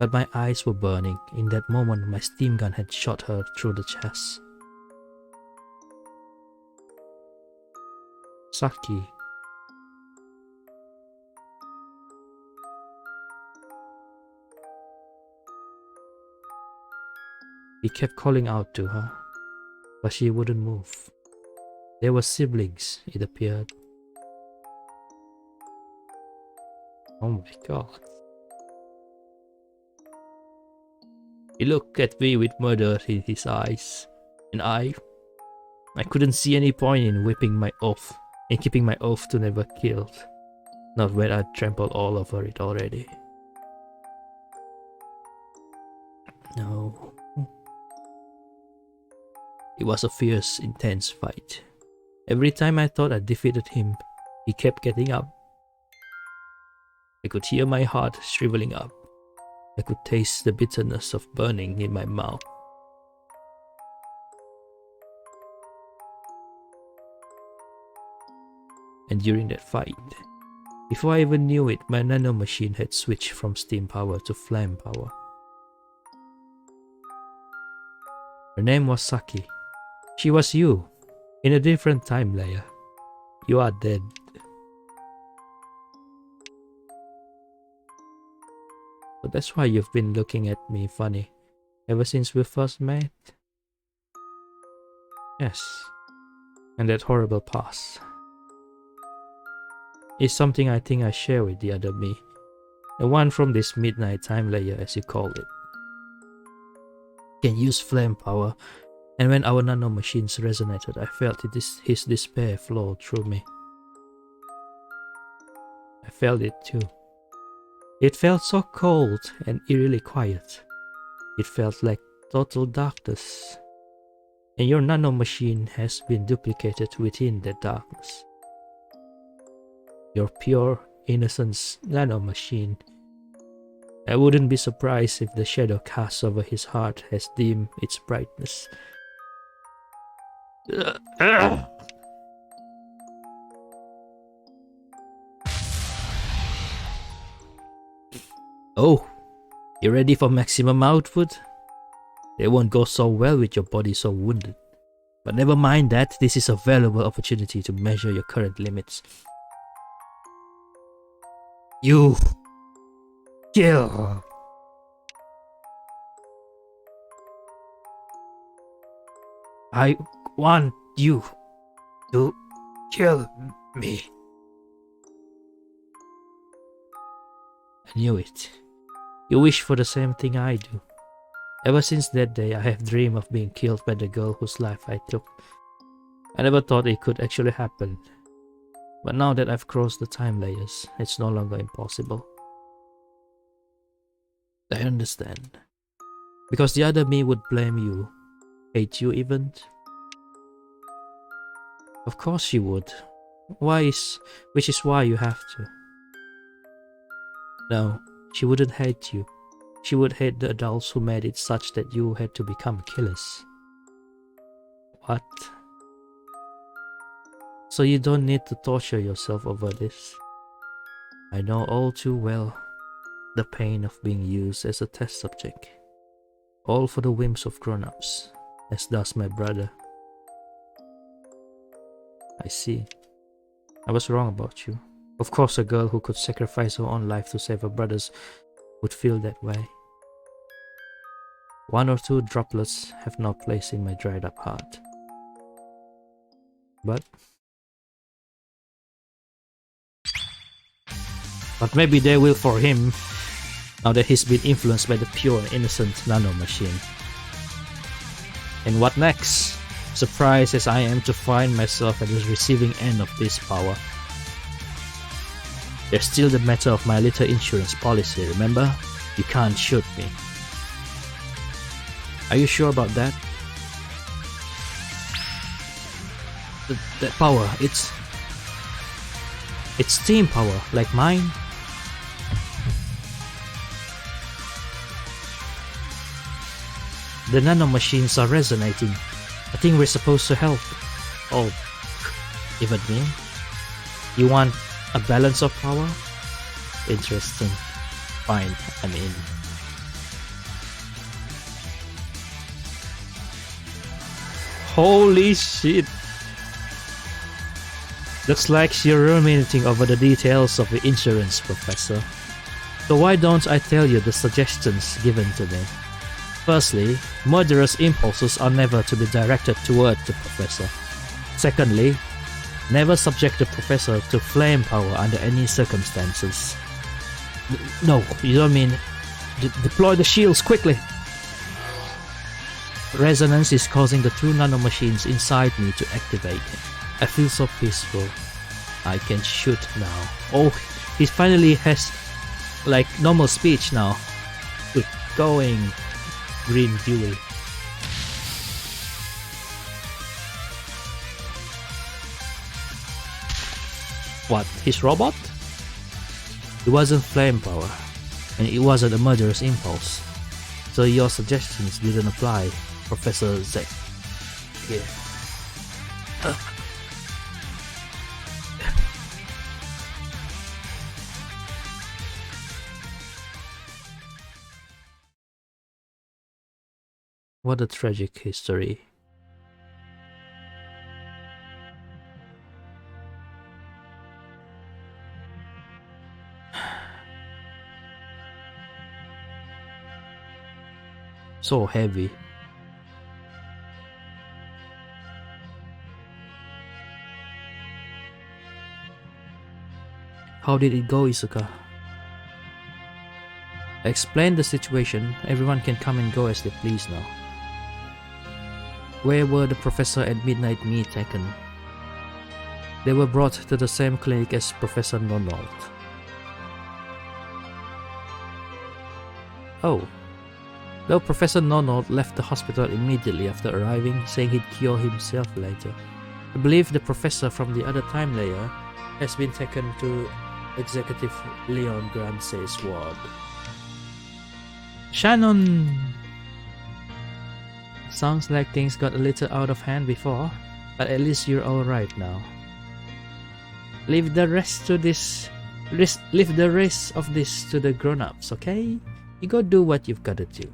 But my eyes were burning. In that moment, my steam gun had shot her through the chest. Saki. He kept calling out to her, but she wouldn't move. They were siblings, it appeared. Oh my god. He looked at me with murder in his eyes, and I couldn't see any point in whipping my oath and keeping my oath to never kill. Not when I'd trampled all over it already. No. It was a fierce, intense fight. Every time I thought I defeated him, he kept getting up. I could hear my heart shriveling up. I could taste the bitterness of burning in my mouth. And during that fight, before I even knew it, my nanomachine had switched from steam power to flame power. Her name was Saki. She was you, in a different time layer. You are dead. But that's why you've been looking at me funny. Ever since we first met? Yes. And that horrible past is something I think I share with the other me. The one from this midnight time layer, as you call it. Can use flame power, and when our nano machines resonated, I felt his despair flow through me. I felt it too. It felt so cold and eerily quiet. It felt like total darkness. And your nano machine has been duplicated within that darkness. Your pure innocence nano machine. I wouldn't be surprised if the shadow cast over his heart has dimmed its brightness. Oh, you ready for maximum output? They won't go so well with your body so wounded. But never mind that, this is a valuable opportunity to measure your current limits. You kill. I want you to kill me. I knew it. You wish for the same thing I do. Ever since that day, I have dreamed of being killed by the girl whose life I took. I never thought it could actually happen. But now that I've crossed the time layers, it's no longer impossible. I understand. Because the other me would blame you, hate you even. Of course she would. Which is why you have to. No, she wouldn't hate you. She would hate the adults who made it such that you had to become killers. What? So you don't need to torture yourself over this. I know all too well the pain of being used as a test subject. All for the whims of grown-ups, as does my brother. I see. I was wrong about you. Of course, a girl who could sacrifice her own life to save her brothers would feel that way. 1 or 2 droplets have no place in my dried up heart. But maybe they will for him, now that he's been influenced by the pure and innocent nano machine. And what next? Surprised as I am to find myself at the receiving end of this power. There's still the matter of my little insurance policy, remember? You can't shoot me. Are you sure about that? That power, it's steam power, like mine? The nano machines are resonating. I think we're supposed to help. Oh, even me? You want a balance of power? Interesting. Fine, I'm in. Holy shit! Looks like you're ruminating over the details of the insurance, Professor. So why don't I tell you the suggestions given to me? Firstly, murderous impulses are never to be directed toward the Professor. Secondly, never subject the Professor to flame power under any circumstances. No, you don't mean... deploy the shields quickly! Resonance is causing the 2 nanomachines inside me to activate. I feel so peaceful. I can shoot now. Oh, he finally has like normal speech now. Good going, Green Dewey. What, his robot? It wasn't flame power, and it wasn't a murderous impulse. So your suggestions didn't apply, Professor Z. Yeah. What a tragic history. So heavy. How did it go, Isuka? I explained the situation. Everyone can come and go as they please now. Where were the professor and Midnight Me taken? They were brought to the same clinic as Professor Nonald. Oh. Though Professor Nonald left the hospital immediately after arriving, saying he'd cure himself later. I believe the professor from the other time layer has been taken to Executive Leon Grance's ward. Shannon! Sounds like things got a little out of hand before, but at least you're alright now. Leave the rest of this to the grown-ups, okay? You go do what you've gotta do.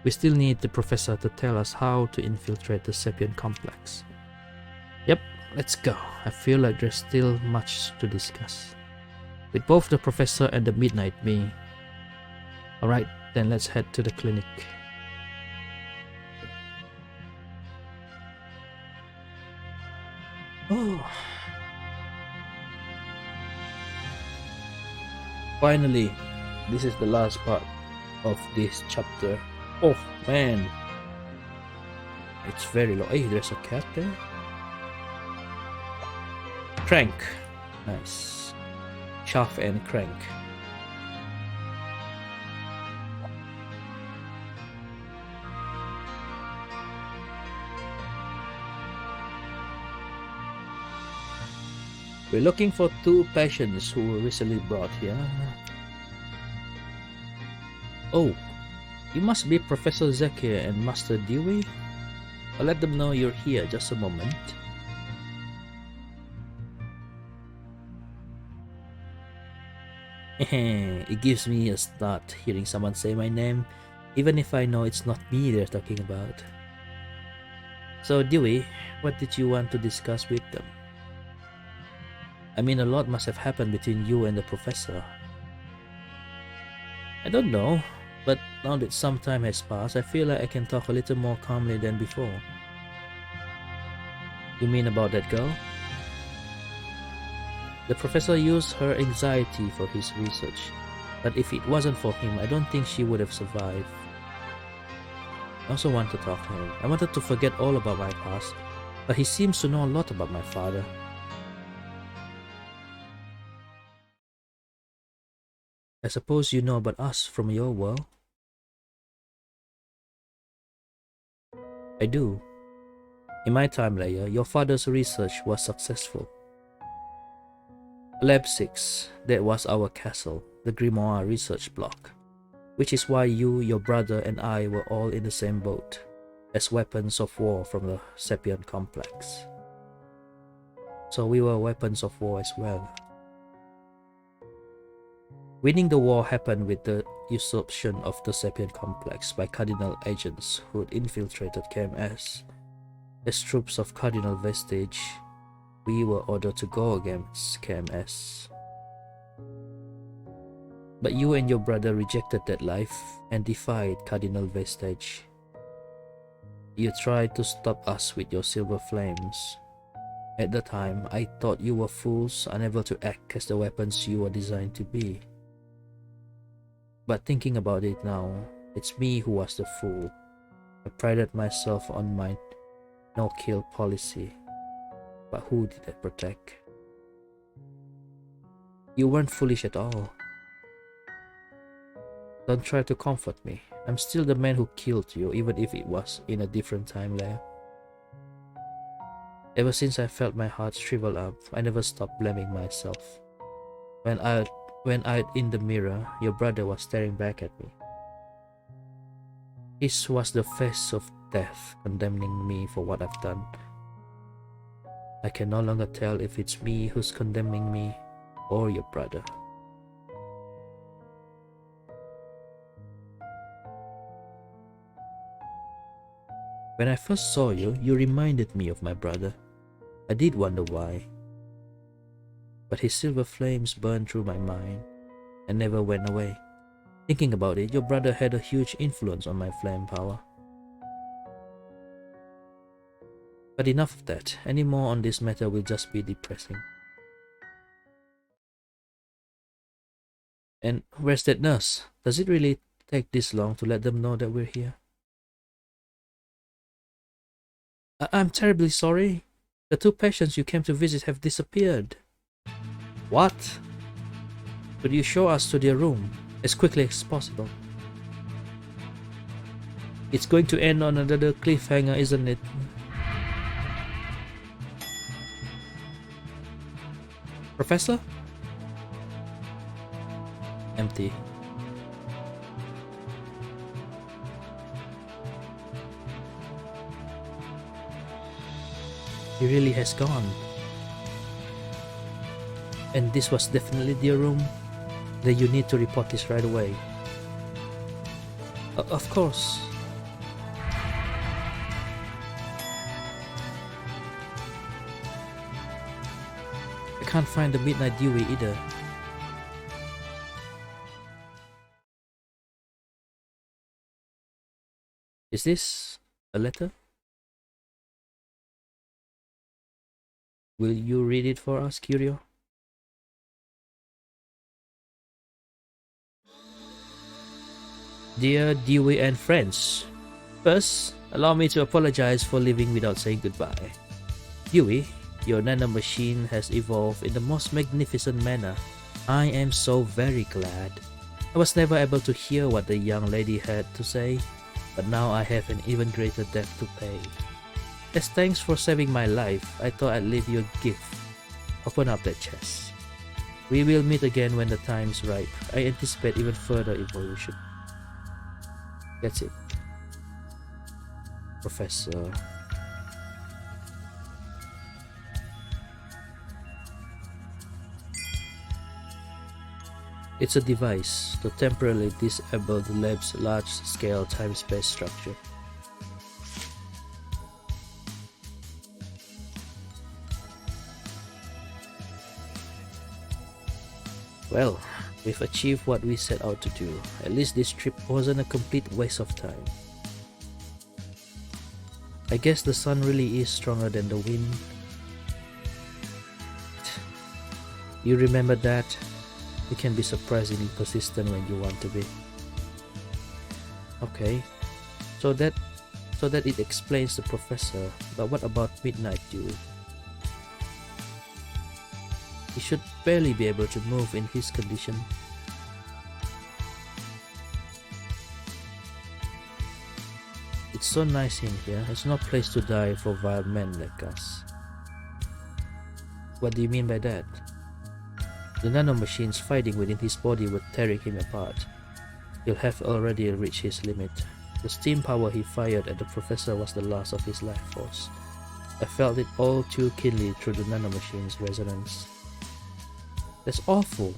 We still need the professor to tell us how to infiltrate the Sapien complex. Yep, let's go. I feel like there's still much to discuss. With both the professor and the Midnight Me. Alright, then let's head to the clinic. Oh. Finally, this is the last part of this chapter. Oh man, it's very low. Hey, there's a cat there. Crank, nice. Chaff and Crank. We're looking for 2 patients who were recently brought here. Oh, you must be Professor Zekia and Master Dewey. I'll let them know you're here. Just a moment. It gives me a start hearing someone say my name, even if I know it's not me they're talking about. So Dewey, what did you want to discuss with them? I mean, a lot must have happened between you and the professor. I don't know, but now that some time has passed, I feel like I can talk a little more calmly than before. You mean about that girl? The professor used her anxiety for his research, but if it wasn't for him, I don't think she would have survived. I also want to talk to him. I wanted to forget all about my past, but he seems to know a lot about my father. I suppose you know about us from your world? I do. In my time layer, your father's research was successful. Lab 6, that was our castle, the Grimoire research block, which is why you, your brother, and I were all in the same boat, as weapons of war from the Sapien complex. So we were weapons of war as well. Winning the war happened with the usurpation of the Sapien complex by Cardinal agents who had infiltrated KMS. As troops of Cardinal Vestige, we were ordered to go against KMS. But you and your brother rejected that life and defied Cardinal Vestige. You tried to stop us with your silver flames. At the time, I thought you were fools, unable to act as the weapons you were designed to be. But thinking about it now, it's me who was the fool. I prided myself on my no-kill policy. But who did I protect? You weren't foolish at all. Don't try to comfort me. I'm still the man who killed you, even if it was in a different time layer. Ever since I felt my heart shrivel up, I never stopped blaming myself. When I'd in the mirror, your brother was staring back at me. His was the face of death, condemning me for what I've done. I can no longer tell if it's me who's condemning me or your brother. When I first saw you, you reminded me of my brother. I did wonder why. But his silver flames burned through my mind and never went away. Thinking about it, your brother had a huge influence on my flame power. But enough of that. Any more on this matter will just be depressing. And where's that nurse? Does it really take this long to let them know that we're here? I'm terribly sorry. The 2 patients you came to visit have disappeared. What? Could you show us to their room as quickly as possible? It's going to end on another cliffhanger, isn't it? Professor? Empty. He really has gone. And this was definitely their room. Then you need to report this right away. Of course. I can't find the Midnight Dewey either. Is this a letter? Will you read it for us, Curio? Dear Dewey and friends, first, allow me to apologize for leaving without saying goodbye. Dewey, your nano machine has evolved in the most magnificent manner. I am so very glad. I was never able to hear what the young lady had to say, but now I have an even greater debt to pay. As thanks for saving my life, I thought I'd leave you a gift. Open up that chest. We will meet again when the time's ripe. I anticipate even further evolution. That's it. Professor. It's a device to temporarily disable the lab's large-scale time-space structure. Well, we've achieved what we set out to do. At least this trip wasn't a complete waste of time. I guess the sun really is stronger than the wind. You remember that? You can be surprisingly persistent when you want to be. Okay, so that it explains the professor. But what about Midnight Dew? He should barely be able to move in his condition. It's so nice in here. It's no place to die for vile men like us. What do you mean by that? The nanomachines fighting within his body were tearing him apart. He'll have already reached his limit. The steam power he fired at the professor was the last of his life force. I felt it all too keenly through the nanomachine's resonance. That's awful.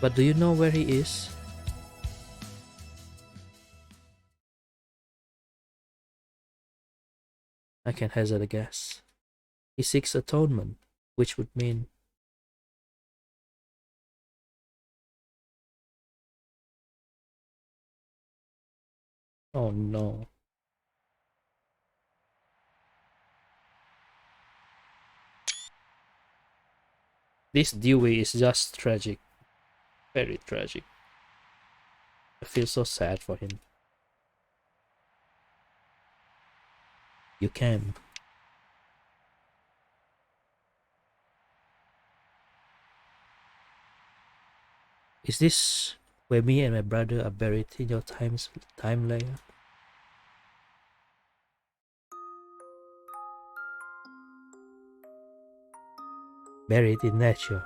But do you know where he is? I can hazard a guess. He seeks atonement, which would mean... Oh no. This Dewey is just tragic. Very tragic. I feel so sad for him. You can. Is this where me and my brother are buried in your time layer? Buried in nature,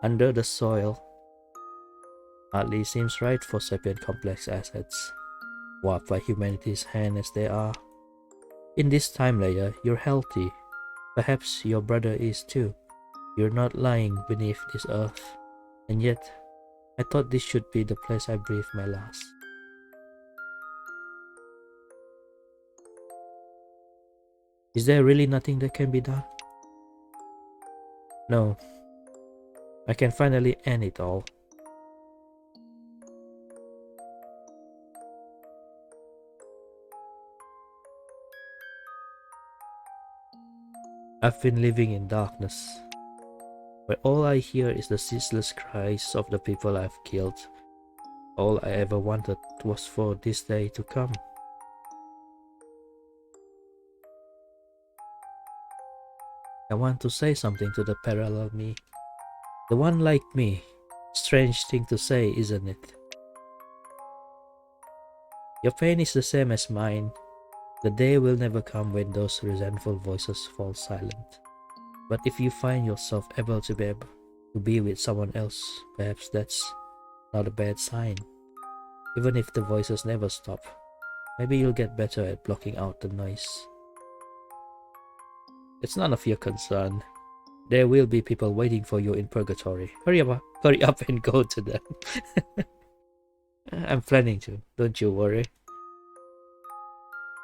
under the soil. Hardly seems right for sapient complex assets, warped by humanity's hand as they are. In this time layer, you're healthy. Perhaps your brother is too. You're not lying beneath this earth. And yet, I thought this should be the place I breathe my last. Is there really nothing that can be done? No. I can finally end it all. I've been living in darkness, where all I hear is the ceaseless cries of the people I've killed. All I ever wanted was for this day to come. I want to say something to the parallel me. The one like me. Strange thing to say, isn't it? Your pain is the same as mine. The day will never come when those resentful voices fall silent. But if you find yourself able to be with someone else, perhaps that's not a bad sign. Even if the voices never stop, maybe you'll get better at blocking out the noise. It's none of your concern. There will be people waiting for you in purgatory. Hurry up and go to them. I'm planning to, don't you worry.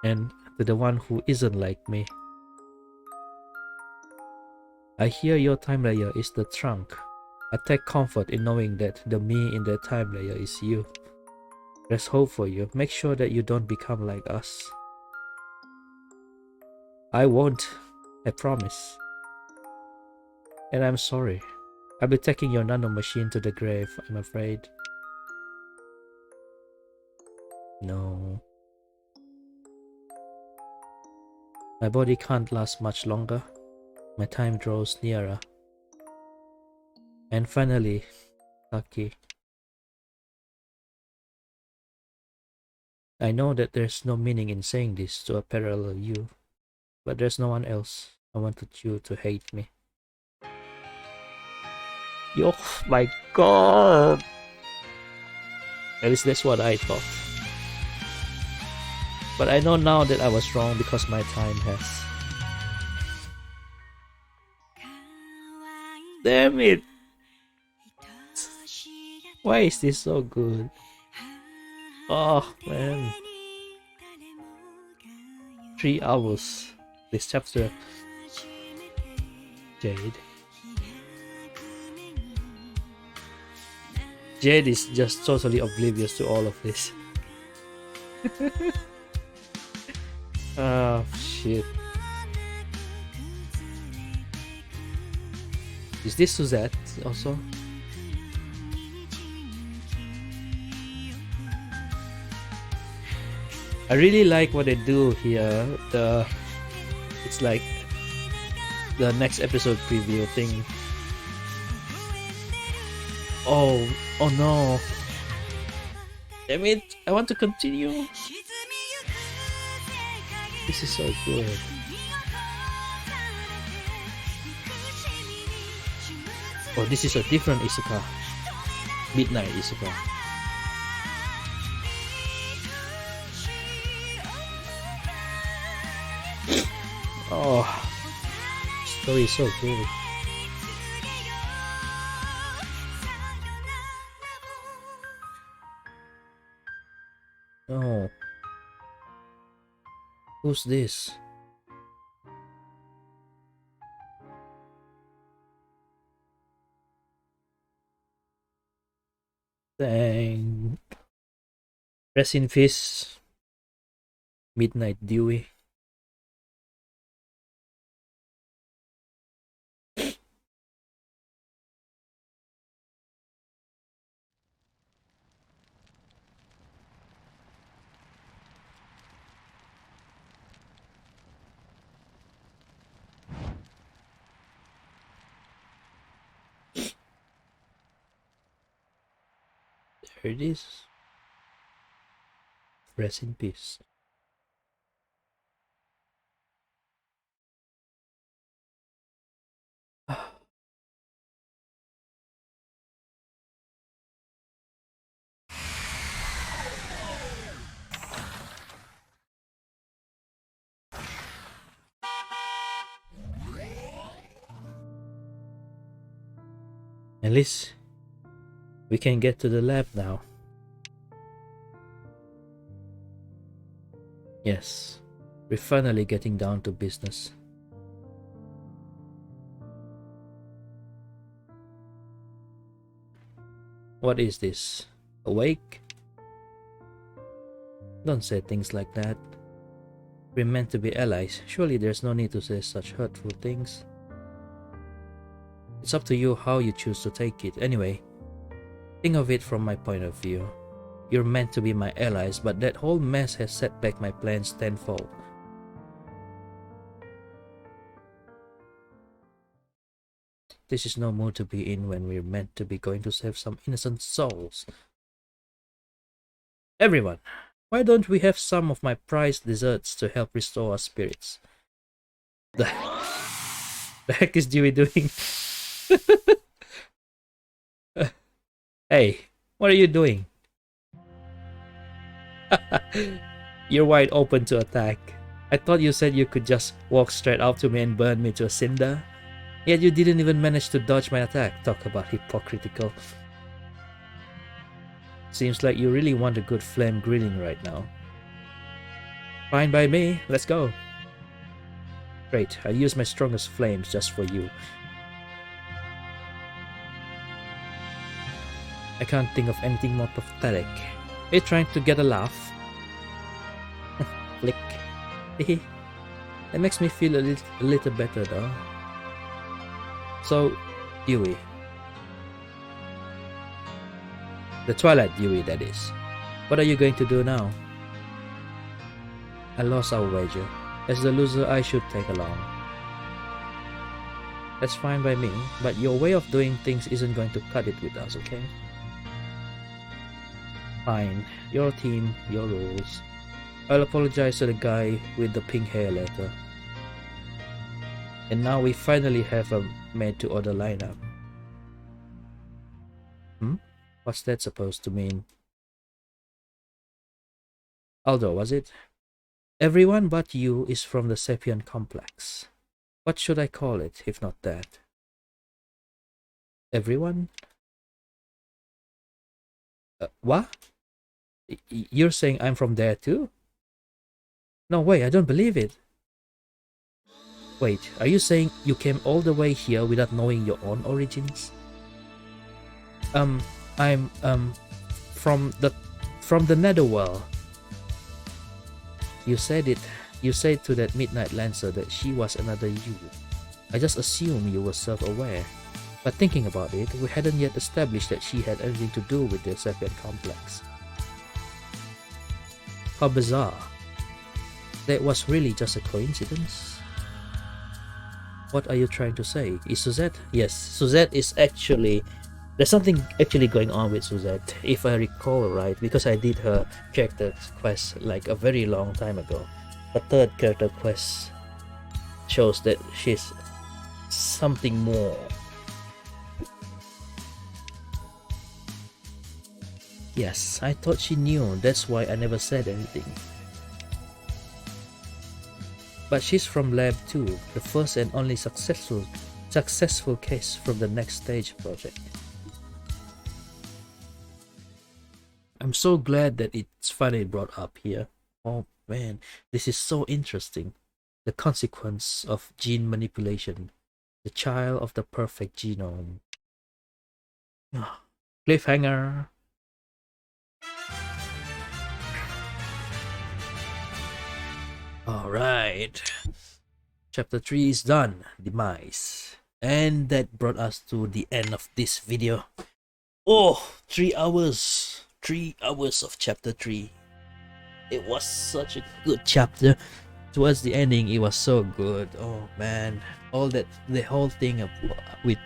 And to the one who isn't like me, I hear your time layer is the trunk. I take comfort in knowing that the me in that time layer is you. There's hope for you. Make sure that you don't become like us. I won't, I promise. And I'm sorry. I'll be taking your nano machine to the grave, I'm afraid. No. My body can't last much longer. My time draws nearer. And finally, Taki. I know that there's no meaning in saying this to a parallel you, but there's no one else I wanted you to hate me. Oh my god! At least that's what I thought. But I know now that I was wrong because my time has. Damn it! Why is this so good? Oh man. 3 hours. This chapter. Jade. Jade is just totally oblivious to all of this. Oh shit. Is this Suzette also? I really like what they do here. It's like the next episode preview thing. Oh no. Damn it, I want to continue. This is so good. Oh, this is a different Isuka. Midnight Isuka. Oh, story is so good. Oh, who's this? Dang. Rest in peace, Midnight Dewey. There it is. Rest in peace. At least we can get to the lab now. Yes, we're finally getting down to business. What is this? Awake? Don't say things like that. We're meant to be allies. Surely there's no need to say such hurtful things. It's up to you how you choose to take it. Anyway, think of it from my point of view. You're meant to be my allies, but that whole mess has set back my plans tenfold. This is no mood to be in when we're meant to be going to save some innocent souls. Everyone, why don't we have some of my prized desserts to help restore our spirits? The heck is Dewey doing? Hey, what are you doing? You're wide open to attack. I thought you said you could just walk straight up to me and burn me to a cinder. Yet you didn't even manage to dodge my attack. Talk about hypocritical. Seems like you really want a good flame grilling right now. Fine by me, let's go. Great, I'll use my strongest flames just for you. I can't think of anything more pathetic. Are you trying to get a laugh? Flick. That makes me feel a little better though. So, Dewey. The Twilight Dewey, that is. What are you going to do now? I lost our wager. As the loser, I should take along. That's fine by me, but your way of doing things isn't going to cut it with us, okay? Fine. Your team, your rules. I'll apologize to the guy with the pink hair later. And now we finally have a made-to-order lineup. What's that supposed to mean? Aldo, was it? Everyone but you is from the Sapient Complex. What should I call it, if not that? Everyone? What? You're saying I'm from there too? No way, I don't believe it. Wait, are you saying you came all the way here without knowing your own origins? I'm from the Netherworld. You said it. You said to that Midnight Lancer that she was another you. I just assumed you were self-aware. But thinking about it, we hadn't yet established that she had anything to do with the Sapient Complex. How bizarre. That was really just a coincidence? What are you trying to say? Is Suzette? Yes, Suzette is actually... There's something actually going on with Suzette, if I recall right, because I did her character quest like a very long time ago. The third character quest shows that she's something more. Yes, I thought she knew, that's why I never said anything. But she's from Lab 2, the first and only successful case from the Next Stage project. I'm so glad that it's finally brought up here. Oh man, this is so interesting. The consequence of gene manipulation. The child of the perfect genome. Cliffhanger. Alright. Chapter 3 is done. Demise. And that brought us to the end of this video. Oh, 3 hours. 3 hours of chapter 3. It was such a good chapter. Towards the ending, it was so good. Oh man, the whole thing with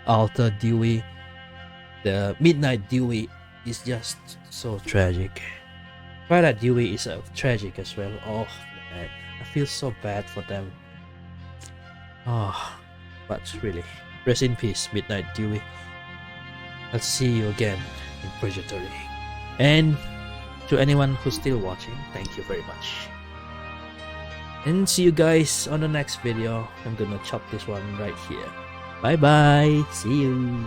Alta Dewey, the Midnight Dewey is just so tragic. Twilight Dewey is tragic as well. Oh man, I feel so bad for them. Oh, but really, rest in peace, Midnight Dewey. I'll see you again in Purgatory. And to anyone who's still watching, thank you very much. And see you guys on the next video. I'm gonna chop this one right here. Bye bye. See you.